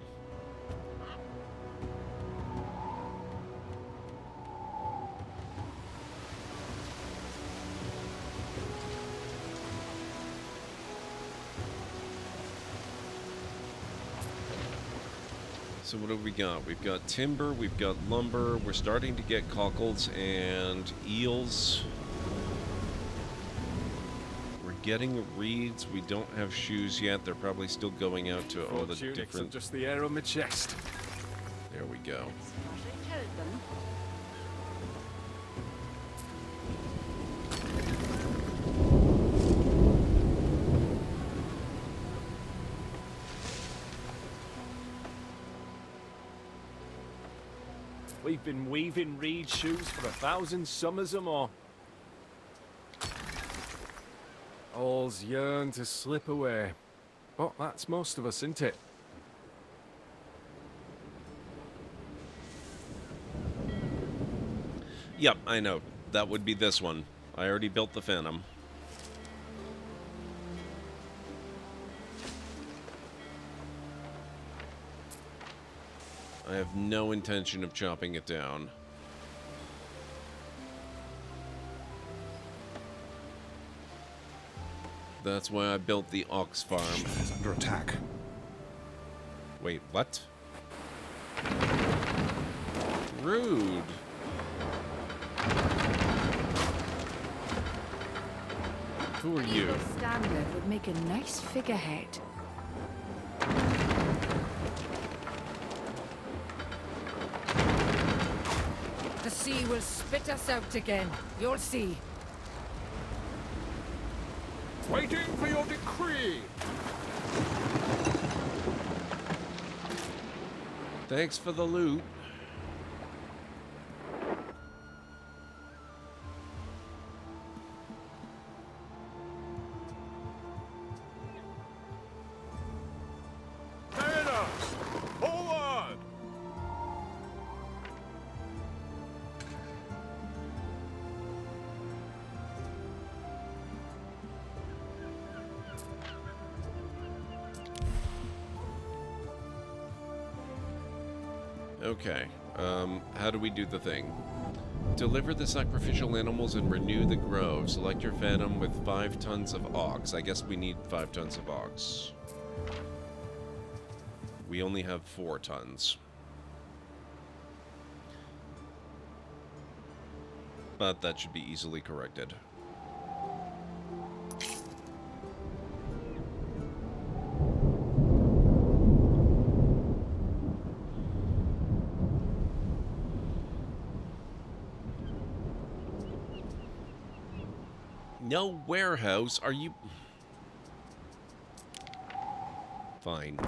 So what have we got? We've got timber, we've got lumber, we're starting to get cockles and eels. We're getting reeds, we don't have shoes yet, they're probably still going out to all the different... just the air on my chest. There we go. We've been weaving reed shoes for 1,000 summers or more. All's yearn to slip away. But that's most of us, isn't it? Yep, I know. That would be this one. I already built the Phantom. I have no intention of chopping it down. That's why I built the ox farm. It's under attack. Wait, what? Rude. Who are you? Evil standard would make a nice figurehead. The sea will spit us out again. You'll see. Waiting for your decree. Thanks for the loot. Okay, how do we do the thing? Deliver the sacrificial animals and renew the grove. Select your Phantom with 5 tons of ox. I guess we need 5 tons of ox. We only have 4 tons. But that should be easily corrected. No warehouse? Are you... Fine.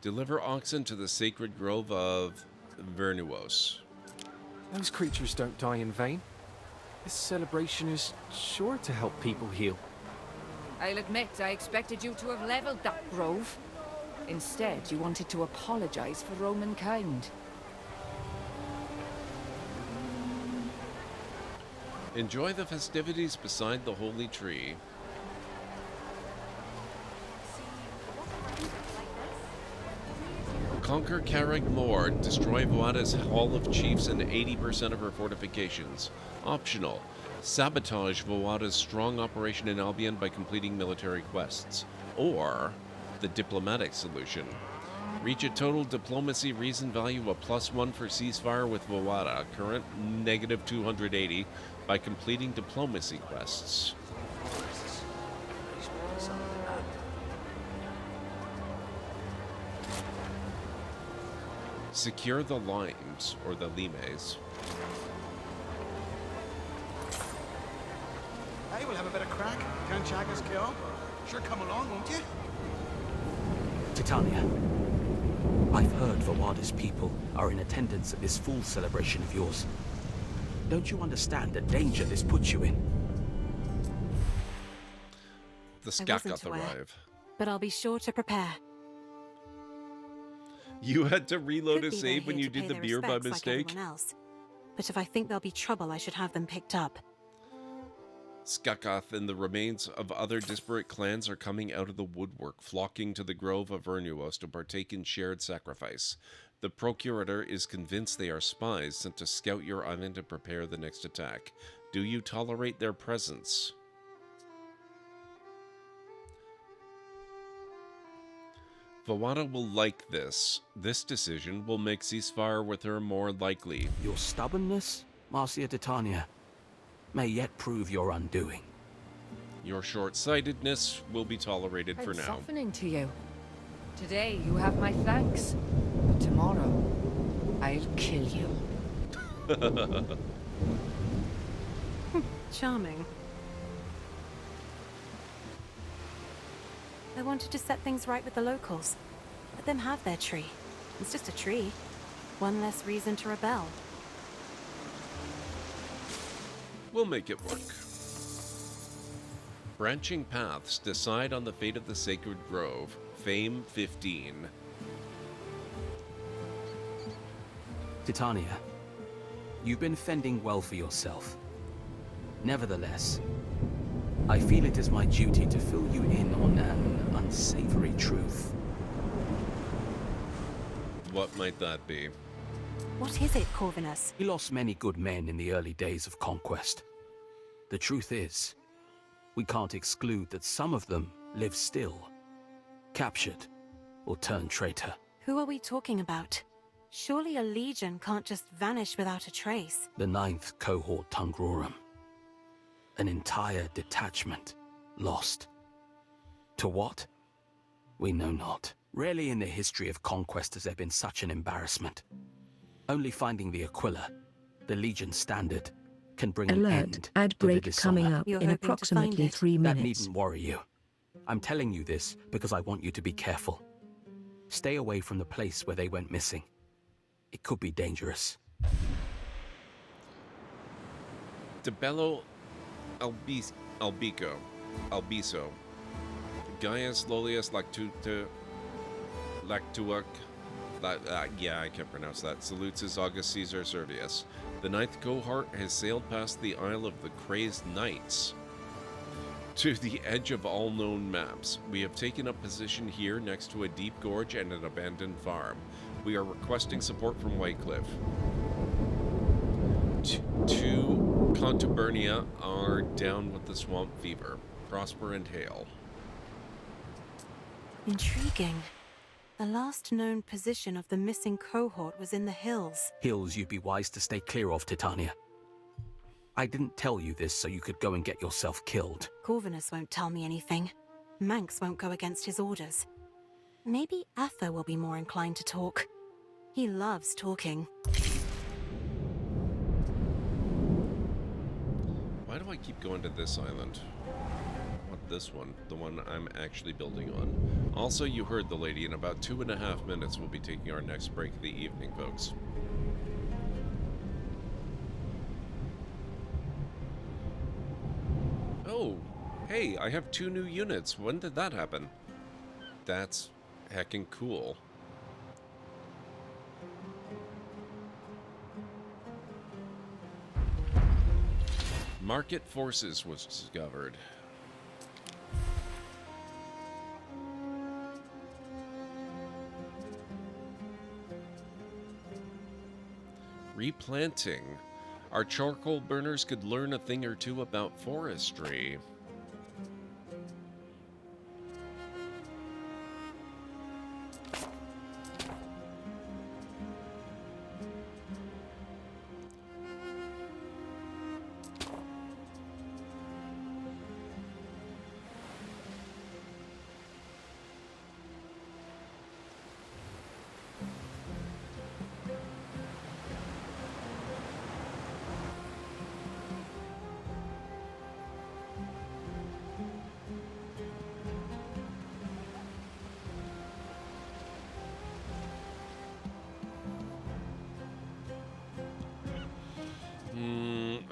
Deliver oxen to the sacred grove of Vernuos. Those creatures don't die in vain. This celebration is sure to help people heal. I'll admit, I expected you to have leveled that grove. Instead, you wanted to apologize for Roman kind. Enjoy the festivities beside the holy tree. Conquer Carreg Mor, destroy Voada's Hall of Chiefs and 80% of her fortifications. Optional. Sabotage Voada's strong operation in Albion by completing military quests. Or the diplomatic solution. Reach a total diplomacy reason value of +1 for ceasefire with Voada, current -280, by completing diplomacy quests. Secure the limes, or the limes. Hey, we'll have a bit of crack. Can't shag us, Kyo. Sure, come along, won't you? Titania, I've heard Voada's people are in attendance at this fool celebration of yours. Don't you understand the danger this puts you in? The Skakath arrive. But I'll be sure to prepare. You had to reload Could a be save they're when here you to did pay the their beer by respects like mistake? everyone else. But if I think there'll be trouble, I should have them picked up. Skakath and the remains of other disparate clans are coming out of the woodwork, flocking to the grove of Vernuos to partake in shared sacrifice. The Procurator is convinced they are spies sent to scout your island and prepare the next attack. Do you tolerate their presence? Voada will like this. This decision will make ceasefire with her more likely. Your stubbornness, Marcia Titania, may yet prove your undoing. Your short-sightedness will be tolerated for I'm now. softening to you. Today you have my thanks, but tomorrow I'll kill you. Charming. I wanted to set things right with the locals. Let them have their tree. It's just a tree. One less reason to rebel. We'll make it work. Branching paths decide on the fate of the sacred grove. Fame 15. Titania, you've been fending well for yourself. Nevertheless, I feel it is my duty to fill you in on an unsavory truth. What might that be? What is it, Corvinus? We lost many good men in the early days of conquest. The truth is, we can't exclude that some of them live still, captured or turned traitor. Who are we talking about? Surely a legion can't just vanish without a trace. The 9th cohort Tungrorum. An entire detachment lost. To what? We know not. Rarely in the history of conquest has there been such an embarrassment. Only finding the Aquila, the Legion standard, can bring an end Ad to the break dishonor. coming up in approximately 3 That minutes. needn't worry you. I'm telling you this because I want you to be careful. Stay away from the place where they went missing. It could be dangerous. DeBello Albiso. Gaius Lolius Lactuac. Yeah, I can't pronounce that. Salutes his August Caesar Servius. The 9th cohort has sailed past the Isle of the Crazed Knights to the edge of all known maps. We have taken up position here next to a deep gorge and an abandoned farm. We are requesting support from Whitecliff. Two Contubernia are down with the swamp fever. Prosper and hail. Intriguing. The last known position of the missing cohort was in the hills. Hills you'd be wise to stay clear of, Titania. I didn't tell you this so you could go and get yourself killed. Corvinus won't tell me anything. Manx won't go against his orders. Maybe Ether will be more inclined to talk. He loves talking. Why do I keep going to this island? I want this one, the one I'm actually building on. Also, you heard the lady. In about 2.5 minutes, we'll be taking our next break of the evening, folks. Oh, hey, I have 2 new units. When did that happen? That's heckin' cool. Market Forces was discovered. Replanting. Our charcoal burners could learn a thing or two about forestry.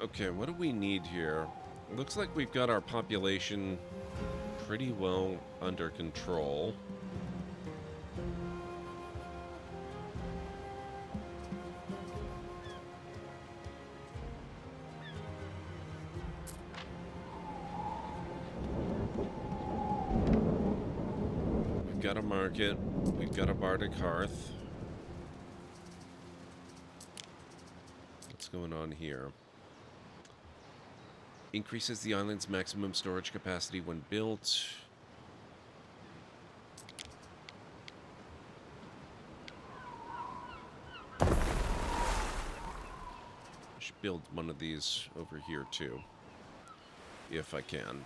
Okay, what do we need here? It looks like we've got our population pretty well under control. We've got a market. We've got a bardic hearth. What's going on here? Increases the island's maximum storage capacity when built. I should build one of these over here too, if I can.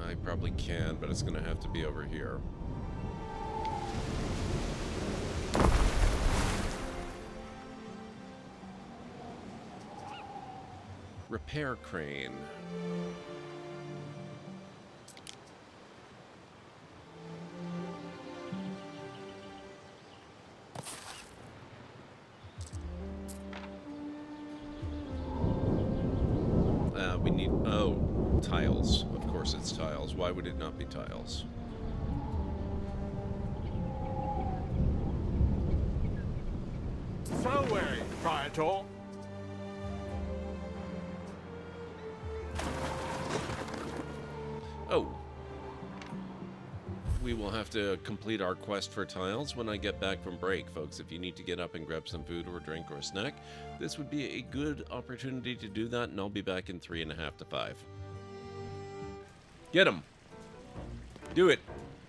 I probably can, but it's going to have to be over here. Repair crane. We need, oh, tiles. Of course it's tiles. Why would it not be tiles? So Praetor. Oh. We will have to complete our quest for tiles when I get back from break, folks. If you need to get up and grab some food or a drink or a snack, this would be a good opportunity to do that, and I'll be back in 3.5 to 5. Get him! Do it!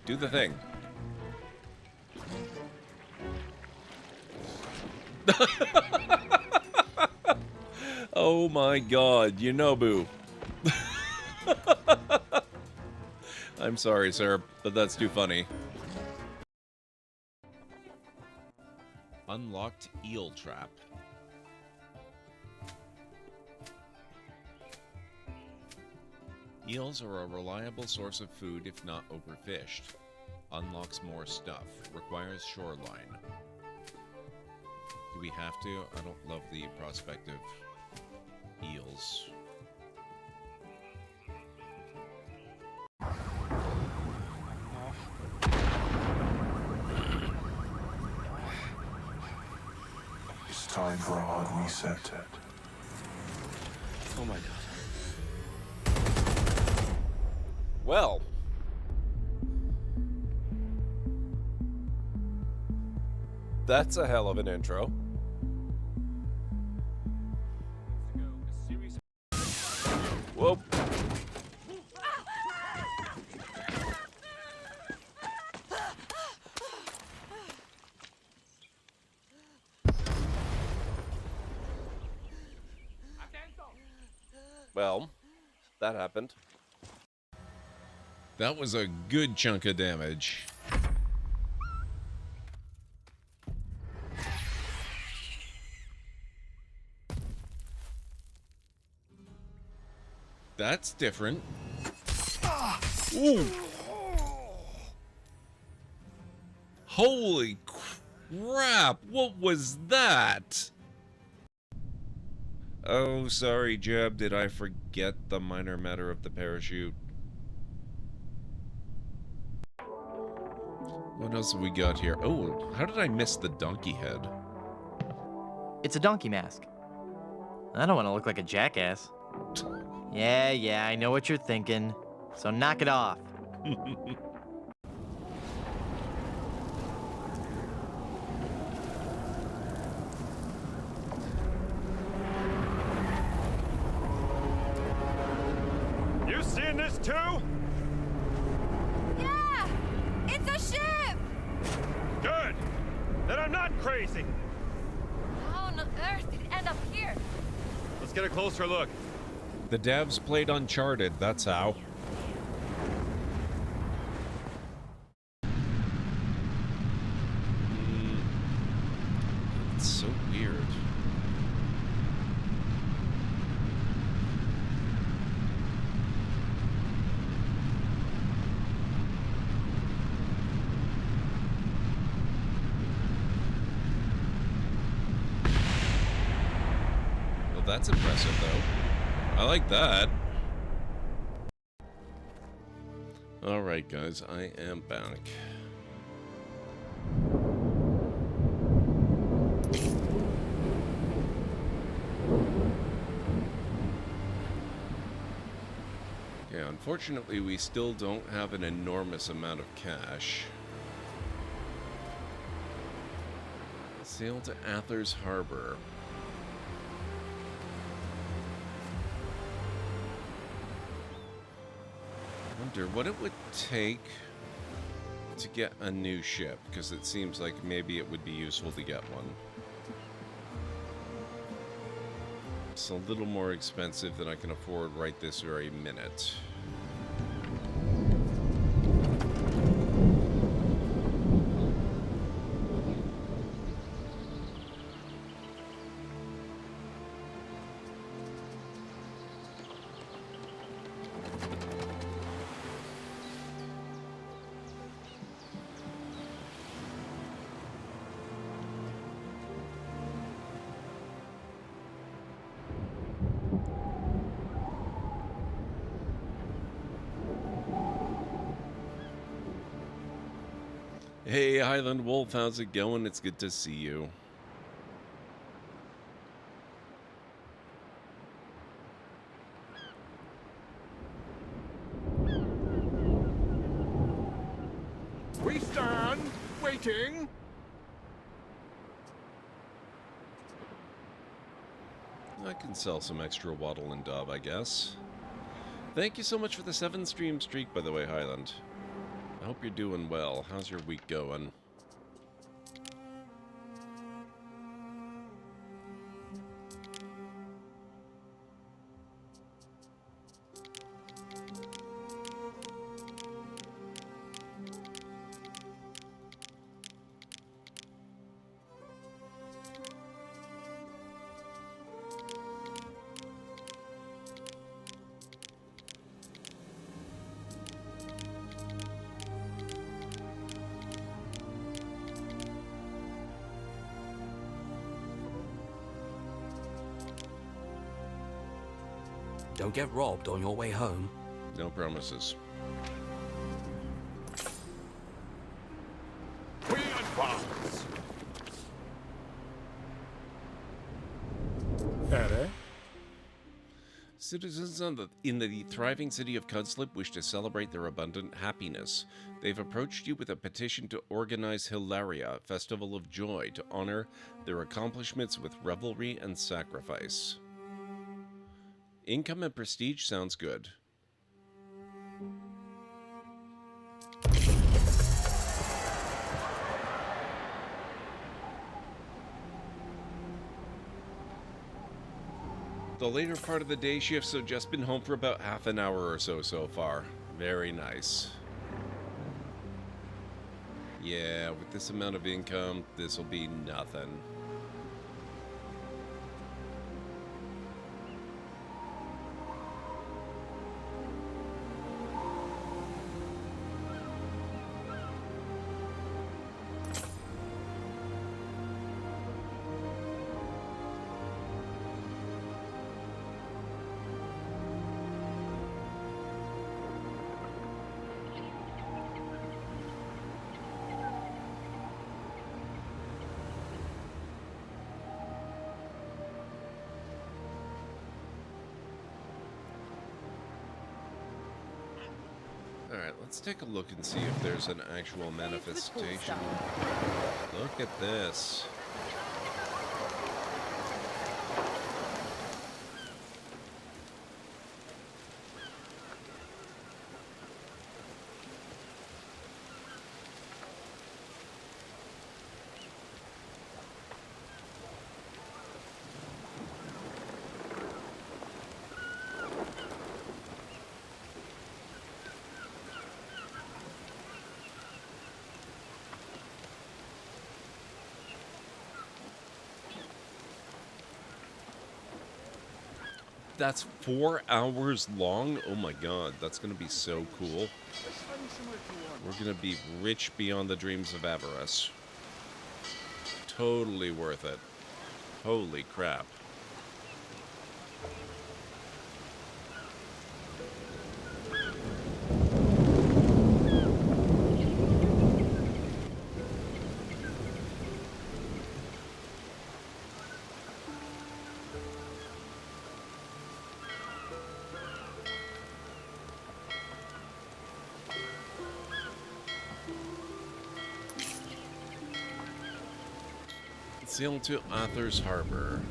Do the thing. Oh my god, Yunobu. I'm sorry, sir, but that's too funny. Unlocked eel trap. Eels are a reliable source of food if not overfished. Unlocks more stuff. Requires shoreline. Do we have to? I don't love the prospect of eels. It's time for a hard reset. Oh my god. Well. That's a hell of an intro. Whoa. Well, that happened. That was a good chunk of damage. That's different. Ooh. Holy crap, what was that? Oh, sorry, Jeb, did I forget the minor matter of the parachute? What else have we got here? Oh, how did I miss the donkey head? It's a donkey mask. I don't want to look like a jackass. Yeah, I know what you're thinking. So knock it off. You seeing this too? Yeah! It's a ship! Good! Then I'm not crazy! How on earth did it end up here? Let's get a closer look. The devs played Uncharted, that's how. It's so weird. Well, that's impressive, though. I like that. Alright, guys, I am back. Yeah, unfortunately, we still don't have an enormous amount of cash. Sail to Athers Harbor. Wonder what it would take to get a new ship, because it seems like maybe it would be useful to get one. It's a little more expensive than I can afford right this very minute. Hey, Highland Wolf, how's it going? It's good to see you. We stand, waiting. I can sell some extra wattle and dub, I guess. Thank you so much for the 7-stream streak, by the way, Highland. I hope you're doing well. How's your week going? Don't get robbed on your way home. No promises. We advance. Ere? Citizens in the thriving city of Cudslip wish to celebrate their abundant happiness. They've approached you with a petition to organize Hilaria, a festival of joy, to honor their accomplishments with revelry and sacrifice. Income and prestige sounds good. The later part of the day shifts have just been home for about half an hour or so far. Very nice. Yeah, with this amount of income, this will be nothing. Alright, let's take a look and see if there's an actual manifestation. Look at this. That's 4 hours long? Oh my god, that's gonna be so cool. We're gonna be rich beyond the dreams of avarice. Totally worth it. Holy crap. Sail to Arthur's Harbor.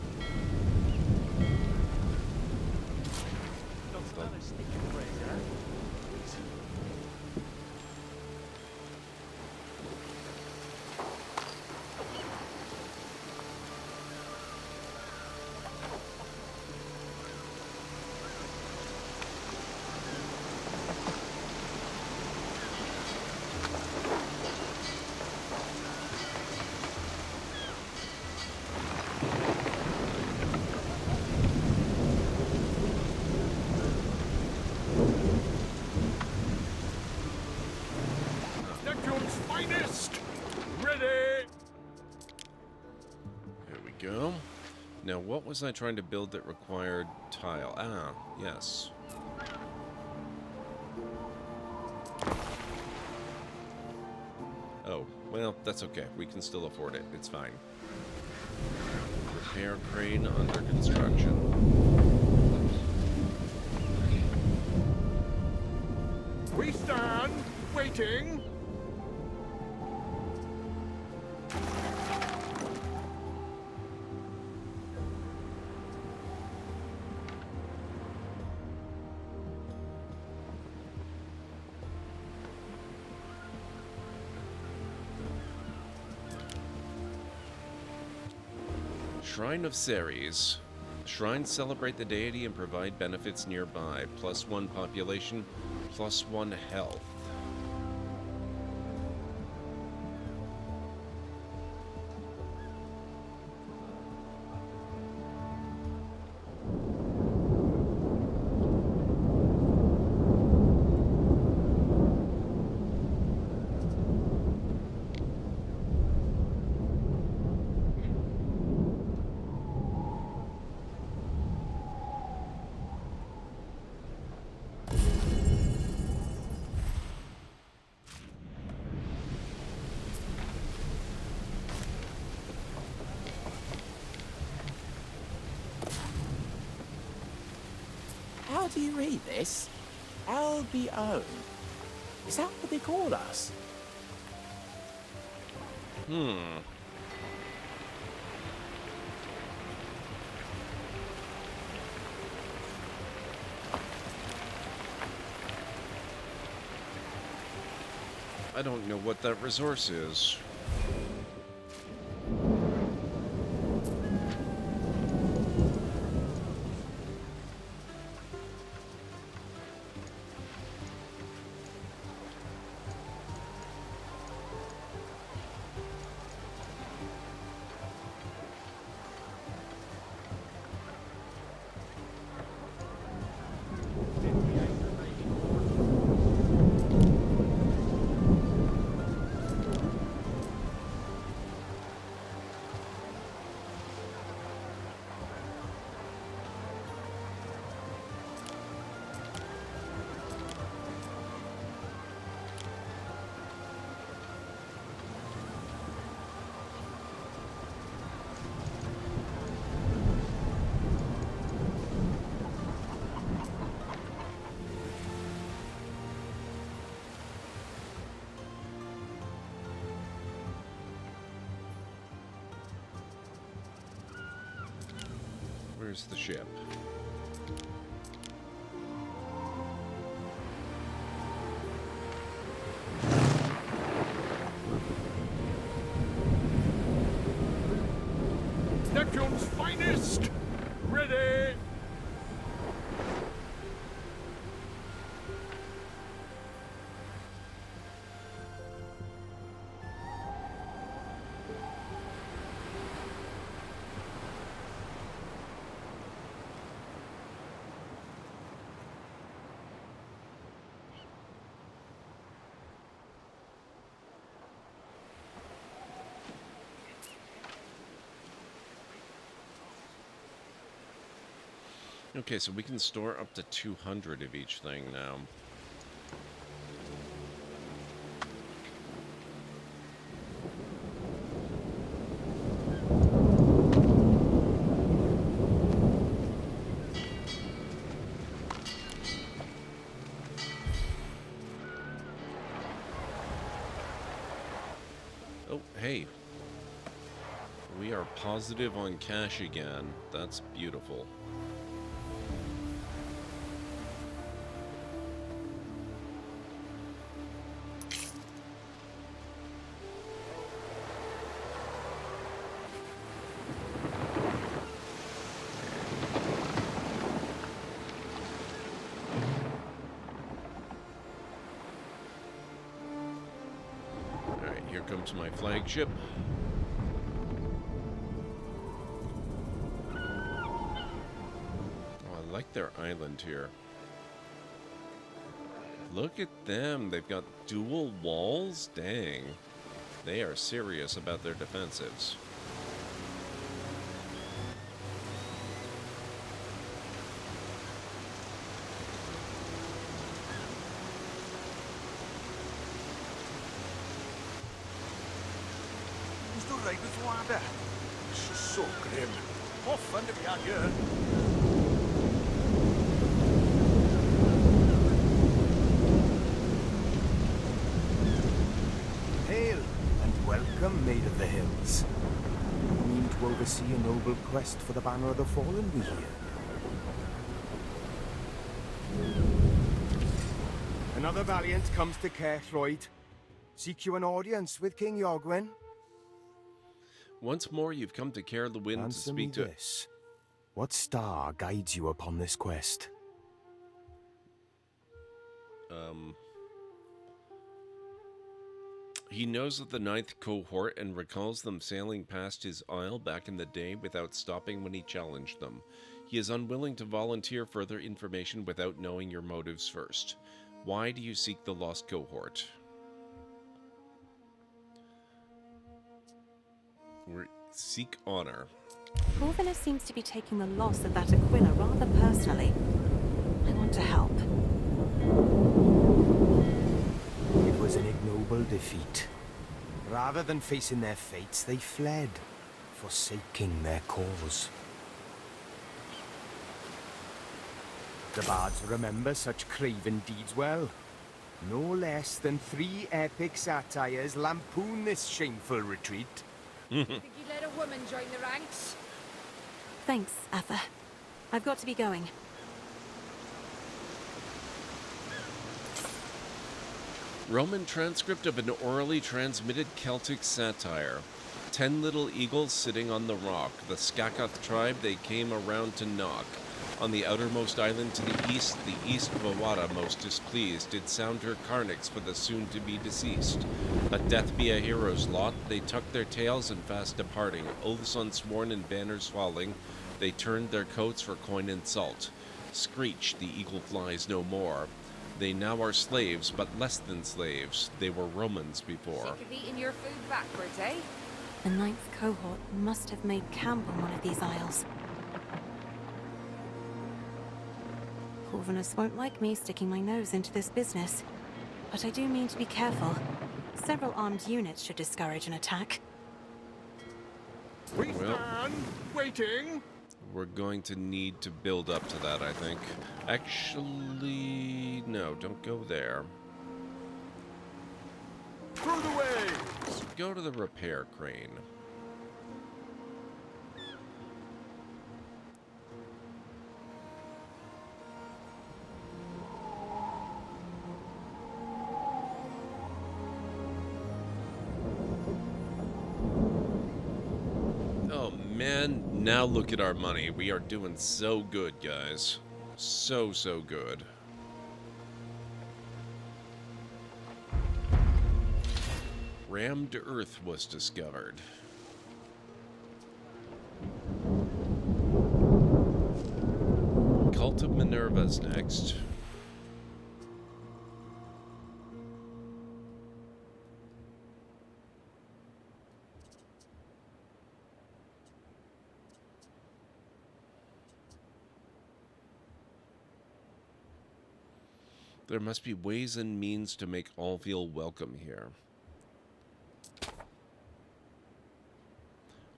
Go. Now, what was I trying to build that required tile? Ah, yes. Oh, well, that's okay. We can still afford it. It's fine. Repair crane under construction. We stand waiting. Shrine of Ceres. Shrines celebrate the deity and provide benefits nearby. +1 population, +1 health. How do you read this? LBO. Is that what they call us? I don't know what that resource is. where's the ship? Neptune's finest! Ready! Okay, so we can store up to 200 of each thing now. Oh, hey. We are positive on cash again. That's beautiful. Alright, here comes my flagship. I like their island here. Look at them. They've got dual walls. Dang. They are serious about their defensives. Who's the right with water? This is so grim. More fun to be out here. Hail, and welcome, Maid of the Hills. You mean to oversee a noble quest for the Banner of the Fallen, we hear? Another valiant comes to Caerthroyd. Seek you an audience with King Iorgwyn? Once more, you've come to Caer Lewin to speak to... This. What star guides you upon this quest? He knows of the 9th cohort and recalls them sailing past his isle back in the day without stopping when he challenged them. He is unwilling to volunteer further information without knowing your motives first. Why do you seek the lost cohort? Seek honor. Corvinus seems to be taking the loss of that Aquila rather personally. I want to help. It was an ignoble defeat. Rather than facing their fates, they fled, forsaking their cause. The bards remember such craven deeds well. No less than 3 epic satires lampoon this shameful retreat. Think you'd let a woman join the ranks? Thanks, Atha. I've got to be going. Roman transcript of an orally transmitted Celtic satire. 10 little eagles sitting on the rock. The Skakath tribe they came around to knock. On the outermost island to the east Vawada most displeased, did sound her carnix for the soon-to-be deceased. Let death be a hero's lot, they tucked their tails and fast departing, oaths unsworn and banners falling, they turned their coats for coin and salt. Screech, the eagle flies no more. They now are slaves, but less than slaves. They were Romans before. Sick of eating your food backwards, eh? The 9th cohort must have made camp on one of these isles. Corvinus won't like me sticking my nose into this business. But I do mean to be careful. Several armed units should discourage an attack. We stand, waiting. We're going to need to build up to that, I think. Actually, no, don't go there. Through the way. Go to the repair crane. Man, now look at our money. We are doing so good, guys. So good. Rammed Earth was discovered. Cult of Minerva's next. There must be ways and means to make all feel welcome here.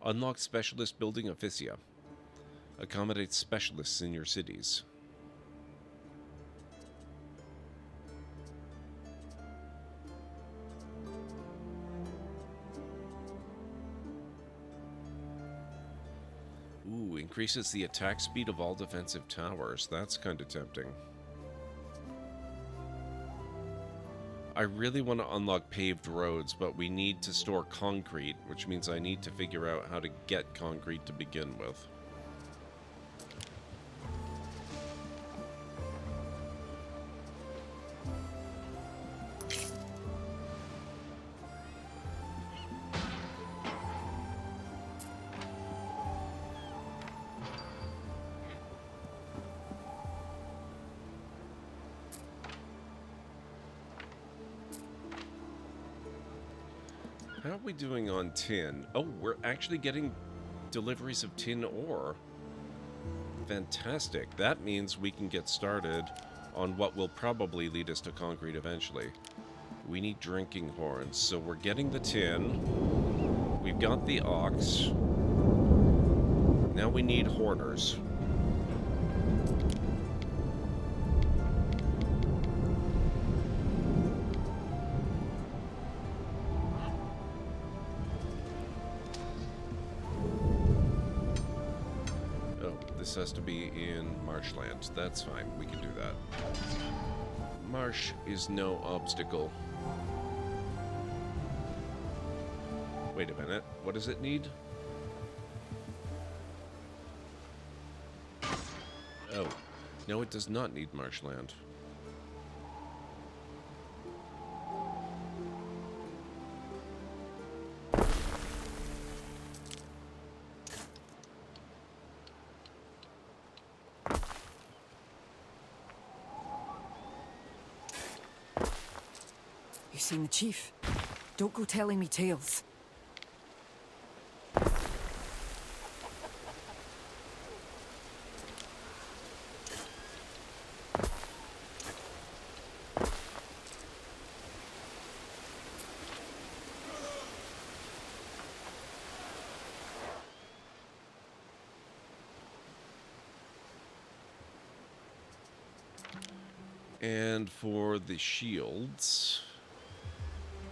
Unlock Specialist Building Officia. Accommodate specialists in your cities. Ooh, increases the attack speed of all defensive towers. That's kind of tempting. I really want to unlock paved roads, but we need to store concrete, which means I need to figure out how to get concrete to begin with. How are we doing on tin? Oh, we're actually getting deliveries of tin ore. Fantastic. That means we can get started on what will probably lead us to concrete eventually. We need drinking horns, so we're getting the tin. We've got the ox. Now we need hoarders. This has to be in marshland. That's fine. We can do that. Marsh is no obstacle. Wait a minute. What does it need? Oh. No, it does not need marshland. You seen the chief? Don't go telling me tales. And for the shields,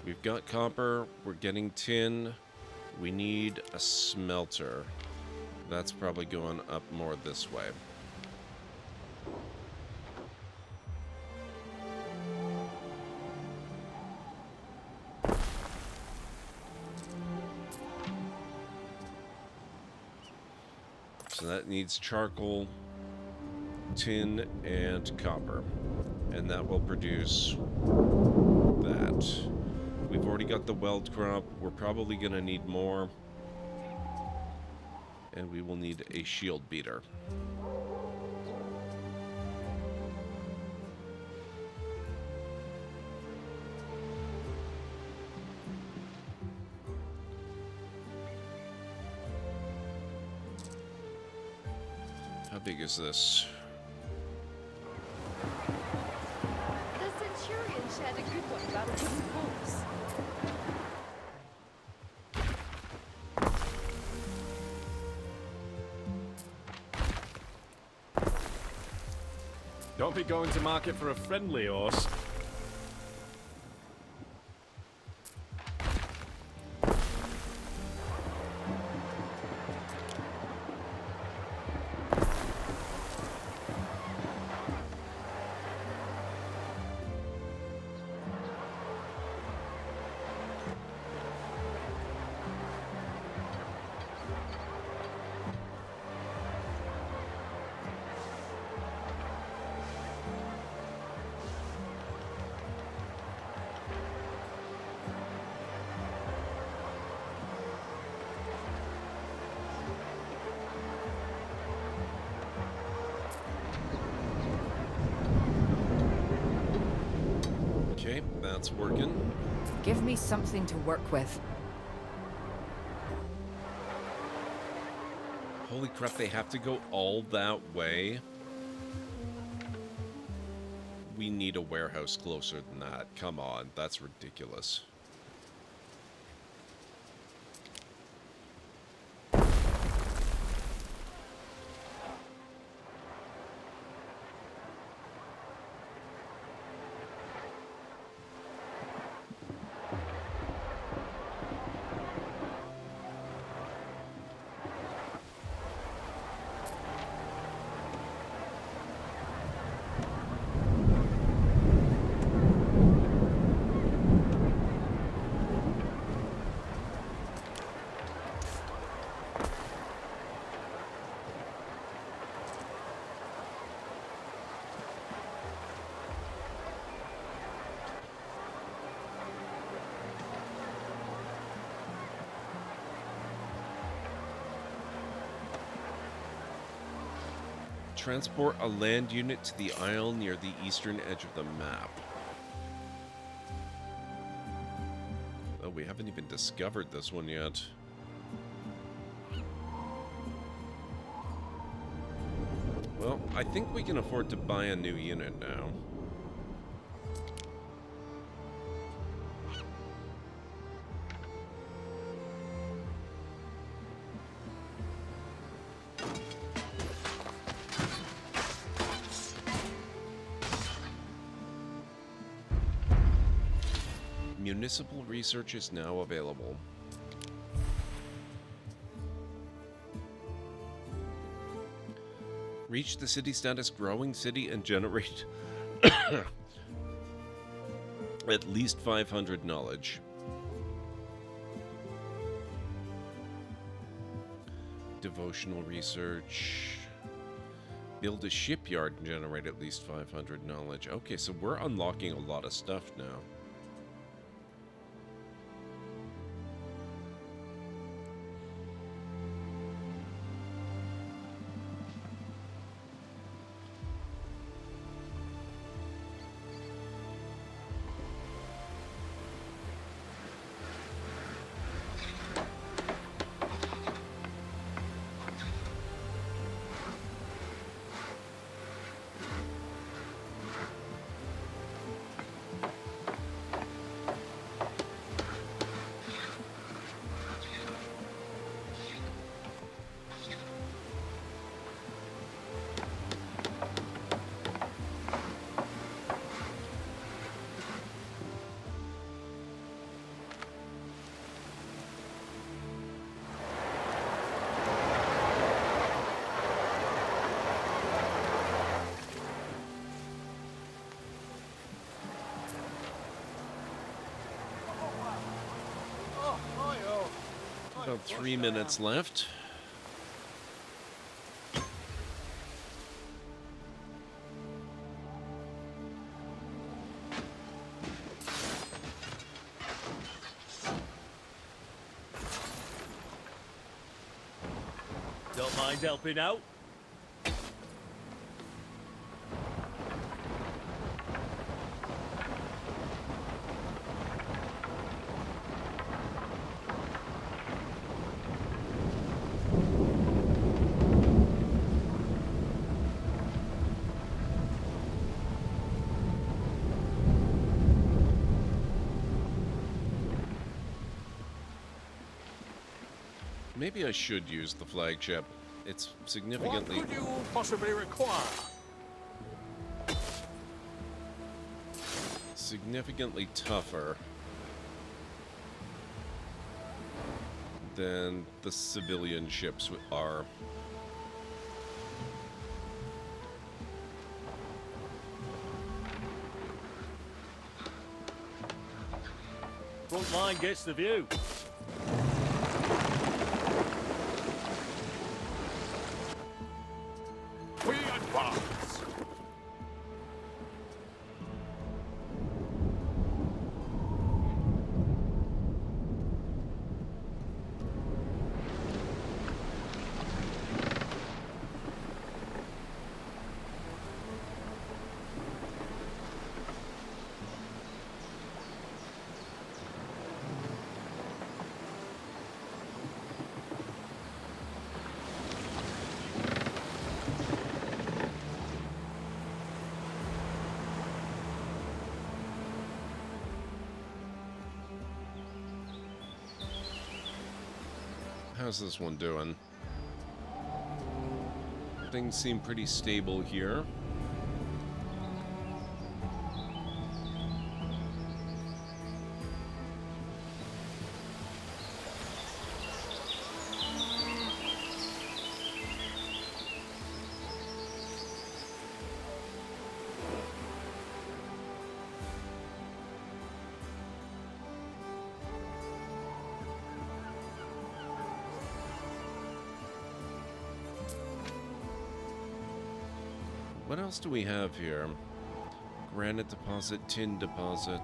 we've got copper, we're getting tin, we need a smelter. That's probably going up more this way. So that needs charcoal, tin, and copper. And that will produce that. We've already got the weld crop. We're probably going to need more. And we will need a shield beater. How big is this? Had a good one about a wooden horse. Don't be going to market for a friendly horse. Okay, that's working. Give me something to work with. Holy crap, they have to go all that way? We need a warehouse closer than that. Come on, that's ridiculous. Transport a land unit to the isle near the eastern edge of the map. Oh, we haven't even discovered this one yet. Well, I think we can afford to buy a new unit now. Municipal research is now available. Reach the city status growing city and generate at least 500 knowledge. Devotional research. Build a shipyard and generate at least 500 knowledge. Okay, so we're unlocking a lot of stuff now. About 3 minutes left. Don't mind helping out? Maybe I should use the flagship. It's significantly... What could you possibly require? Significantly tougher than the civilian ships are. Front line gets the view. We advance. how's this one doing? Things seem pretty stable here. What else do we have here? Granite deposit, tin deposit.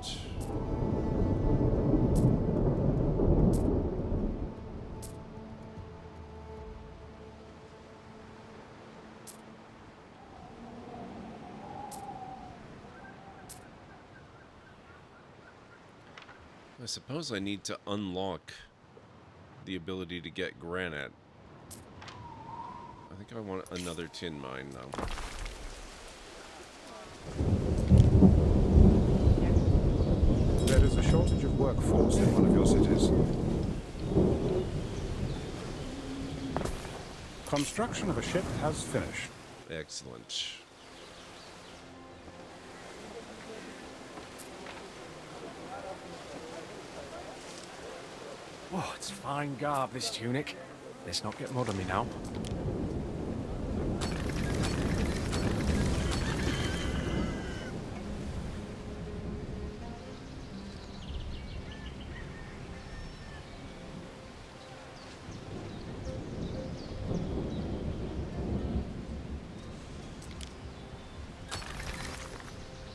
I suppose I need to unlock the ability to get granite. I think I want another tin mine, though. There is a shortage of workforce in one of your cities. Construction of a ship has finished. Excellent. Oh, it's fine garb, this tunic. Let's not get mud on me now.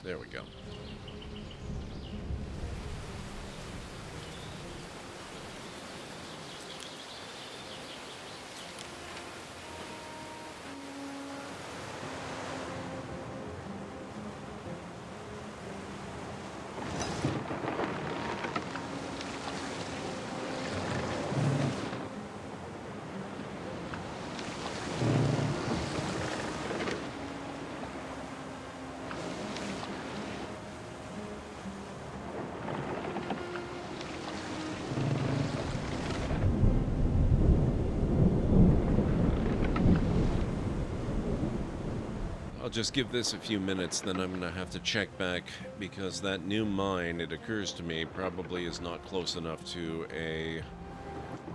There we go. I'll just give this a few minutes, then I'm gonna have to check back, because that new mine, it occurs to me, probably is not close enough to a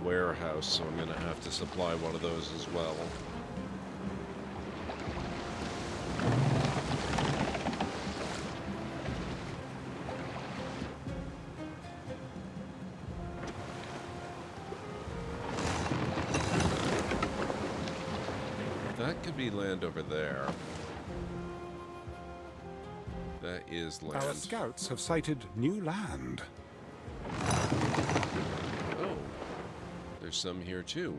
warehouse, so I'm gonna have to supply one of those as well. That could be land over there. That is land. Our scouts have sighted new land. Oh, there's some here too.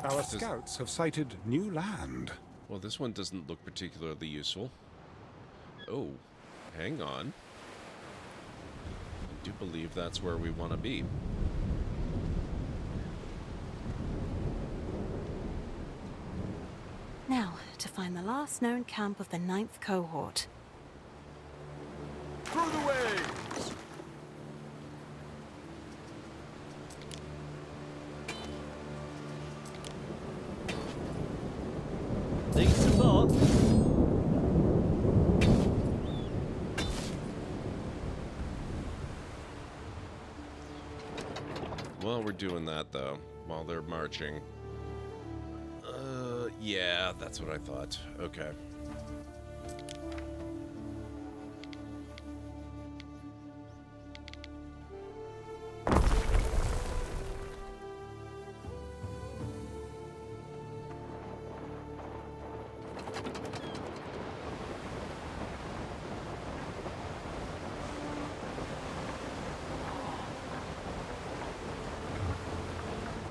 Our scouts have sighted new land. Well, this one doesn't look particularly useful. Oh, hang on. I do believe that's where we want to be. Now, to find the last known camp of the 9th cohort. Through the waves! Need support? Well, we're doing that, though, while they're marching. Yeah, that's what I thought. Okay.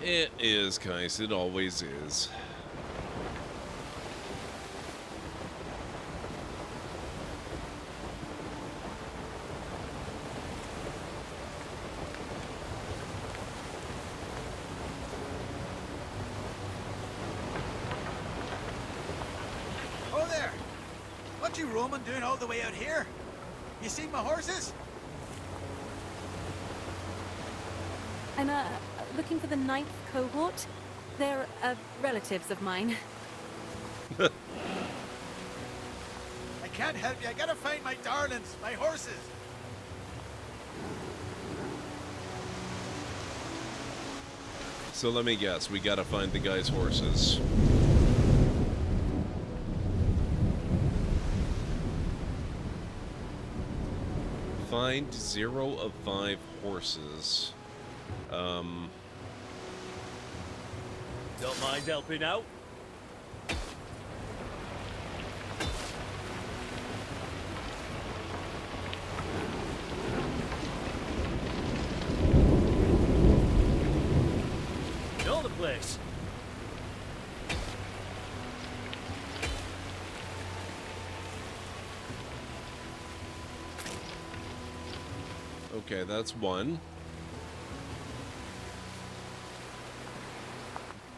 It is, Kais. It always is. Oh there! What you Roman doing all the way out here? You seen my horses? I'm looking for the 9th cohort. They're relatives of mine. I can't help you. I gotta find my darlings, my horses. So let me guess, we gotta find the guy's horses. Find 0 of 5 horses. Don't mind helping out. Know the place. Okay, that's one.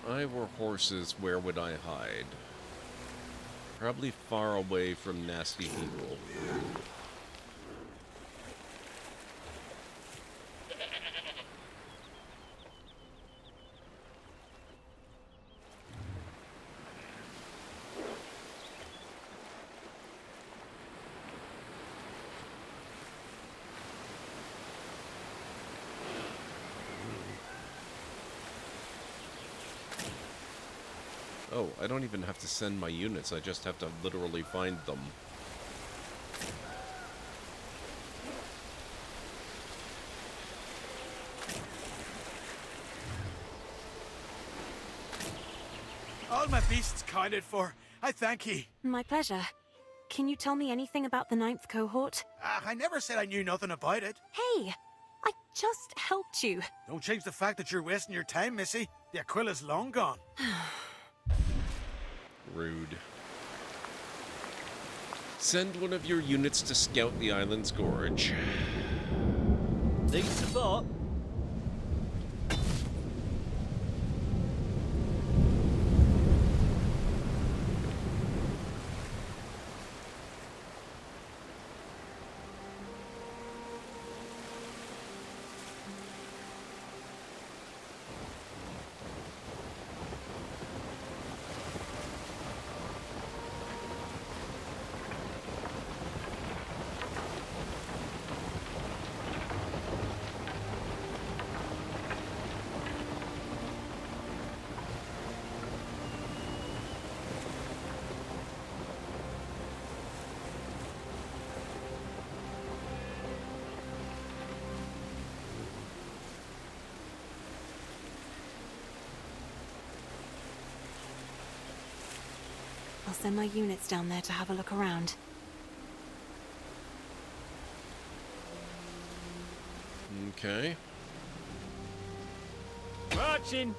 If I were horses, where would I hide? Probably far away from nasty people. Oh, I don't even have to send my units, I just have to literally find them. All my beasts counted for. I thank ye. My pleasure. Can you tell me anything about the 9th cohort? I never said I knew nothing about it. Hey! I just helped you. Don't change the fact that you're wasting your time, Missy. The Aquila's long gone. Rude. Send one of your units to scout the island's gorge. Need support? I'll send my units down there to have a look around. Okay. Marching!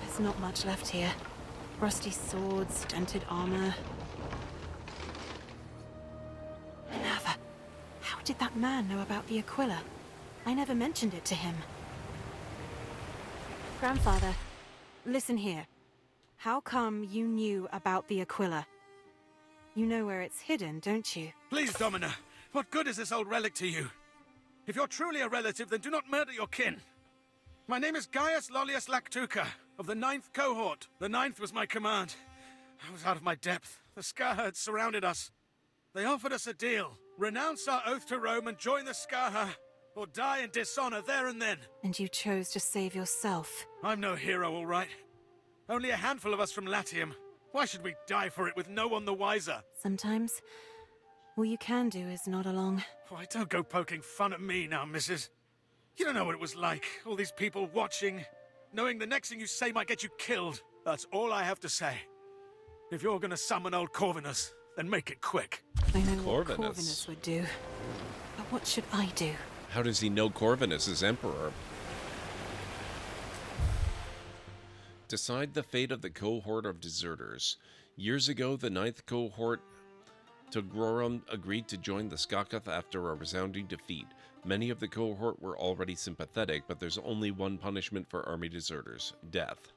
There's not much left here. Rusty swords, dented armor. Minerva, how did that man know about the Aquila? I never mentioned it to him. Grandfather, listen here. How come you knew about the Aquila? You know where it's hidden, don't you? Please, Domina, what good is this old relic to you? If you're truly a relative, then do not murder your kin. My name is Gaius Lollius Lactuca, of the 9th cohort. The 9th was my command. I was out of my depth. The Scarherds surrounded us. They offered us a deal. Renounce our oath to Rome and join the Scarher, or die in dishonor there and then. And you chose to save yourself. I'm no hero, all right. Only a handful of us from Latium. Why should we die for it with no one the wiser? Sometimes, all you can do is nod along. Why, don't go poking fun at me now, missus. You don't know what it was like, all these people watching, knowing the next thing you say might get you killed. That's all I have to say. If you're gonna summon old Corvinus, then make it quick. I know what Corvinus would do. But what should I do? How does he know Corvinus is emperor? Decide the fate of the cohort of deserters. Years ago, the 9th cohort Togrorum agreed to join the Skakath after a resounding defeat. Many of the cohort were already sympathetic, but there's only one punishment for army deserters: death.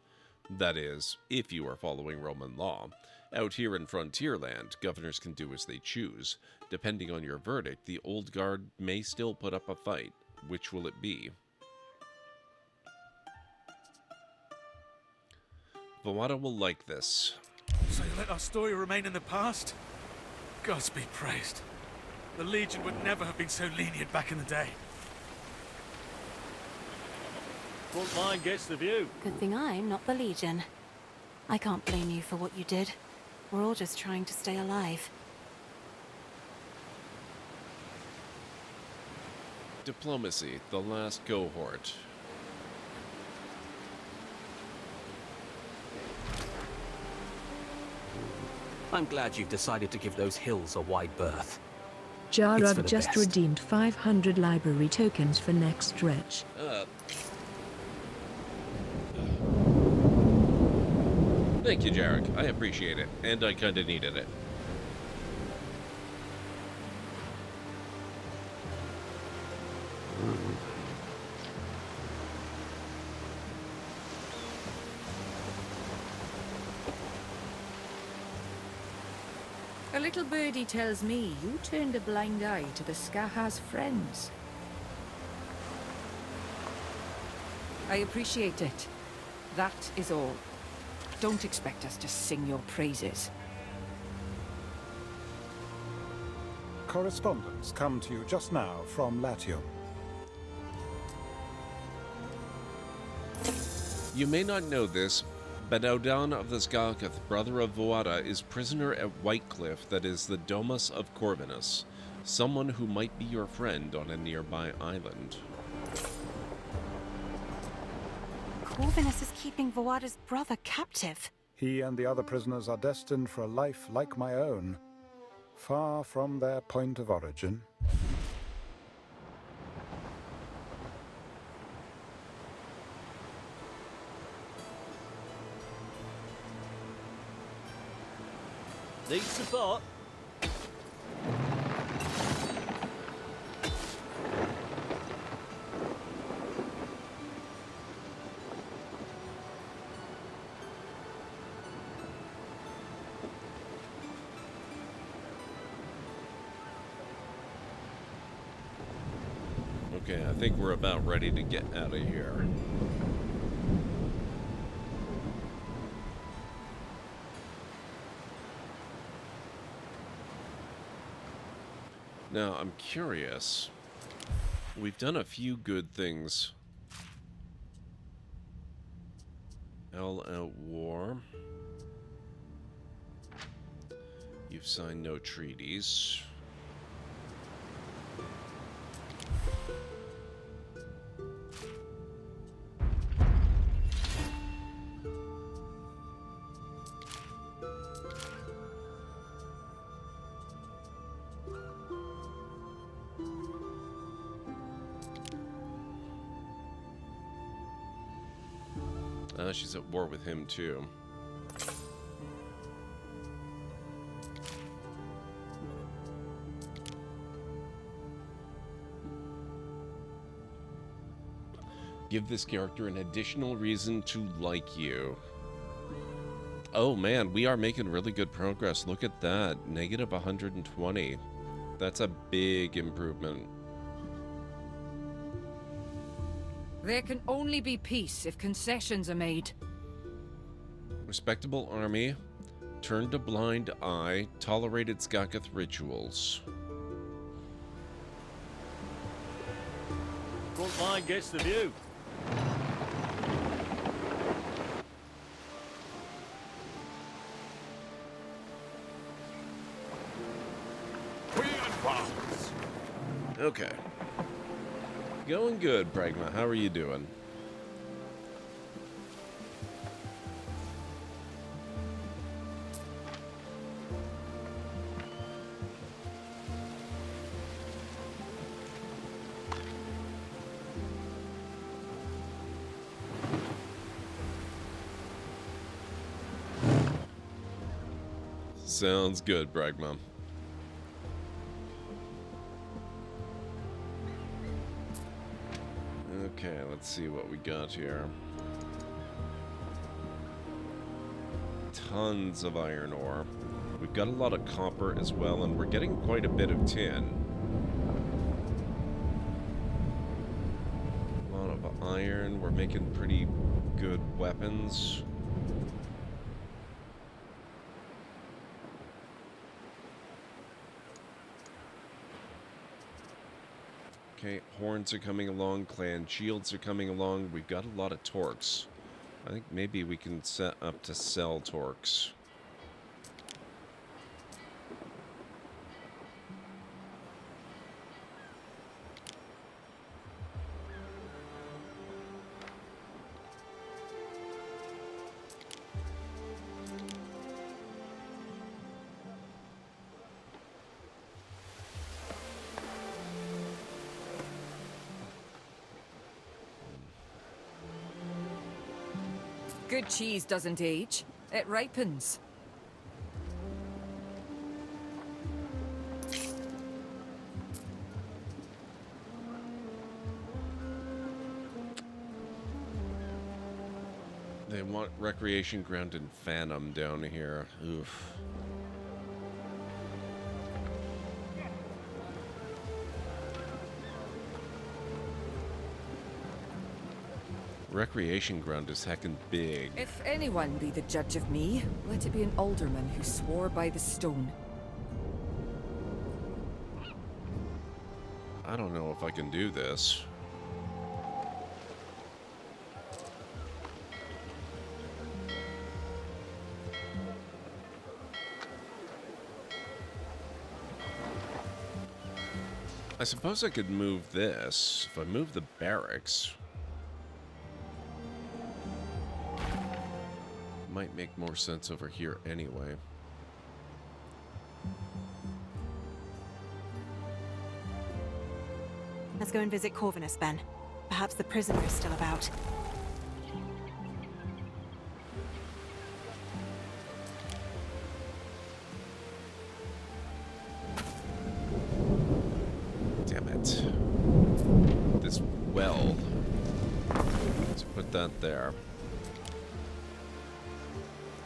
That is, if you are following Roman law. Out here in Frontierland, governors can do as they choose. Depending on your verdict, the Old Guard may still put up a fight. Which will it be? Voada will like this. So you let our story remain in the past? Gods be praised. The Legion would never have been so lenient back in the day. Front line gets the view. Good thing I'm not the Legion. I can't blame you for what you did. We're all just trying to stay alive. Diplomacy, the last cohort. I'm glad you've decided to give those hills a wide berth. Jarod just redeemed 500 library tokens for next stretch. Thank you, Jarek. I appreciate it, and I kinda needed it. A little birdie tells me you turned a blind eye to the Skaha's friends. I appreciate it. That is all. Don't expect us to sing your praises. Correspondence come to you just now from Latium. You may not know this, but Audan of the Skakath, brother of Voada, is prisoner at Whitecliff, that is the Domus of Corvinus, someone who might be your friend on a nearby island. Corvinus is keeping Voada's brother captive. He and the other prisoners are destined for a life like my own, far from their point of origin. Need support? Okay, I think we're about ready to get out of here. Now, I'm curious. We've done a few good things. All out war. You've signed no treaties. She's at war with him, too. Give this character an additional reason to like you. Oh man, we are making really good progress. Look at that. Negative 120. That's a big improvement. There can only be peace if concessions are made. Respectable army, turned a blind eye, tolerated Skakath rituals. Front line gets the view. We advance. Okay. Going good, Pragma. How are you doing? Sounds good, Bragma. Okay, let's see what we got here. Tons of iron ore. We've got a lot of copper as well, and we're getting quite a bit of tin. A lot of iron. We're making pretty good weapons. Okay, horns are coming along, clan shields are coming along. We've got a lot of torques. I think maybe we can set up to sell torques. Good cheese doesn't age. It ripens. They want recreation ground in Phantom down here. Oof. Recreation ground is heckin' big. If anyone be the judge of me, let it be an alderman who swore by the stone. I don't know if I can do this. I suppose I could move this. If I move the barracks, might make more sense over here anyway. Let's go and visit Corvinus, Ben. Perhaps the prisoner is still about. Damn it. This well. Let's put that there.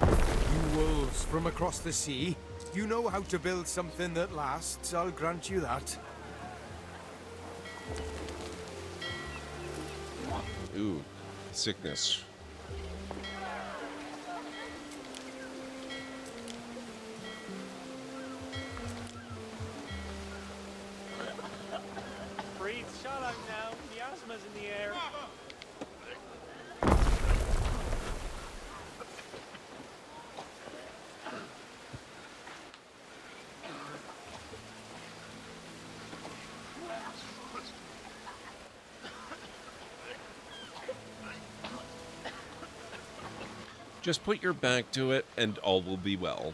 You wolves from across the sea, you know how to build something that lasts, I'll grant you that. Ooh, sickness. Breathe shallow now. The asthma's in the air. Just put your back to it and all will be well.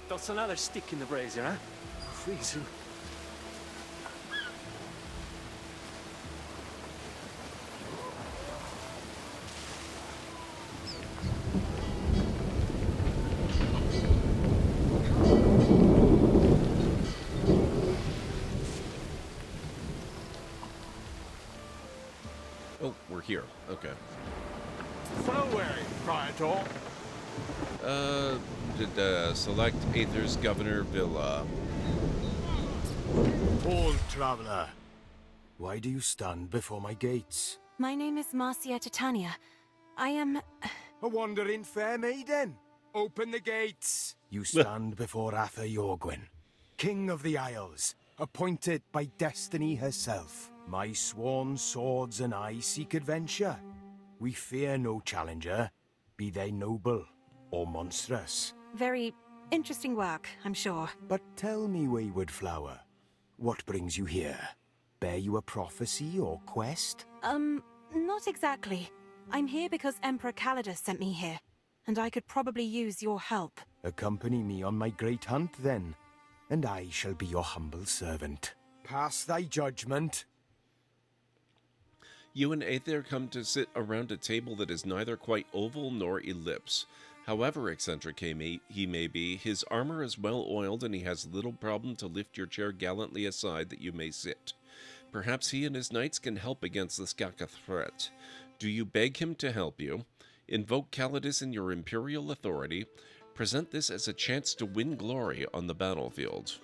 That's another stick in the brazier, huh? Freezing. Oh, we're here. Okay. So where, Praetor? Select Aether's Governor Villa. Old traveler, why do you stand before my gates? My name is Marcia Titania. I am... A wandering fair maiden. Open the gates. You stand before Atha Yorgwyn, King of the Isles, appointed by destiny herself. My sworn swords and I seek adventure. We fear no challenger, be they noble or monstrous. Very interesting work, I'm sure. But tell me, wayward flower, what brings you here? Bear you a prophecy or quest? Not exactly. I'm here because Emperor Calidus sent me here. and I could probably use your help. Accompany me on my great hunt, then, and I shall be your humble servant. Pass thy judgment. You and Aether come to sit around a table that is neither quite oval nor ellipse. However eccentric he may be, his armor is well oiled and he has little problem to lift your chair gallantly aside that you may sit. Perhaps he and his knights can help against the Skaka threat. Do you beg him to help you? Invoke Calidus in your imperial authority. Present this as a chance to win glory on the battlefield.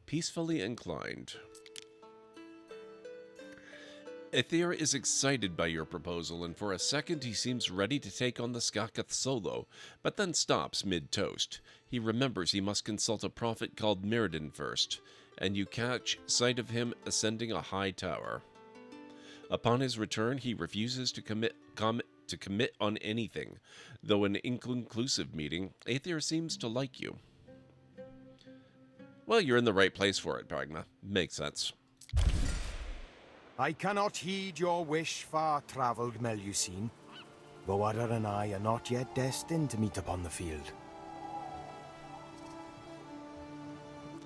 Peacefully inclined. Aether is excited by your proposal, and for a second he seems ready to take on the Skakath solo, but then stops mid-toast. He remembers he must consult a prophet called Mirrodin first, and you catch sight of him ascending a high tower. Upon his return, he refuses to commit on anything. Though an inconclusive meeting, Aether seems to like you. Well, you're in the right place for it, Pragma. Makes sense. I cannot heed your wish, far-travelled Melusine. Boada and I are not yet destined to meet upon the field.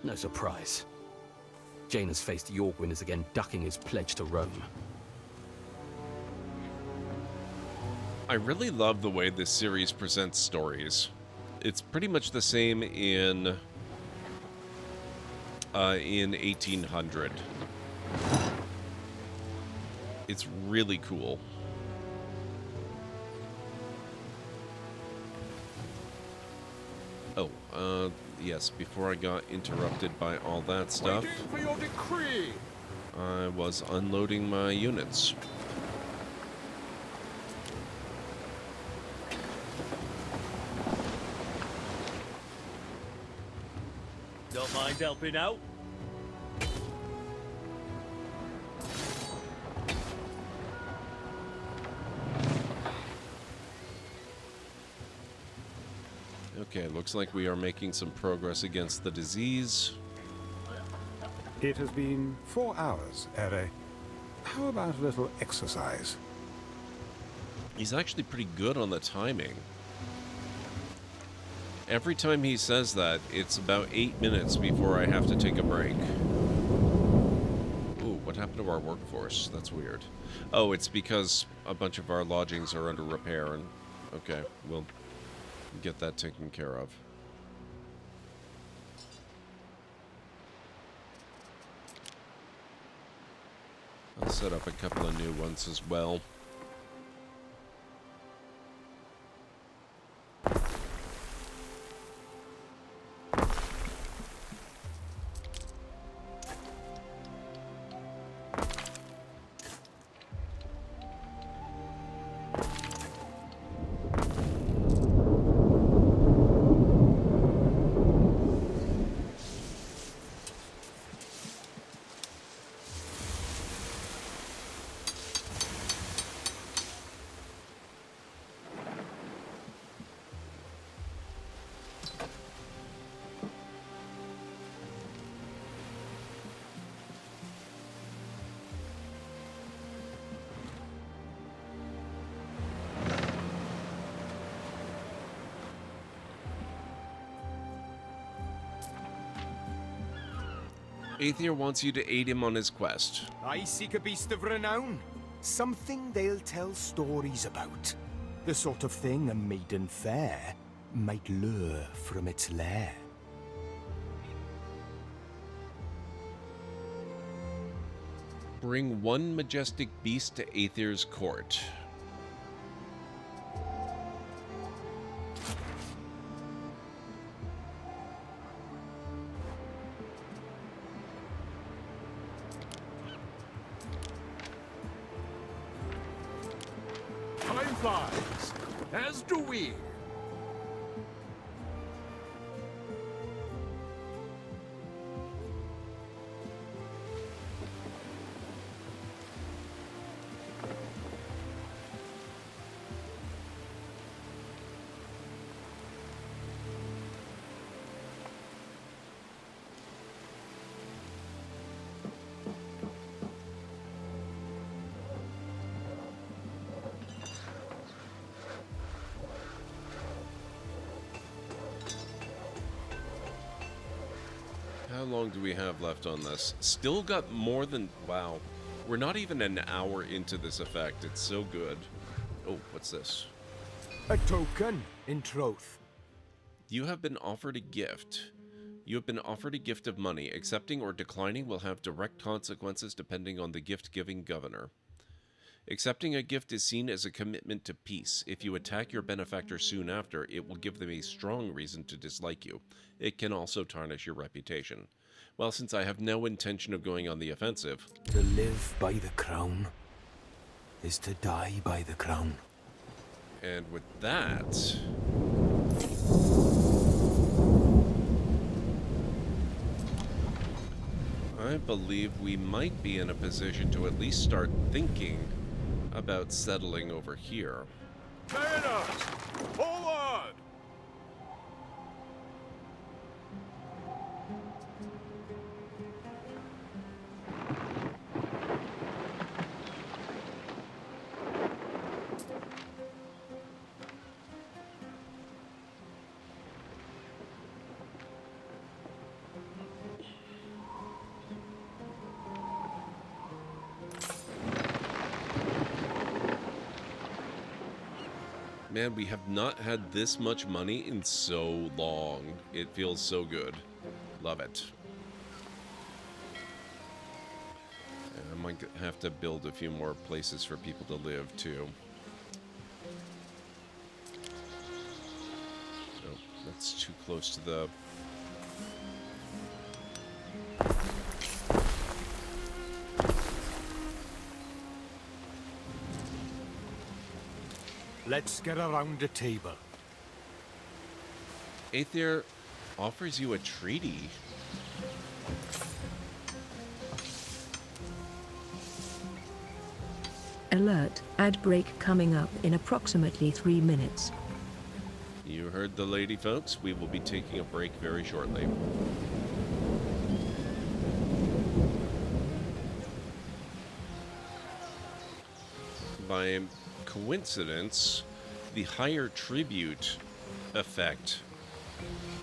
No surprise. Jaina's faced Yorgwyn is again ducking his pledge to Rome. I really love the way this series presents stories. It's pretty much the same in 1800. It's really cool. Oh, yes, before I got interrupted by all that stuff, Waiting for your decree. I was unloading my units. Don't mind helping out. Okay, looks like we are making some progress against the disease. It has been 4 hours, Ere. How about a little exercise? He's actually pretty good on the timing. Every time he says that, it's about 8 minutes before I have to take a break. Ooh, what happened to our workforce? That's weird. Oh, it's because a bunch of our lodgings are under repair, and... okay, we'll get that taken care of. I'll set up a couple of new ones as well. Aether wants you to aid him on his quest. I seek a beast of renown. Something they'll tell stories about. The sort of thing a maiden fair might lure from its lair. Bring one majestic beast to Aether's court. Time flies, as do we. long do we have left on this? Still got more than... Wow. We're not even an hour into this effect. It's so good. Oh, what's this? A token, in troth. You have been offered a gift. You have been offered a gift of money. Accepting or declining will have direct consequences depending on the gift-giving governor. Accepting a gift is seen as a commitment to peace. If you attack your benefactor soon after, it will give them a strong reason to dislike you. It can also tarnish your reputation. Well, since I have no intention of going on the offensive... To live by the crown is to die by the crown. And with that... I believe we might be in a position to at least start thinking about settling over here. Hold on! Man, we have not had this much money in so long. It feels so good. Love it. And I might have to build a few more places for people to live, too. Oh, that's too close to the... Let's get around the table. Aether offers you a treaty. Alert, ad break coming up in approximately 3 minutes. You heard the lady, folks. We will be taking a break very shortly. By coincidence, the higher tribute effect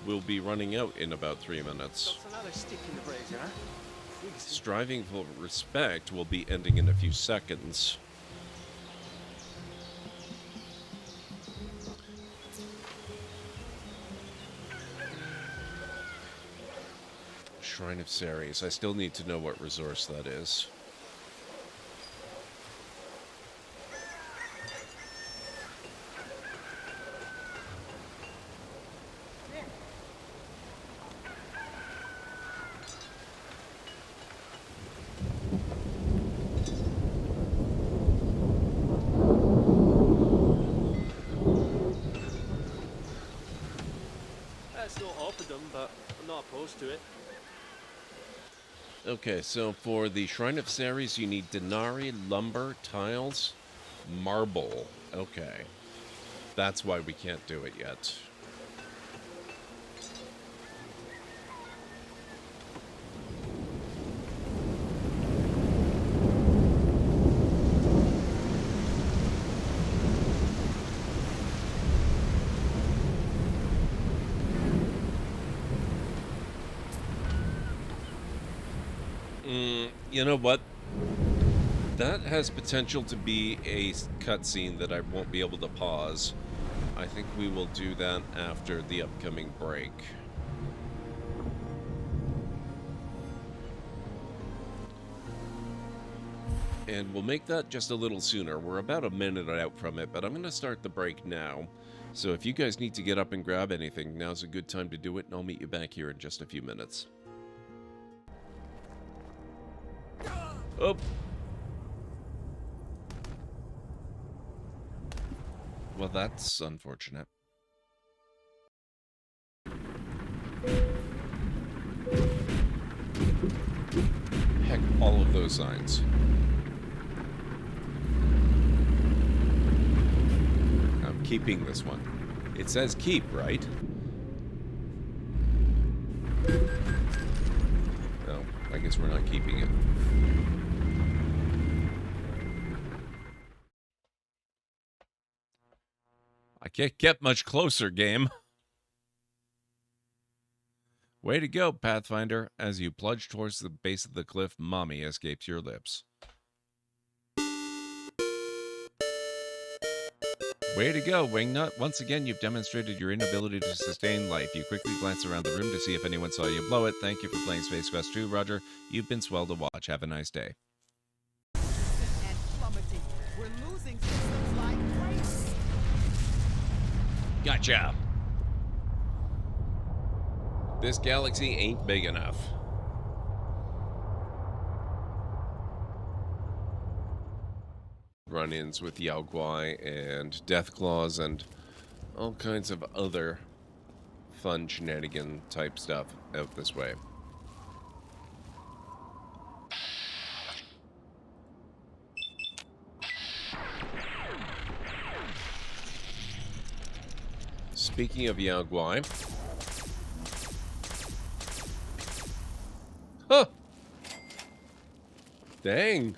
will be running out in about 3 minutes. Striving for respect will be ending in a few seconds. Shrine of Ceres. I still need to know what resource that is. That's not offered them, but I'm not opposed to it. Okay, so for the Shrine of Ceres, you need Denari, lumber, tiles, marble. Okay. That's why we can't do it yet. You know what? That has potential to be a cutscene that I won't be able to pause. I think we will do that after the upcoming break. And we'll make that just a little sooner. We're about a minute out from it, but I'm going to start the break now. So if you guys need to get up and grab anything, now's a good time to do it, and I'll meet you back here in just a few minutes. Oh! Well, that's unfortunate. Heck, all of those signs. I'm keeping this one. It says keep, right? No, I guess we're not keeping it. I can't get much closer, game. Way to go, Pathfinder. As you plunge towards the base of the cliff, mommy escapes your lips. Way to go, Wingnut. Once again, you've demonstrated your inability to sustain life. You quickly glance around the room to see if anyone saw you blow it. Thank you for playing Space Quest 2, Roger. You've been swell to watch. Have a nice day. And plummeting. We're losing systems like crazy. Gotcha. This galaxy ain't big enough. Run-ins with Yao Guai and Deathclaws and all kinds of other fun shenanigan type stuff out this way. Speaking of Yao Guai, huh? Dang.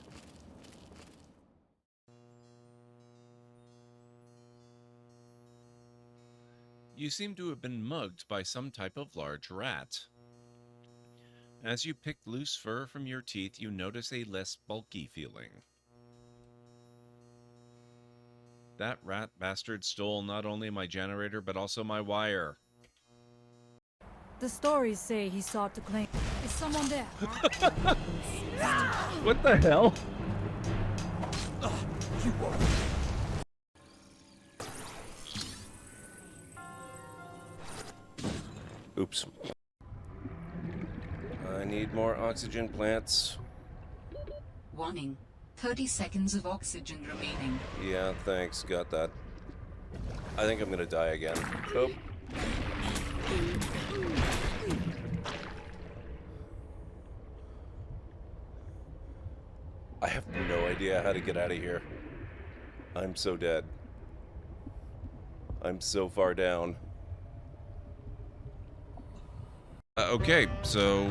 You seem to have been mugged by some type of large rat. As you pick loose fur from your teeth, you notice a less bulky feeling. That rat bastard stole not only my generator, but also my wire. The stories say he sought to claim. Is someone there? What the hell? You won't. Oops. I need more oxygen plants. Warning. 30 seconds of oxygen remaining. Yeah, thanks. Got that. I think I'm gonna die again. Oh. I have no idea how to get out of here. I'm so dead. I'm so far down. Okay, so...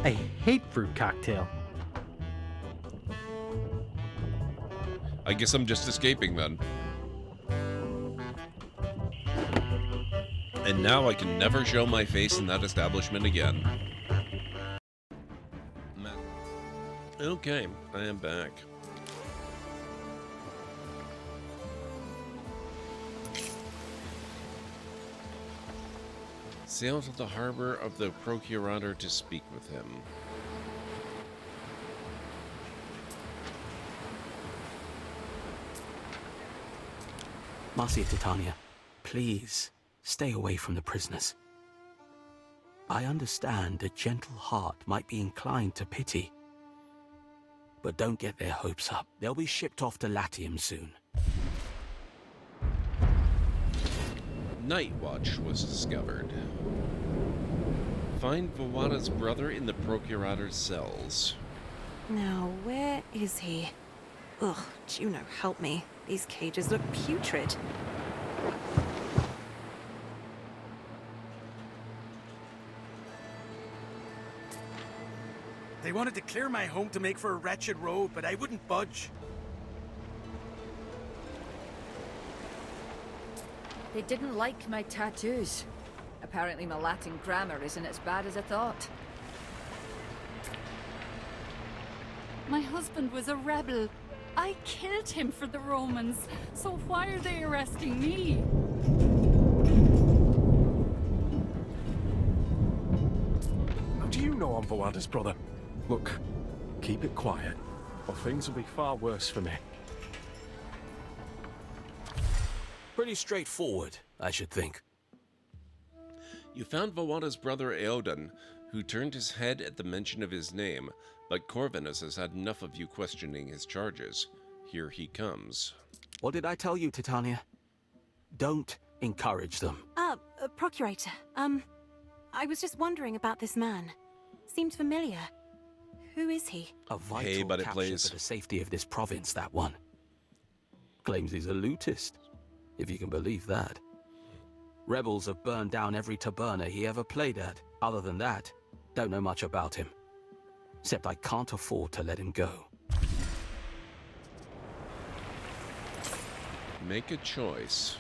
I hate fruit cocktail. I guess I'm just escaping then. And now I can never show my face in that establishment again. Okay, I am back. Sail to the harbor of the Procurator to speak with him. Marcia Titania, please stay away from the prisoners. I understand a gentle heart might be inclined to pity, but don't get their hopes up. They'll be shipped off to Latium soon. Night Watch was discovered. Find Vawada's brother in the Procurator's cells. Now, where is he? Ugh, Juno, help me. These cages look putrid. They wanted to clear my home to make for a wretched road, but I wouldn't budge. They didn't like my tattoos. Apparently my Latin grammar isn't as bad as I thought. My husband was a rebel. I killed him for the Romans, so why are they arresting me? How do you know I'm Vawada's brother? Look, keep it quiet, or things will be far worse for me. Pretty straightforward, I should think. You found Vawada's brother Eodan, who turned his head at the mention of his name, but Corvinus has had enough of you questioning his charges. Here he comes. What did I tell you, Titania? Don't encourage them. Procurator, I was just wondering about this man. Seemed familiar. Who is he? A vital capture for the safety of this province, that one. Claims he's a lootist, if you can believe that. Rebels have burned down every taberna he ever played at. Other than that, don't know much about him. Except I can't afford to let him go. Make a choice.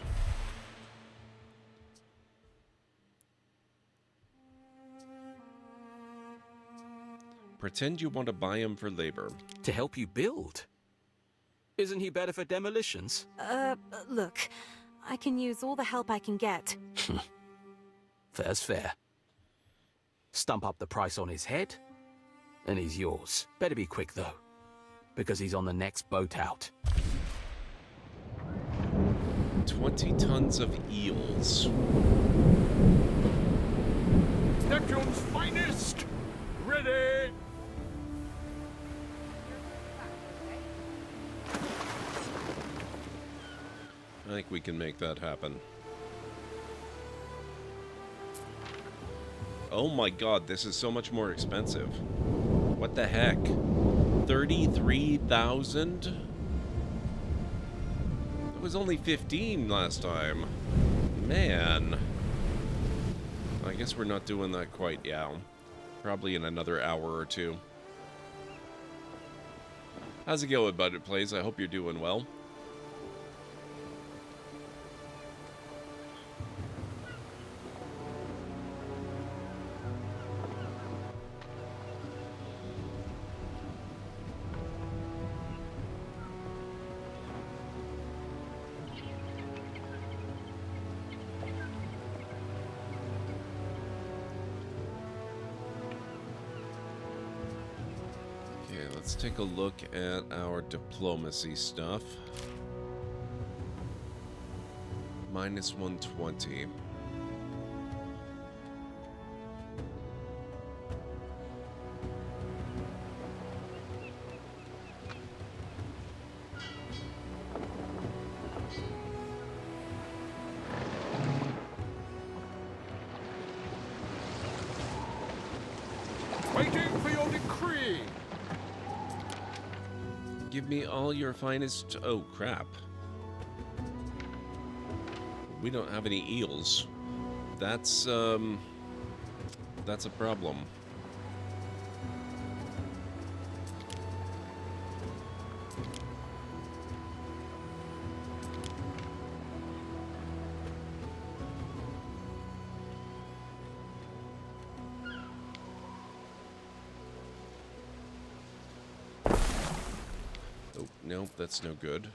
Pretend you want to buy him for labor. To help you build? Isn't he better for demolitions? Look, I can use all the help I can get. Fair's fair. Stump up the price on his head, and he's yours. Better be quick, though, because he's on the next boat out. 20 tons of eels. Neptune's finest! Ready! I think we can make that happen. Oh my god, this is so much more expensive. What the heck? 33,000? It was only 15 last time. Man. I guess we're not doing that quite yet. Probably in another hour or two. How's it going, Budget Plays? I hope you're doing well. Let's take a look at our diplomacy stuff. Minus 120. Waiting for your decree! Give me all your finest... Oh, crap. We don't have any eels. That's a problem. Nope, that's no good.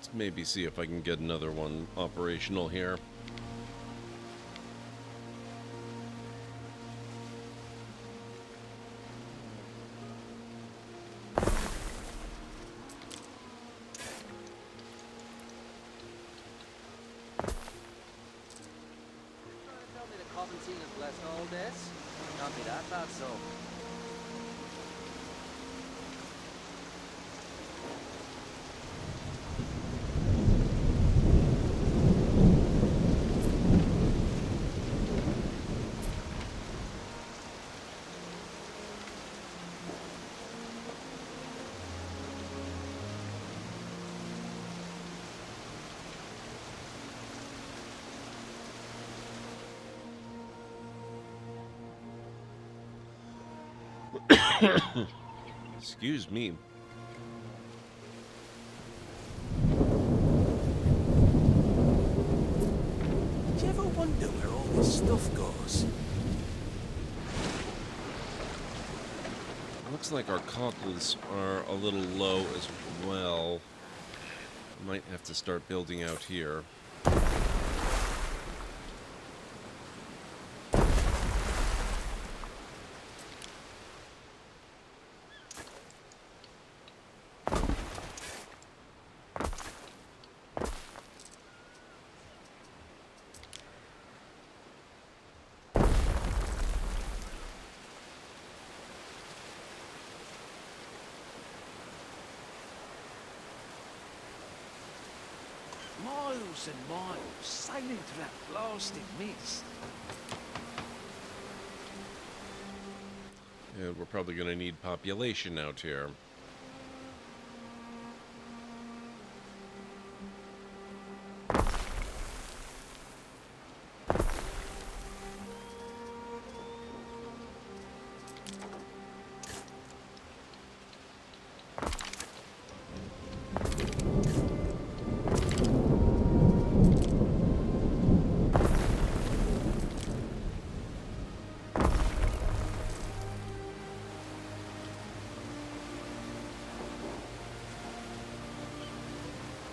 Let's maybe see if I can get another one operational here. Excuse me. Do you ever wonder where all this stuff goes? Looks like our cockles are a little low as well. Might have to start building out here. and miles, sailing through that blasted mist. Yeah, we're probably going to need population out here.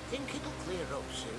Think it'll clear up soon?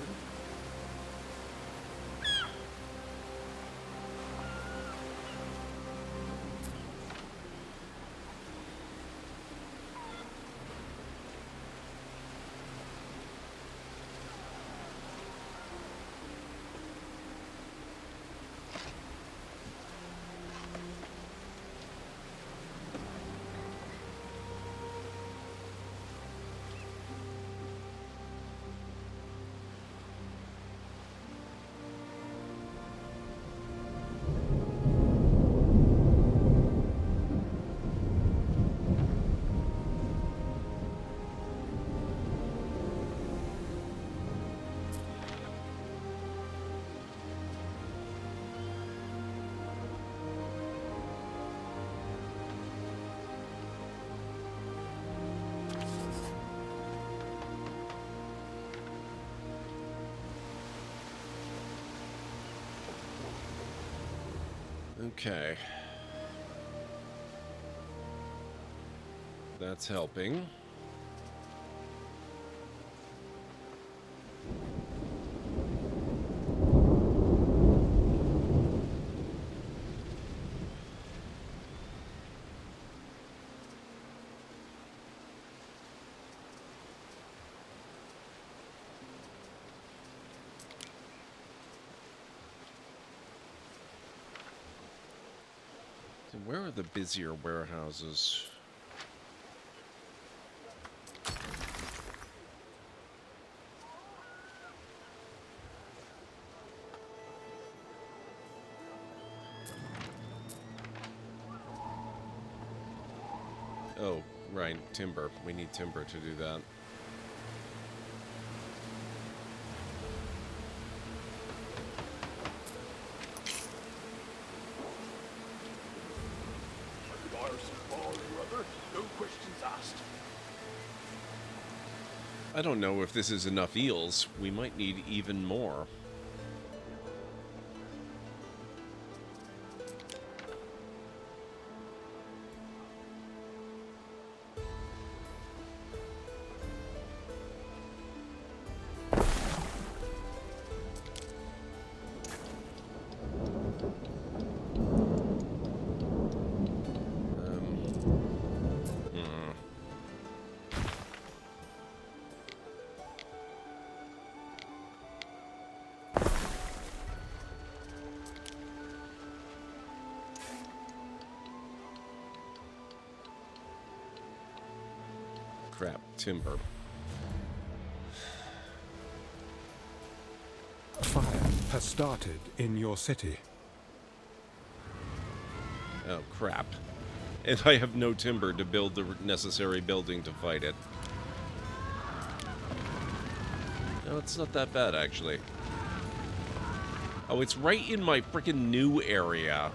Okay. That's helping. So where are the busier warehouses? Oh, right, timber. We need timber to do that. No questions asked. I don't know if this is enough eels. We might need even more. Crap, timber. Fire has started in your city. Oh, crap. And I have no timber to build the necessary building to fight it. No, it's not that bad, actually. Oh, it's right in my frickin' new area.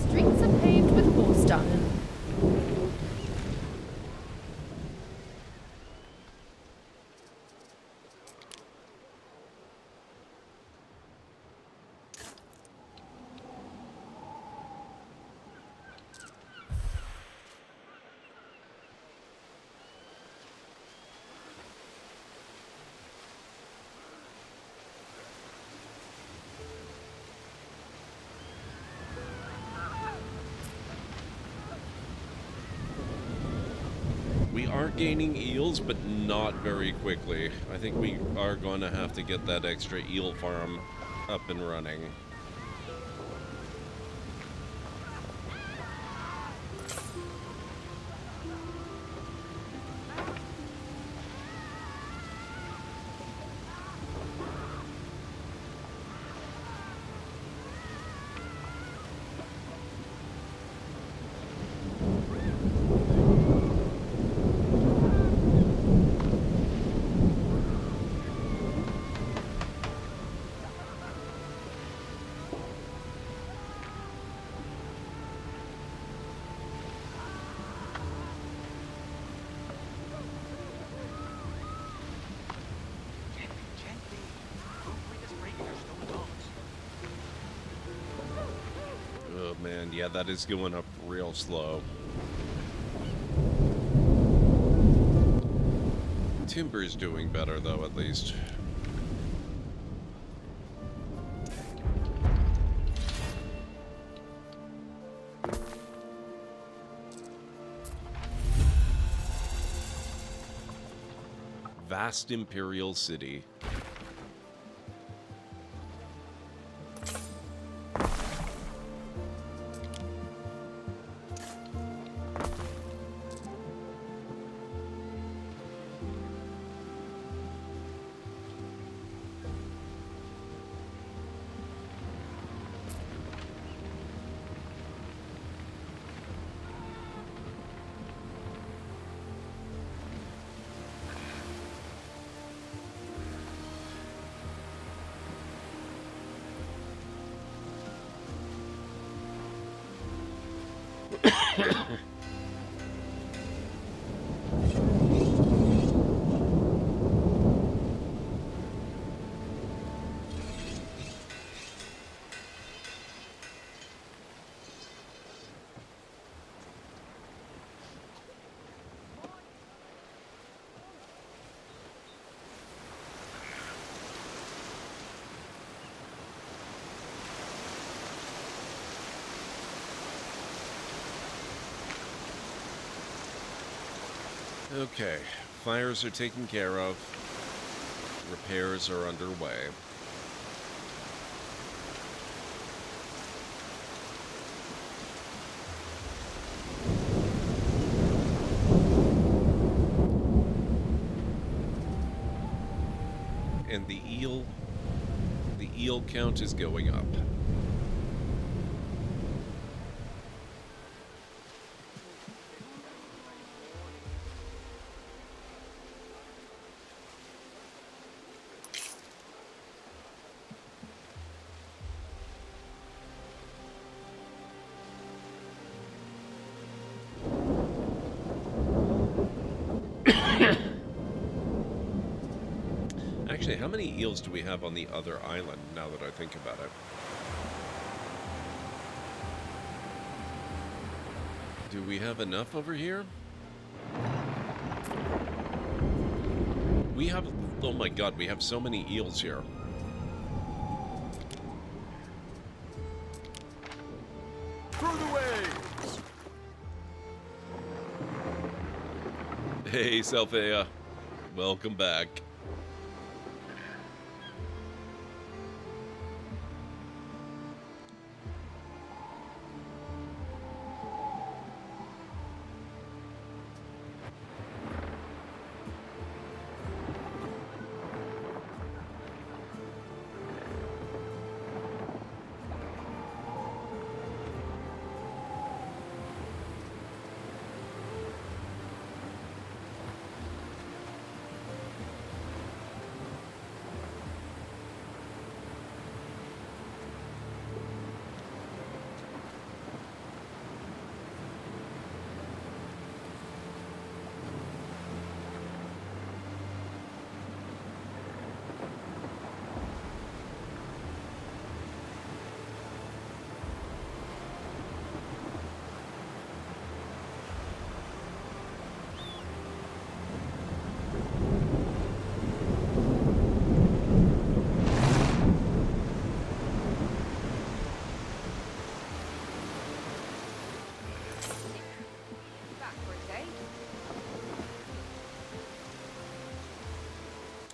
Streets are paved with horse dung. are gaining eels, but not very quickly. I think we are going to have to get that extra eel farm up and running. Oh man, yeah, that is going up real slow. Timber's doing better though, at least. Vast Imperial City. Okay, fires are taken care of. Repairs are underway. And the eel count is going up. Actually, how many eels do we have on the other island, now that I think about it? Do we have enough over here? We have... Oh my god, we have so many eels here. Through the waves! Hey, Selphia. Welcome back.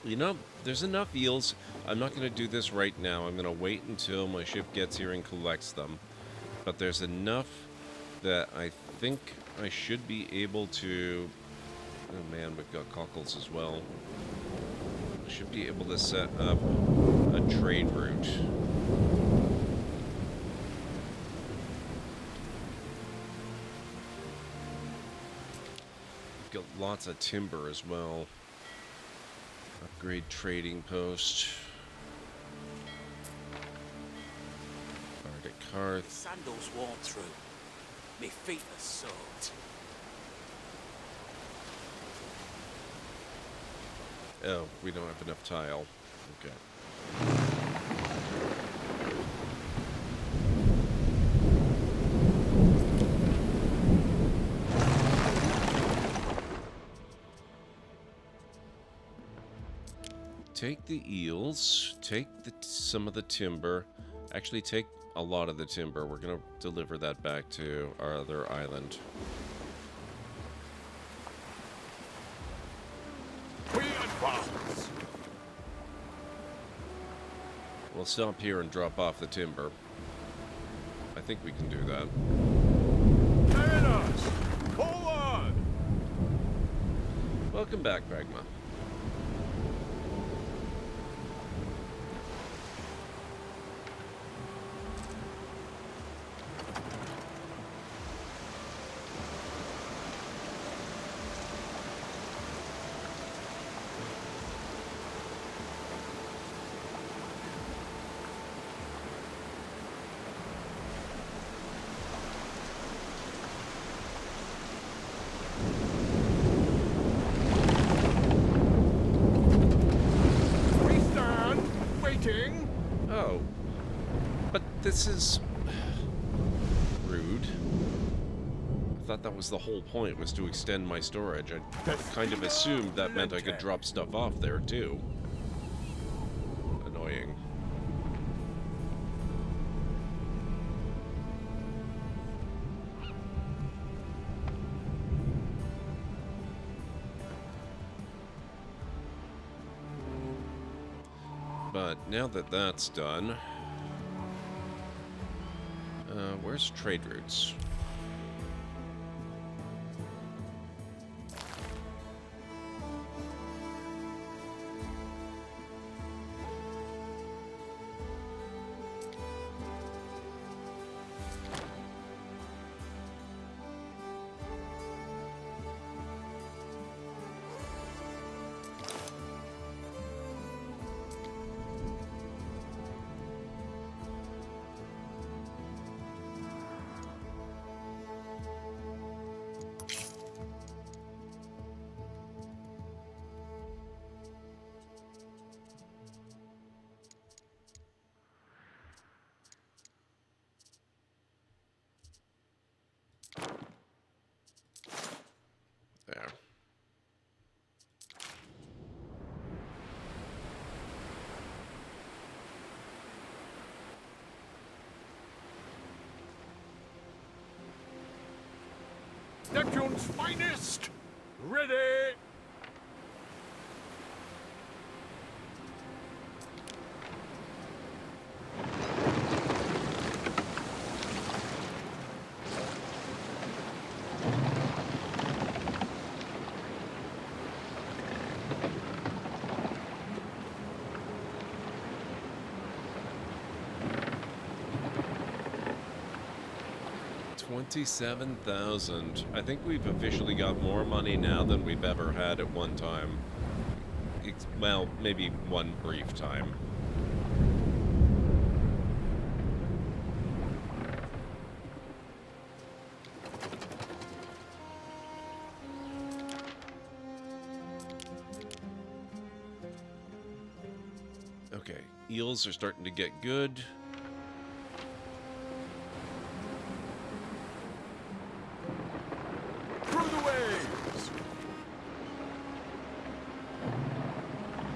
You know, there's enough eels. I'm not going to do this right now. I'm going to wait until my ship gets here and collects them. But there's enough that I think I should be able to... Oh man, we've got cockles as well. I should be able to set up a trade route. We've got lots of timber as well. Upgrade trading post. Arctic Hearth. Sandals worn through. Me feet are soaked. Oh, we don't have enough tile. Okay. Take the eels, take some of the timber, actually take a lot of the timber. We're going to deliver that back to our other island. We advance. We'll stop here and drop off the timber. I think we can do that. Mariners, forward! Welcome back, Pragma. Oh, but this is rude. I thought that was the whole point, was to extend my storage. I kind of assumed that meant I could drop stuff off there too. Annoying. But now that that's done, where's trade routes? There. Neptune's finest! Ready! $27,000. I think we've officially got more money now than we've ever had at one time. Well, maybe one brief time. Okay, eels are starting to get good.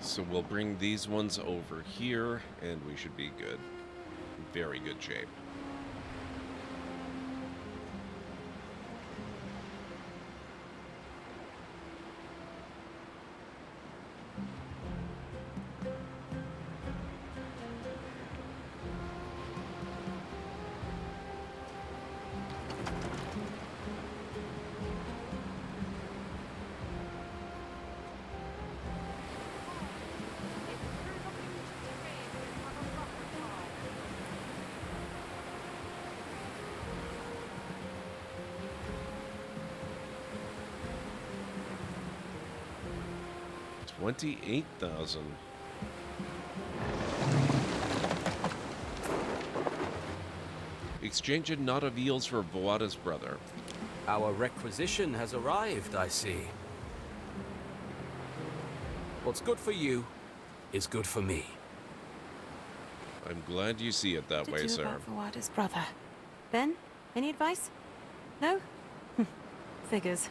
So we'll bring these ones over here, and we should be good. Very good shape. 28,000. Exchange a knot of eels for Voada's brother. Our requisition has arrived, I see. What's good for you is good for me. I'm glad you see it that way, sir. About Voada's brother. Ben, any advice? No? Figures.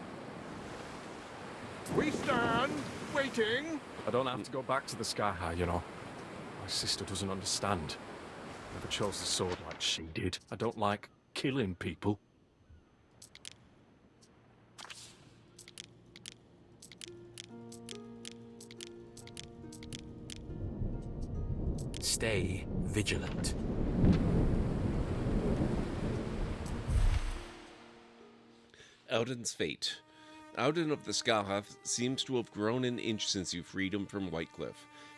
We stand, waiting. I don't have to go back to the Sky High, you know. My sister doesn't understand. Never chose the sword like she did. I don't like killing people. Stay vigilant. Audin's fate. Audin of the Skahath seems to have grown an inch since you freed him from Whitecliff.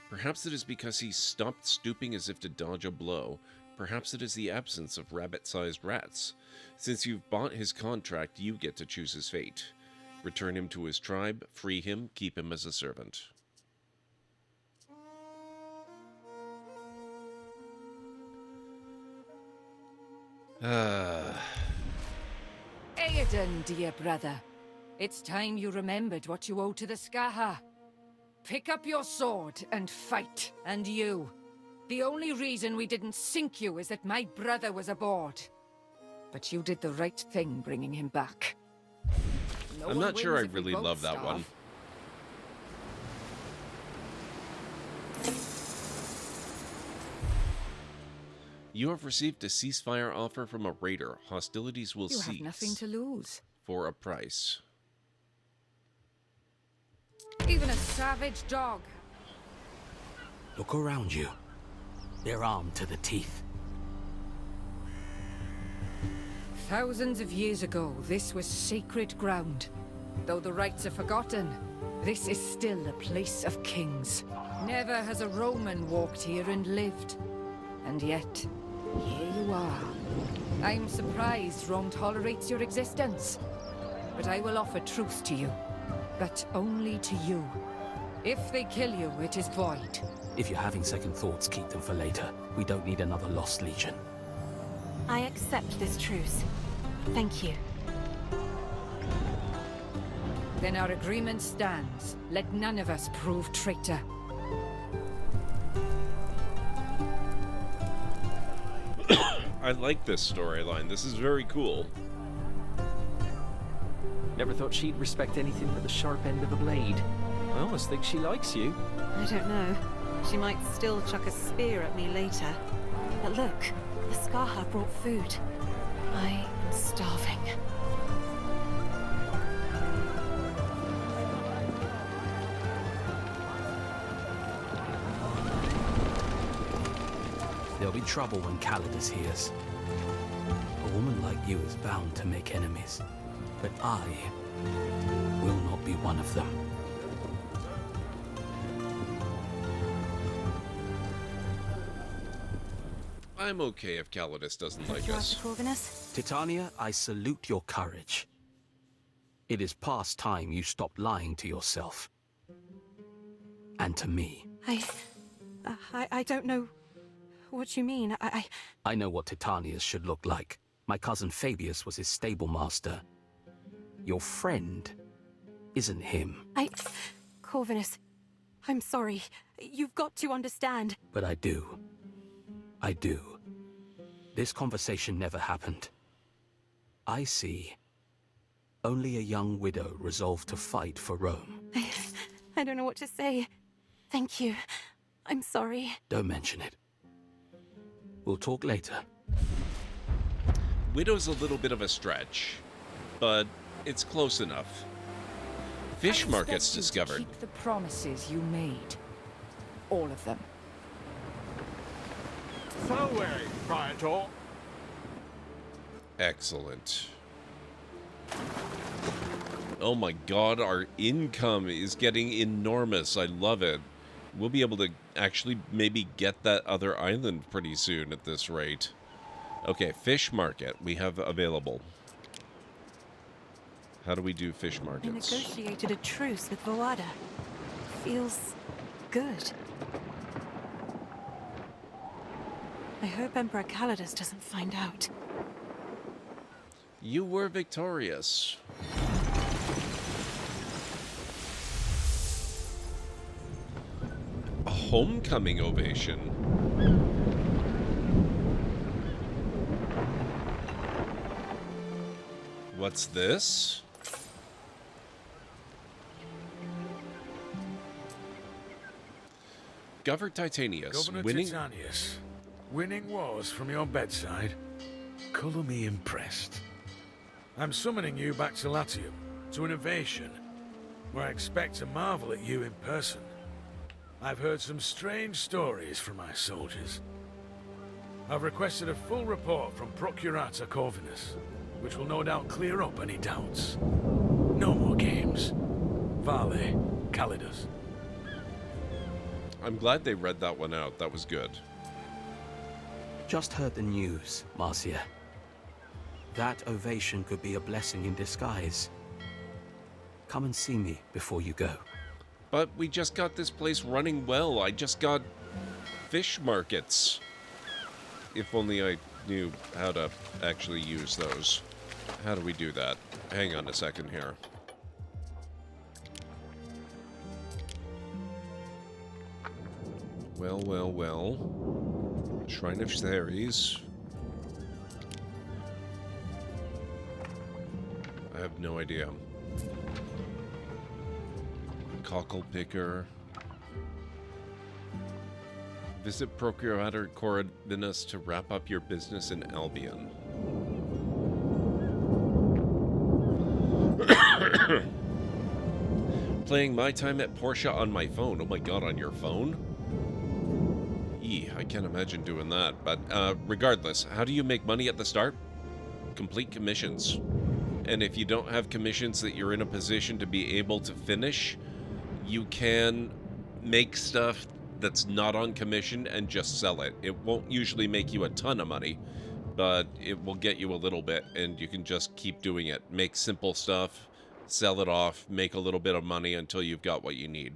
Perhaps it is because he stopped stooping as if to dodge a blow. Perhaps it is the absence of rabbit-sized rats. Since you've bought his contract, you get to choose his fate. Return him to his tribe, free him, keep him as a servant. Aedan, dear brother. It's time you remembered what you owe to the Skaha. Pick up your sword and fight. And you. The only reason we didn't sink you is that my brother was aboard. But you did the right thing bringing him back. I'm not sure I really love that one. You have received a ceasefire offer from a raider. Hostilities will cease. You have nothing to lose. For a price. Even a savage dog. Look around you. They're armed to the teeth. Thousands of years ago, this was sacred ground. Though the rites are forgotten, this is still a place of kings. Never has a Roman walked here and lived. And yet, here you are. I'm surprised Rome tolerates your existence. But I will offer truce to you. But only to you. If they kill you, it is void. If you're having second thoughts, keep them for later. We don't need another lost legion. I accept this truce. Thank you. Then our agreement stands. Let none of us prove traitor. I like this storyline. This is very cool. Never thought she'd respect anything but the sharp end of a blade. I almost think she likes you. I don't know. She might still chuck a spear at me later. But look, the Skaha brought food. I'm starving. There'll be trouble when Calidus hears. A woman like you is bound to make enemies. But I will not be one of them. I'm okay if Calidus doesn't like us. Titania, I salute your courage. It is past time you stopped lying to yourself. And to me. I don't know what you mean. I know what Titanius should look like. My cousin Fabius was his stable master. Your friend isn't him. Corvinus, I'm sorry. You've got to understand. But I do. I do. This conversation never happened. I see only a young widow resolved to fight for Rome. I don't know what to say. Thank you. I'm sorry. Don't mention it. We'll talk later. Widow's a little bit of a stretch, but it's close enough. Fish markets discovered. Keep the promises you made. All of them. Farewell, Praetor. Excellent. Oh my god, our income is getting enormous. I love it. We'll be able to actually maybe get that other island pretty soon at this rate. Okay, fish market we have available. How do we do fish I markets? negotiated a truce with Voada. feels good. I hope Emperor Calidus doesn't find out. You were victorious. A homecoming ovation. What's this? Governor Titanius, Governor winning... Titanius, winning wars from your bedside. Colour me impressed. I'm summoning you back to Latium, to an ovation, where I expect to marvel at you in person. I've heard some strange stories from my soldiers. I've requested a full report from Procurator Corvinus, which will no doubt clear up any doubts. No more games. Vale, Calidus. I'm glad they read that one out. That was good. Just heard the news, Marcia. That ovation could be a blessing in disguise. Come and see me before you go. But we just got this place running well. I just got fish markets. If only I knew how to actually use those. How do we do that? Hang on a second here. Well, well, well. Shrine of Ceres. I have no idea. Cockle Picker. Visit Procurator Corvinus to wrap up your business in Albion. Playing My Time at Portia on my phone. Oh my god, on your phone? I can't imagine doing that. But regardless, how do you make money at the start? Complete commissions. And if you don't have commissions that you're in a position to be able to finish, you can make stuff that's not on commission and just sell it. It won't usually make you a ton of money, but it will get you a little bit, and you can just keep doing it. Make simple stuff, sell it off, make a little bit of money until you've got what you need.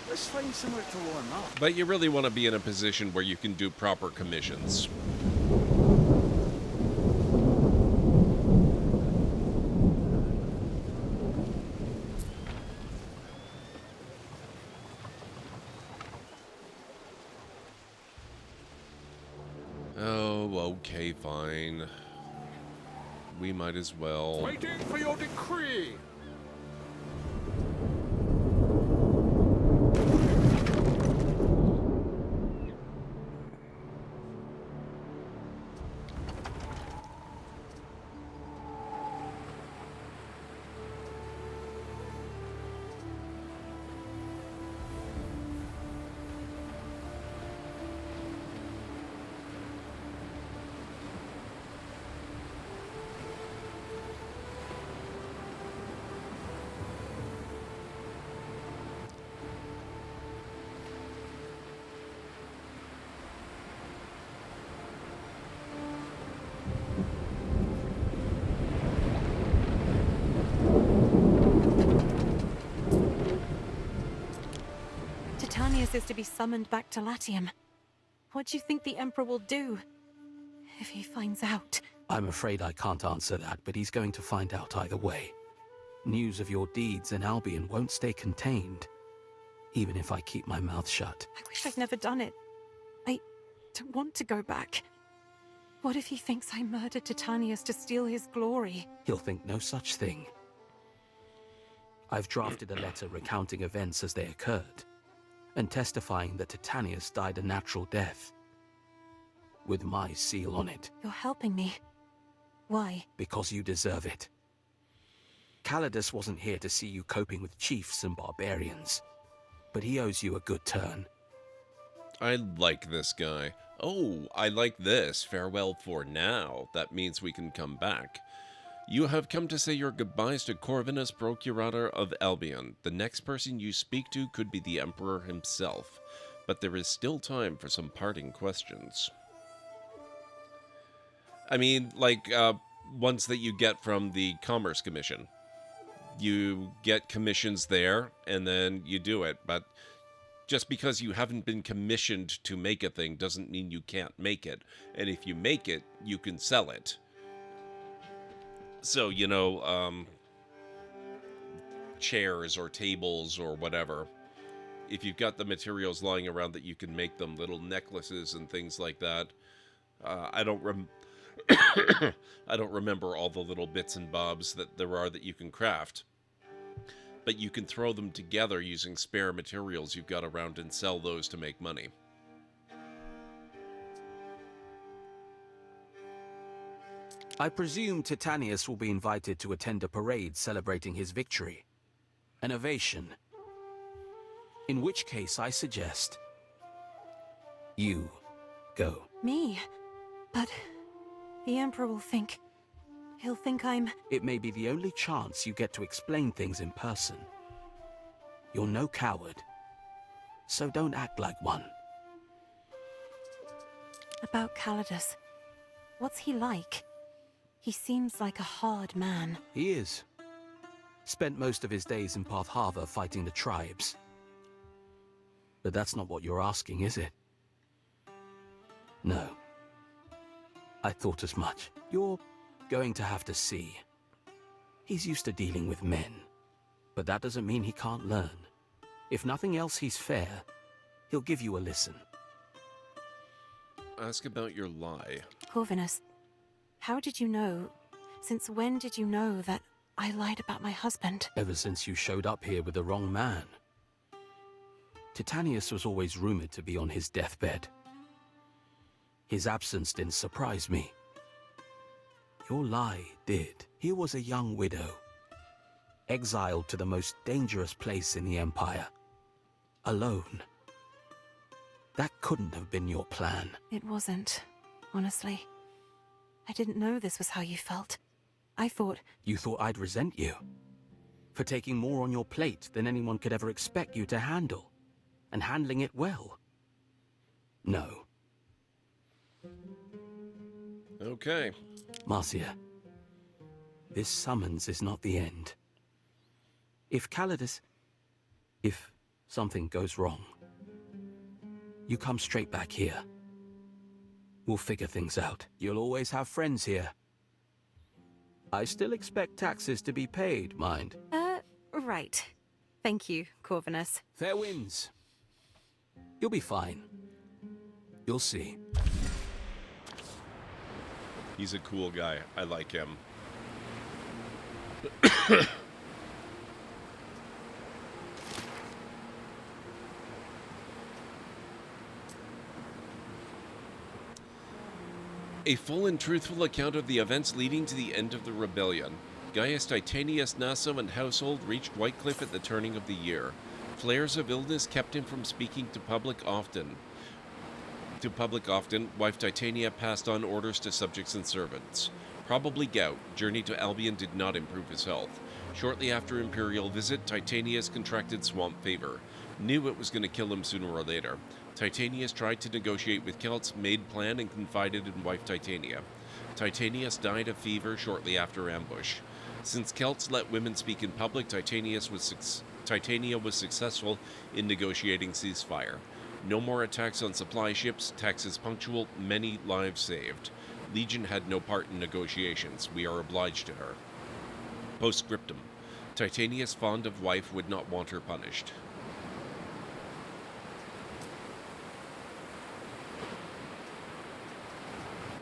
Let's find somewhere to warm up. But you really want to be in a position where you can do proper commissions. Oh, okay, fine. We might as well. Waiting for your decree. Titanius is to be summoned back to Latium. What do you think the Emperor will do if he finds out? I'm afraid I can't answer that, but he's going to find out either way. News of your deeds in Albion won't stay contained, even if I keep my mouth shut. I wish I'd never done it. I don't want to go back. What if he thinks I murdered Titanius to steal his glory? He'll think no such thing. I've drafted a letter recounting events as they occurred, and testifying that Titanius died a natural death, with my seal on it. You're helping me. Why? Because you deserve it. Calidus wasn't here to see you coping with chiefs and barbarians, but he owes you a good turn. I like this guy. Oh, I like this. Farewell for now. That means we can come back. You have come to say your goodbyes to Corvinus, Procurator of Albion. The next person you speak to could be the Emperor himself, but there is still time for some parting questions. I mean, like, ones that you get from the Commerce Commission. you get commissions there, and then you do it. But just because you haven't been commissioned to make a thing doesn't mean you can't make it. And if you make it, you can sell it. So, you know, chairs or tables or whatever, if you've got the materials lying around that you can make them, little necklaces and things like that. I don't remember all the little bits and bobs that there are that you can craft, but you can throw them together using spare materials you've got around and sell those to make money. I presume Titanius will be invited to attend a parade celebrating his victory. An ovation. In which case I suggest you go. Me? But the Emperor will think... He'll think I'm... It may be the only chance you get to explain things in person. You're no coward, so don't act like one. About Calidus. What's he like? He seems like a hard man. He is. Spent most of his days in Path Harbor fighting the tribes. But that's not what you're asking, is it? No. I thought as much. You're going to have to see. He's used to dealing with men, but that doesn't mean he can't learn. If nothing else, he's fair. He'll give you a listen. Ask about your lie. Corvinus, how did you know? Since when did you know that I lied about my husband? Ever since you showed up here with the wrong man. Titanius was always rumored to be on his deathbed. His absence didn't surprise me. Your lie did. He was a young widow, exiled to the most dangerous place in the Empire. Alone. That couldn't have been your plan. It wasn't, honestly. I didn't know this was how you felt. I thought... You thought I'd resent you? For taking more on your plate than anyone could ever expect you to handle, and handling it well? No. Okay. Marcia, this summons is not the end. If Calidus... If something goes wrong, you come straight back here. We'll figure things out. You'll always have friends here. I still expect taxes to be paid, mind. Right. Thank you, Corvinus. Fair winds. You'll be fine. You'll see. He's a cool guy. I like him. A full and truthful account of the events leading to the end of the rebellion. Gaius Titanius Naso and household reached Whitecliff at the turning of the year. Flares of illness kept him from speaking to public often. Wife Titania passed on orders to subjects and servants. Probably gout. Journey to Albion did not improve his health. Shortly after Imperial visit, Titanius contracted swamp fever. Knew it was going to kill him sooner or later. Titanius tried to negotiate with Celts, made plan, and confided in wife Titania. Titanius died of fever shortly after ambush. Since Celts let women speak in public, Titania was successful in negotiating ceasefire. No more attacks on supply ships, taxes punctual, many lives saved. Legion had no part in negotiations. We are obliged to her. Postscriptum. Titanius, fond of wife, would not want her punished.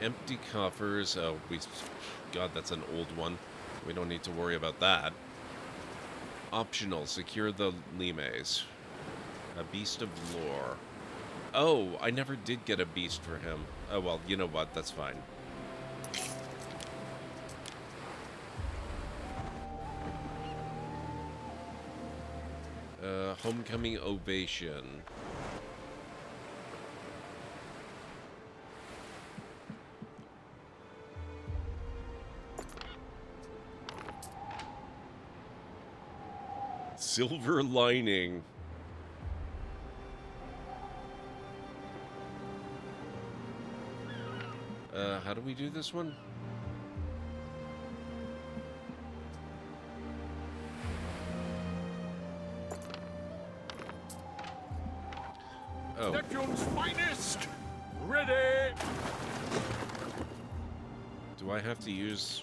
Empty coffers. Oh, God, that's an old one. We don't need to worry about that. Optional. Secure the limes. A beast of lore. Oh, I never did get a beast for him. Oh, well, you know what? That's fine. Homecoming ovation. Silver lining. How do we do this one? Oh. Neptune's finest! Ready! Do I have to use...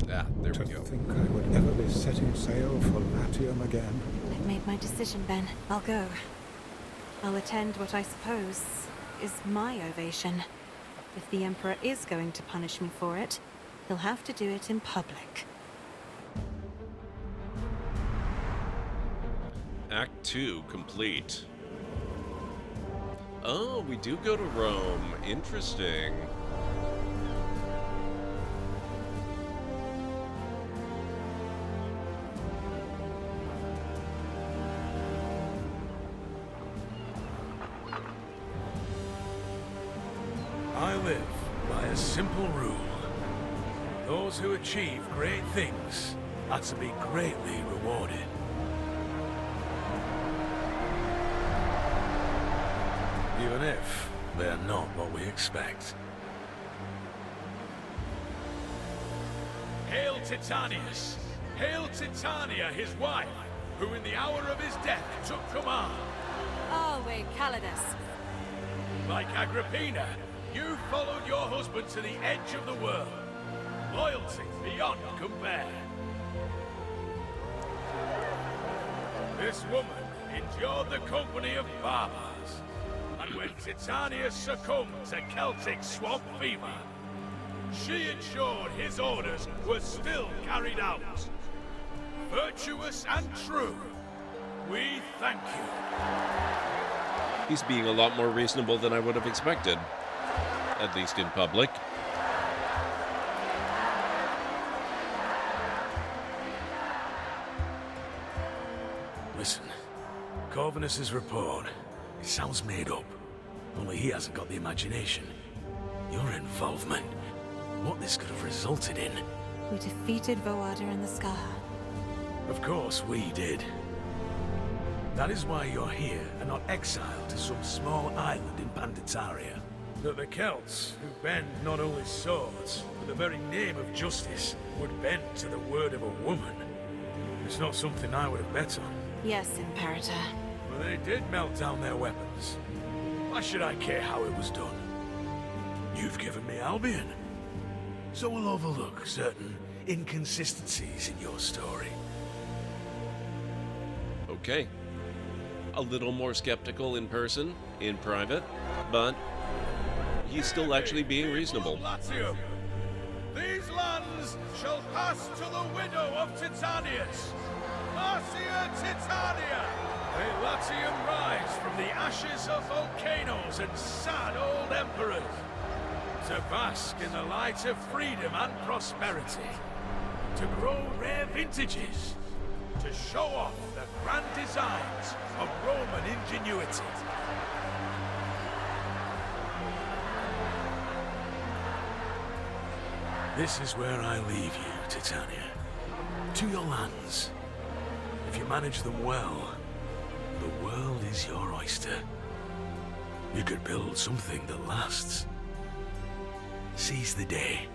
Ah, there we go. To think I would ever be setting sail for Latium again. I've made my decision, Ben. I'll go. I'll attend what I suppose is my ovation. If the Emperor is going to punish me for it, he'll have to do it in public. Act 2 complete. Oh, we do go to Rome. Interesting. I live by a simple rule. Those who achieve great things are to be greatly rewarded. Even if they're not what we expect. Hail Titanius! Hail Titania, his wife, who in the hour of his death took command. Arwe Calidus. Like Agrippina, you followed your husband to the edge of the world. Loyalty beyond compare. This woman endured the company of barbers. And when Titania succumbed to Celtic swamp fever, she ensured his orders were still carried out. Virtuous and true, we thank you. He's being a lot more reasonable than I would have expected. At least in public. Listen, Corvinus's report, it sounds made up. Only he hasn't got the imagination. Your involvement, what this could have resulted in. We defeated Voada in the Scar. Of course we did. That is why you're here and not exiled to some small island in Panditaria. That the Celts, who bend not only swords, but the very name of justice, would bend to the word of a woman. It's not something I would have bet on. Yes, Imperator. But they did melt down their weapons. Why should I care how it was done? You've given me Albion. So we'll overlook certain inconsistencies in your story. Okay. A little more skeptical in person, in private, but he's still actually being reasonable. Latium. These lands shall pass to the widow of Titanius, Marcia Titania. May Latium rise from the ashes of volcanoes and sad old emperors, to bask in the light of freedom and prosperity, to grow rare vintages, to show off the grand designs of Roman ingenuity. This is where I leave you, Titania. To your lands. If you manage them well, the world is your oyster. You could build something that lasts. Seize the day.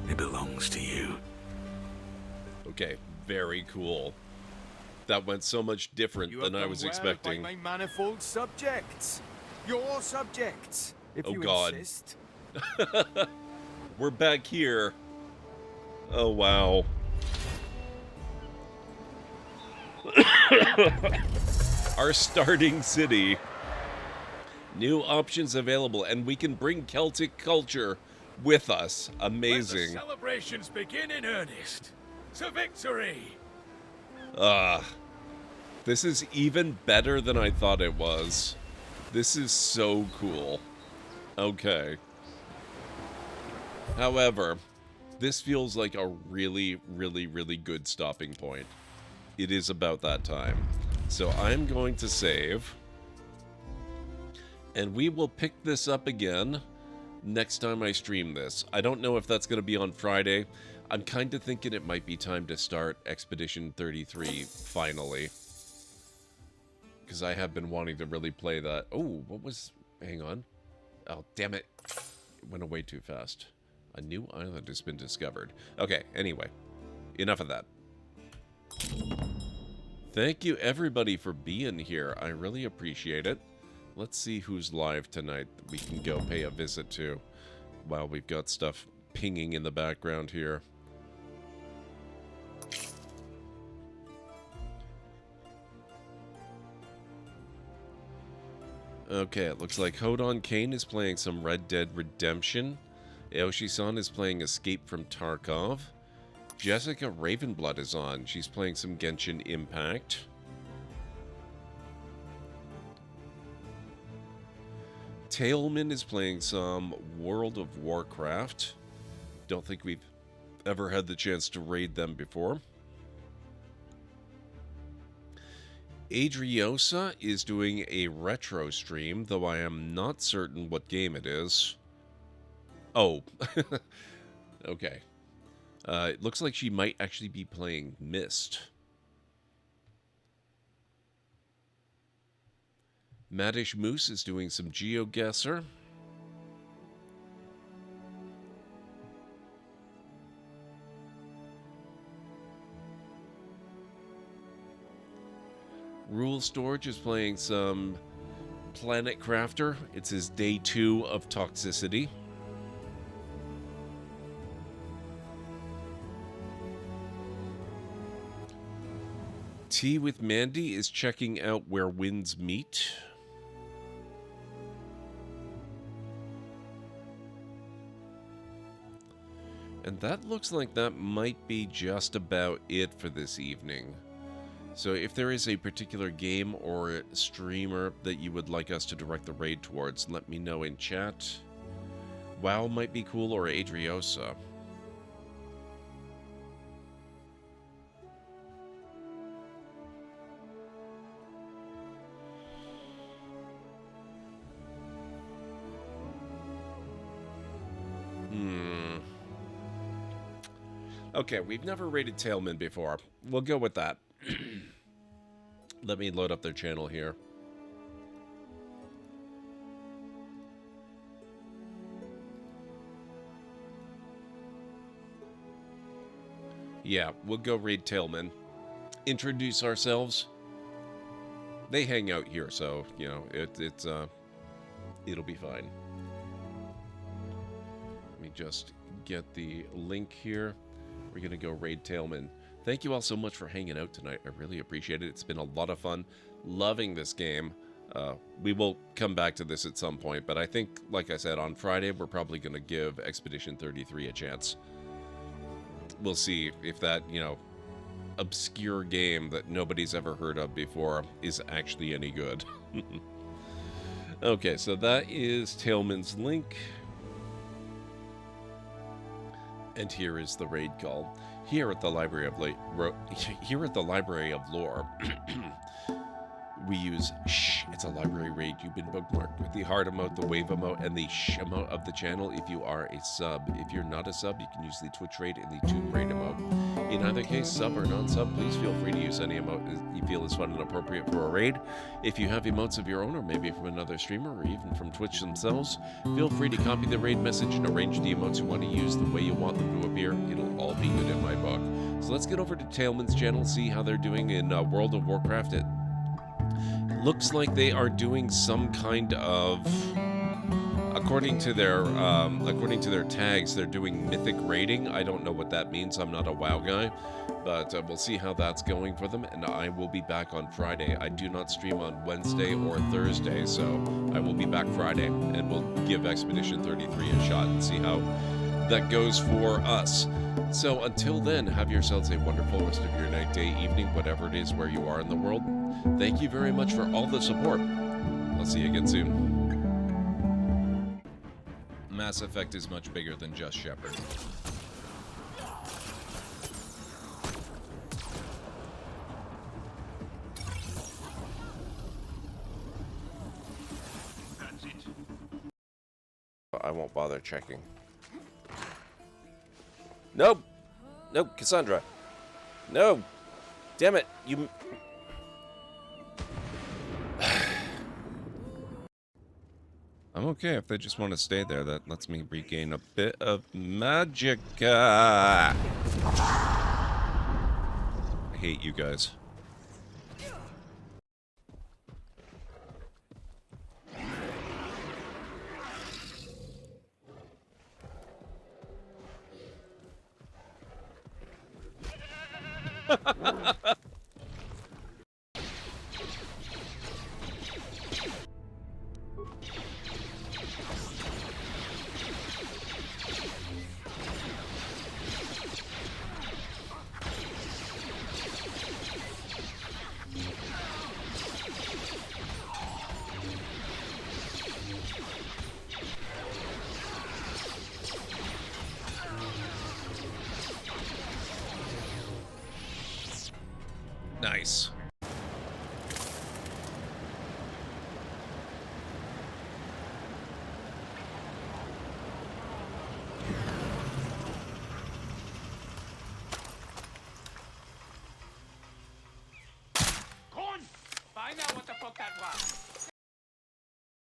It belongs to you. Okay, very cool. That went so much different than I was expecting. By my manifold subjects. Your subjects, if Oh you God. insist. We're back here. Oh, wow. Our starting city. New options available, and we can bring Celtic culture with us. Amazing. Let the celebrations begin in earnest. To victory! This is even better than I thought it was. This is so cool. Okay. However, this feels like a really, really, really good stopping point. It is about that time. So I'm going to save. And we will pick this up again next time I stream this. I don't know if that's going to be on Friday. I'm kind of thinking it might be time to start Expedition 33 finally. Because I have been wanting to really play that. Oh, what was... Hang on. Oh, damn it. It went away too fast. A new island has been discovered. Okay, anyway. Enough of that. Thank you, everybody, for being here. I really appreciate it. Let's see who's live tonight that we can go pay a visit to while we've got stuff pinging in the background here. Okay, it looks like Hodon Kane is playing some Red Dead Redemption. Aoshi-san is playing Escape from Tarkov. Jessica Ravenblood is on. She's playing some Genshin Impact. Tailman is playing some World of Warcraft. Don't think we've ever had the chance to raid them before. Adriosa is doing a retro stream, though I am not certain what game it is. Oh, okay. It looks like she might actually be playing Myst. Maddish Moose is doing some GeoGuessr. Rule Storage is playing some Planet Crafter. It's his day 2 of Toxicity. Tea with Mandy is checking out Where Winds Meet. And that looks like that might be just about it for this evening. So if there is a particular game or streamer that you would like us to direct the raid towards, let me know in chat. WoW might be cool, or Adriosa. Okay, we've never raided Tailman before. We'll go with that. Let me load up their channel here. Yeah, we'll go raid Tailman. Introduce ourselves. They hang out here, so, you know, it'll be fine. Let me just get the link here. We're going to go raid Tailman. Thank you all so much for hanging out tonight. I really appreciate it. It's been a lot of fun. Loving this game. We will come back to this at some point, but I think, like I said, on Friday, we're probably going to give Expedition 33 a chance. We'll see if that, you know, obscure game that nobody's ever heard of before is actually any good. Okay, so that is Tailman's link. And here is the raid call. Here at the Library of Lore, we use shh. It's a library raid. You've been bookmarked with the heart emote, the wave emote, and the shh emote of the channel if you are a sub. If you're not a sub, you can use the Twitch raid and the Tomb raid emote. In either case, sub or non-sub, please feel free to use any emote you feel is fun and appropriate for a raid. If you have emotes of your own, or maybe from another streamer, or even from Twitch themselves, feel free to copy the raid message and arrange the emotes you want to use the way you want them to appear. It'll all be good in my book. So let's get over to Tailman's channel, see how they're doing in World of Warcraft. It looks like they are doing some kind of, according to their tags, they're doing mythic raiding. I don't know what that means. I'm not a WoW guy, but we'll see how that's going for them. And I will be back on Friday. I do not stream on Wednesday or Thursday, so I will be back Friday, and we'll give Expedition 33 a shot and see how that goes for us. So until then, have yourselves a wonderful rest of your night, day, evening, whatever it is where you are in the world. Thank you very much for all the support. I'll see you again soon. Mass Effect is much bigger than just Shepard. I won't bother checking. Nope! Nope, Cassandra. No! Damn it, you... I'm okay if they just want to stay there. That lets me regain a bit of magic. I hate you guys. Nice.